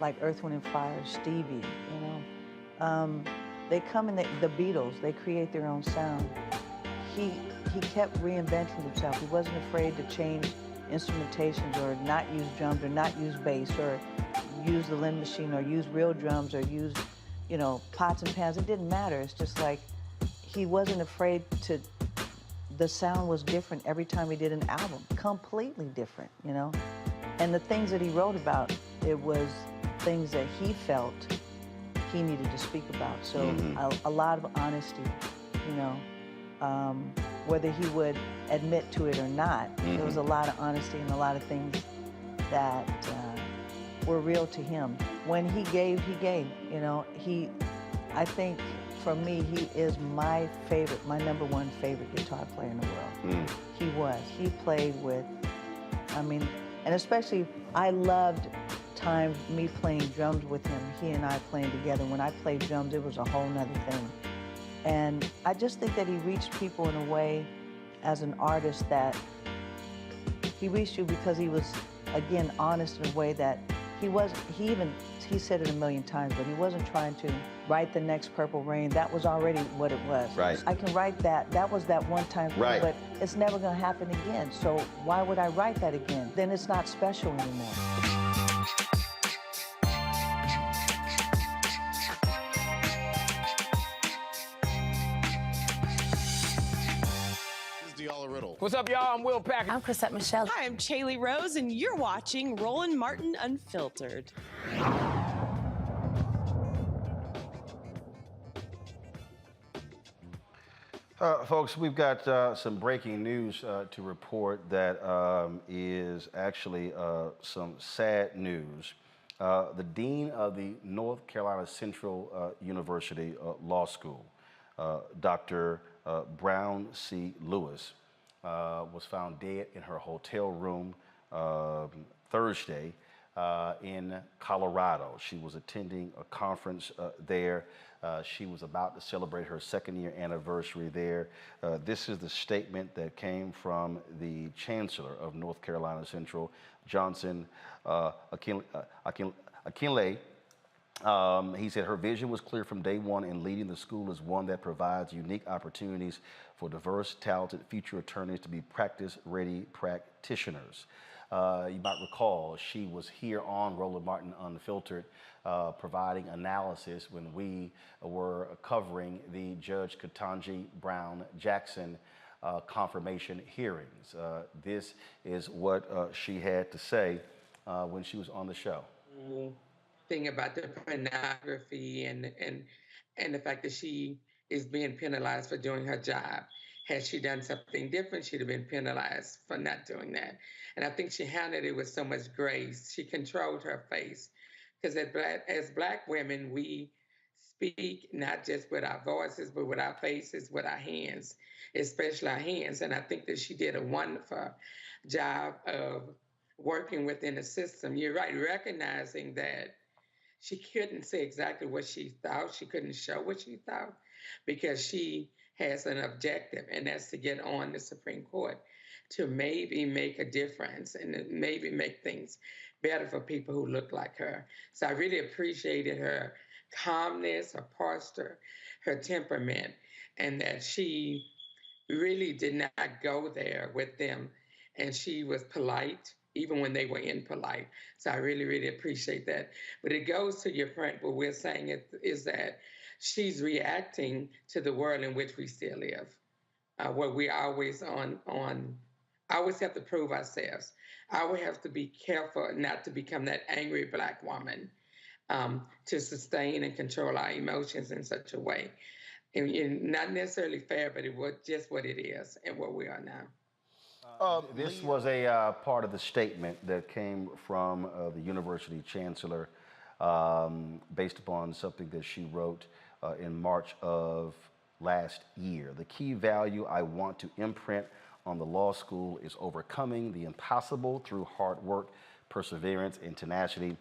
like Earth, Wind & Fire, Stevie, you know, they come in, the Beatles, they create their own sound. he kept reinventing himself. He wasn't afraid to change instrumentations or not use drums or not use bass or use the Lynn machine or use real drums or use, you know, pots and pans. It didn't matter. It's just like he wasn't afraid to, the sound was different every time he did an album, completely different, you know? And the things that he wrote about, it was things that he felt he needed to speak about. So a lot of honesty, you know, whether he would admit to it or not, there was a lot of honesty and a lot of things that were real to him. When he gave, you know, I think for me, he is my favorite, my #1 favorite guitar player in the world. He was. He played with, I mean, and especially I loved times me playing drums with him, he and I playing together. When I played drums, it was a whole nother thing. And I just think that he reached people in a way as an artist that he reached you because he was, again, honest in a way that he said it a million times, but he wasn't trying to write the next Purple Rain. That was already what it was. Right. I can write that. That was that one time thing, Right. but it's never going to happen again. So why would I write that again? Then it's not special anymore. What's up, y'all? I'm Will Packer. I'm Chrisette Michelle. Hi, I'm Chaley Rose, and you're watching Roland Martin Unfiltered. Folks, we've got some breaking news to report that is actually some sad news. The dean of the North Carolina Central University Law School, Dr. Brown C. Lewis, was found dead in her hotel room Thursday in Colorado. She was attending a conference there. She was about to celebrate her second-year anniversary there. This is the statement that came from the Chancellor of North Carolina Central, Johnson Akinleye. He said her vision was clear from day one, and leading the school is one that provides unique opportunities for diverse, talented future attorneys to be practice-ready practitioners. You might recall she was here on Roland Martin Unfiltered providing analysis when we were covering the Judge Ketanji Brown Jackson confirmation hearings. This is what she had to say when she was on the show. Thing about the pornography and the fact that she is being penalized for doing her job. Had she done something different, she'd have been penalized for not doing that. And I think she handled it with so much grace. She controlled her face. Because as Black women, we speak not just with our voices, but with our faces, with our hands, especially our hands. And I think that she did a wonderful job of working within the system. You're right, recognizing that she couldn't say exactly what she thought. She couldn't show what she thought because she has an objective, and that's to get on the Supreme Court to maybe make a difference and maybe make things better for people who look like her. So I really appreciated her calmness, her posture, her temperament, and that she really did not go there with them. And she was polite, even when they were impolite. So I really, really appreciate that. But it goes to your point, what we're saying is that she's reacting to the world in which we still live, where we always always have to prove ourselves. I would have to be careful not to become that angry Black woman to sustain and control our emotions in such a way. And not necessarily fair, but it was just what it is and what we are now. This was a part of the statement that came from the university chancellor based upon something that she wrote in March of last year. The key value I want to imprint on the law school is overcoming the impossible through hard work, perseverance, and tenacity.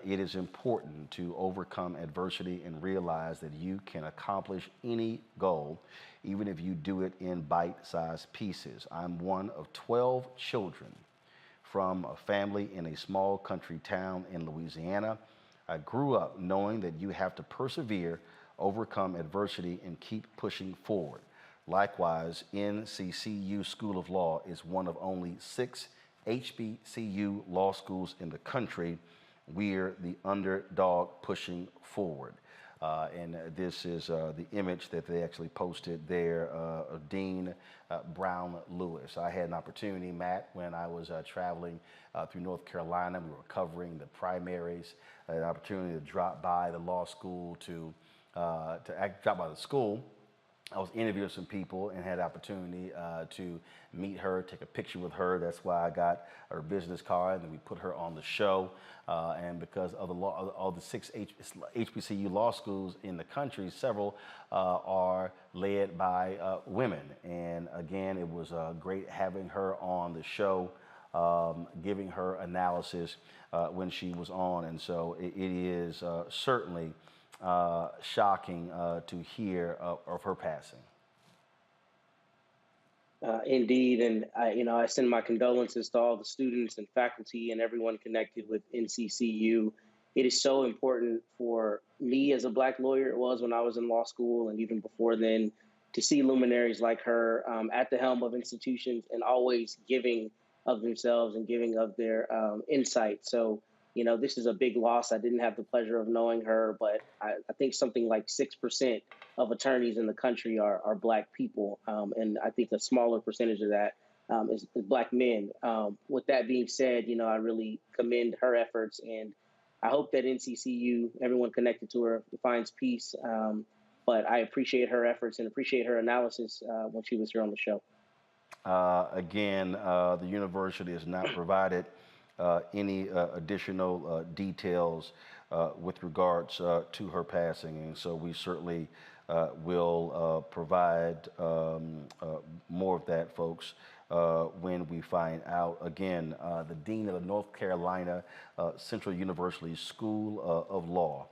It is important to overcome adversity and realize that you can accomplish any goal, even if you do it in bite-sized pieces. I'm one of 12 children from a family in a small country town in Louisiana. I grew up knowing that you have to persevere, overcome adversity, and keep pushing forward. Likewise, NCCU School of Law is one of only 6 HBCU law schools in the country. We're the underdog pushing forward. And this is the image that they actually posted there of Dean Brown Lewis. I had an opportunity, Matt, when I was traveling through North Carolina. We were covering the primaries. I had an opportunity to drop by the law school drop by the school. I was interviewing some people and had the opportunity to meet her, take a picture with her. That's why I got her business card, and we put her on the show. And because of all the 6 HBCU law schools in the country, several are led by women. And again, it was great having her on the show, giving her analysis when she was on. And so it is certainly shocking to hear of her passing. Indeed, and I send my condolences to all the students and faculty and everyone connected with NCCU. It is so important for me as a Black lawyer. It was when I was in law school, and even before then, to see luminaries like her at the helm of institutions and always giving of themselves and giving of their insight. So, this is a big loss. I didn't have the pleasure of knowing her, but I think something like 6% of attorneys in the country are Black people. And I think a smaller percentage of that is Black men. With that being said, I really commend her efforts, and I hope that NCCU, everyone connected to her, finds peace. But I appreciate her efforts and appreciate her analysis when she was here on the show. Again, the university has not provided any additional details with regards to her passing, and so we certainly will provide more of that, folks, when we find out. Again, the dean of the North Carolina Central University School of Law,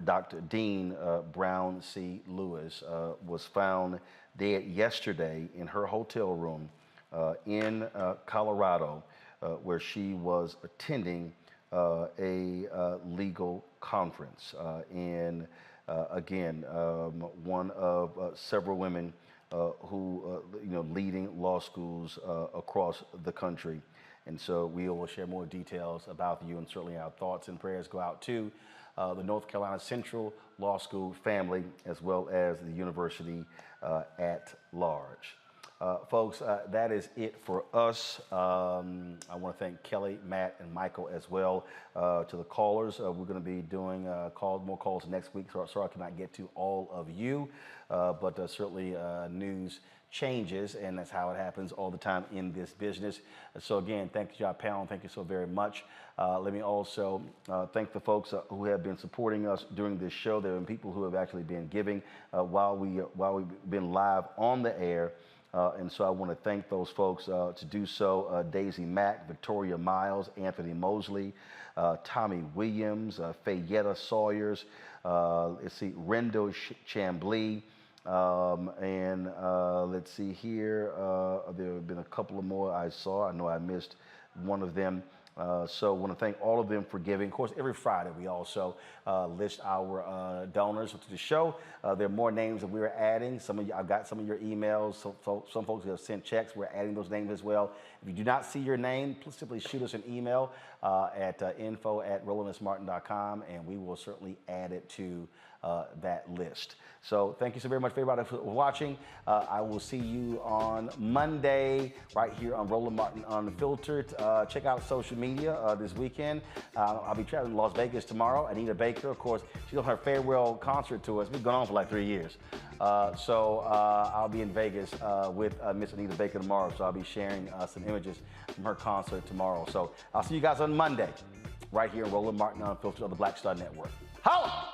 Dr. Dean Brown C. Lewis, was found dead yesterday in her hotel room in Colorado, where she was attending a legal conference. And again, one of several women who, leading law schools across the country. And so we will share more details about you, and certainly our thoughts and prayers go out to the North Carolina Central Law School family, as well as the university at large. Folks, that is it for us. I want to thank Kelly, Matt, and Michael as well. To the callers, we're going to be doing more calls next week, so I cannot get to all of you, but certainly news changes, and that's how it happens all the time in this business. So again, thank you to our panel. Thank you so very much. Let me also thank the folks who have been supporting us during this show. There have been people who have actually been giving while we've been live on the air. And so I want to thank those folks to do so. Daisy Mack, Victoria Miles, Anthony Mosley, Tommy Williams, Fayetta Sawyers, let's see, Rendo Chambly, and let's see here, there have been a couple of more I saw. I know I missed one of them. So I want to thank all of them for giving. Of course, every Friday we also list our donors to the show. There are more names that we're adding. I've got some of your emails. Some folks who have sent checks, we're adding those names as well. If you do not see your name, please simply shoot us an email at info@rolandmartin.com, and we will certainly add it to that list. So thank you so very much for everybody for watching. I will see you on Monday right here on Roland Martin Unfiltered. Check out social media this weekend. I'll be traveling to Las Vegas tomorrow. Anita Baker, of course, she's on her farewell concert to us. We've gone on for like 3 years. So I'll be in Vegas with Miss Anita Baker tomorrow. So I'll be sharing some images from her concert tomorrow. So I'll see you guys on Monday right here on Roland Martin Unfiltered on the Black Star Network. Holla!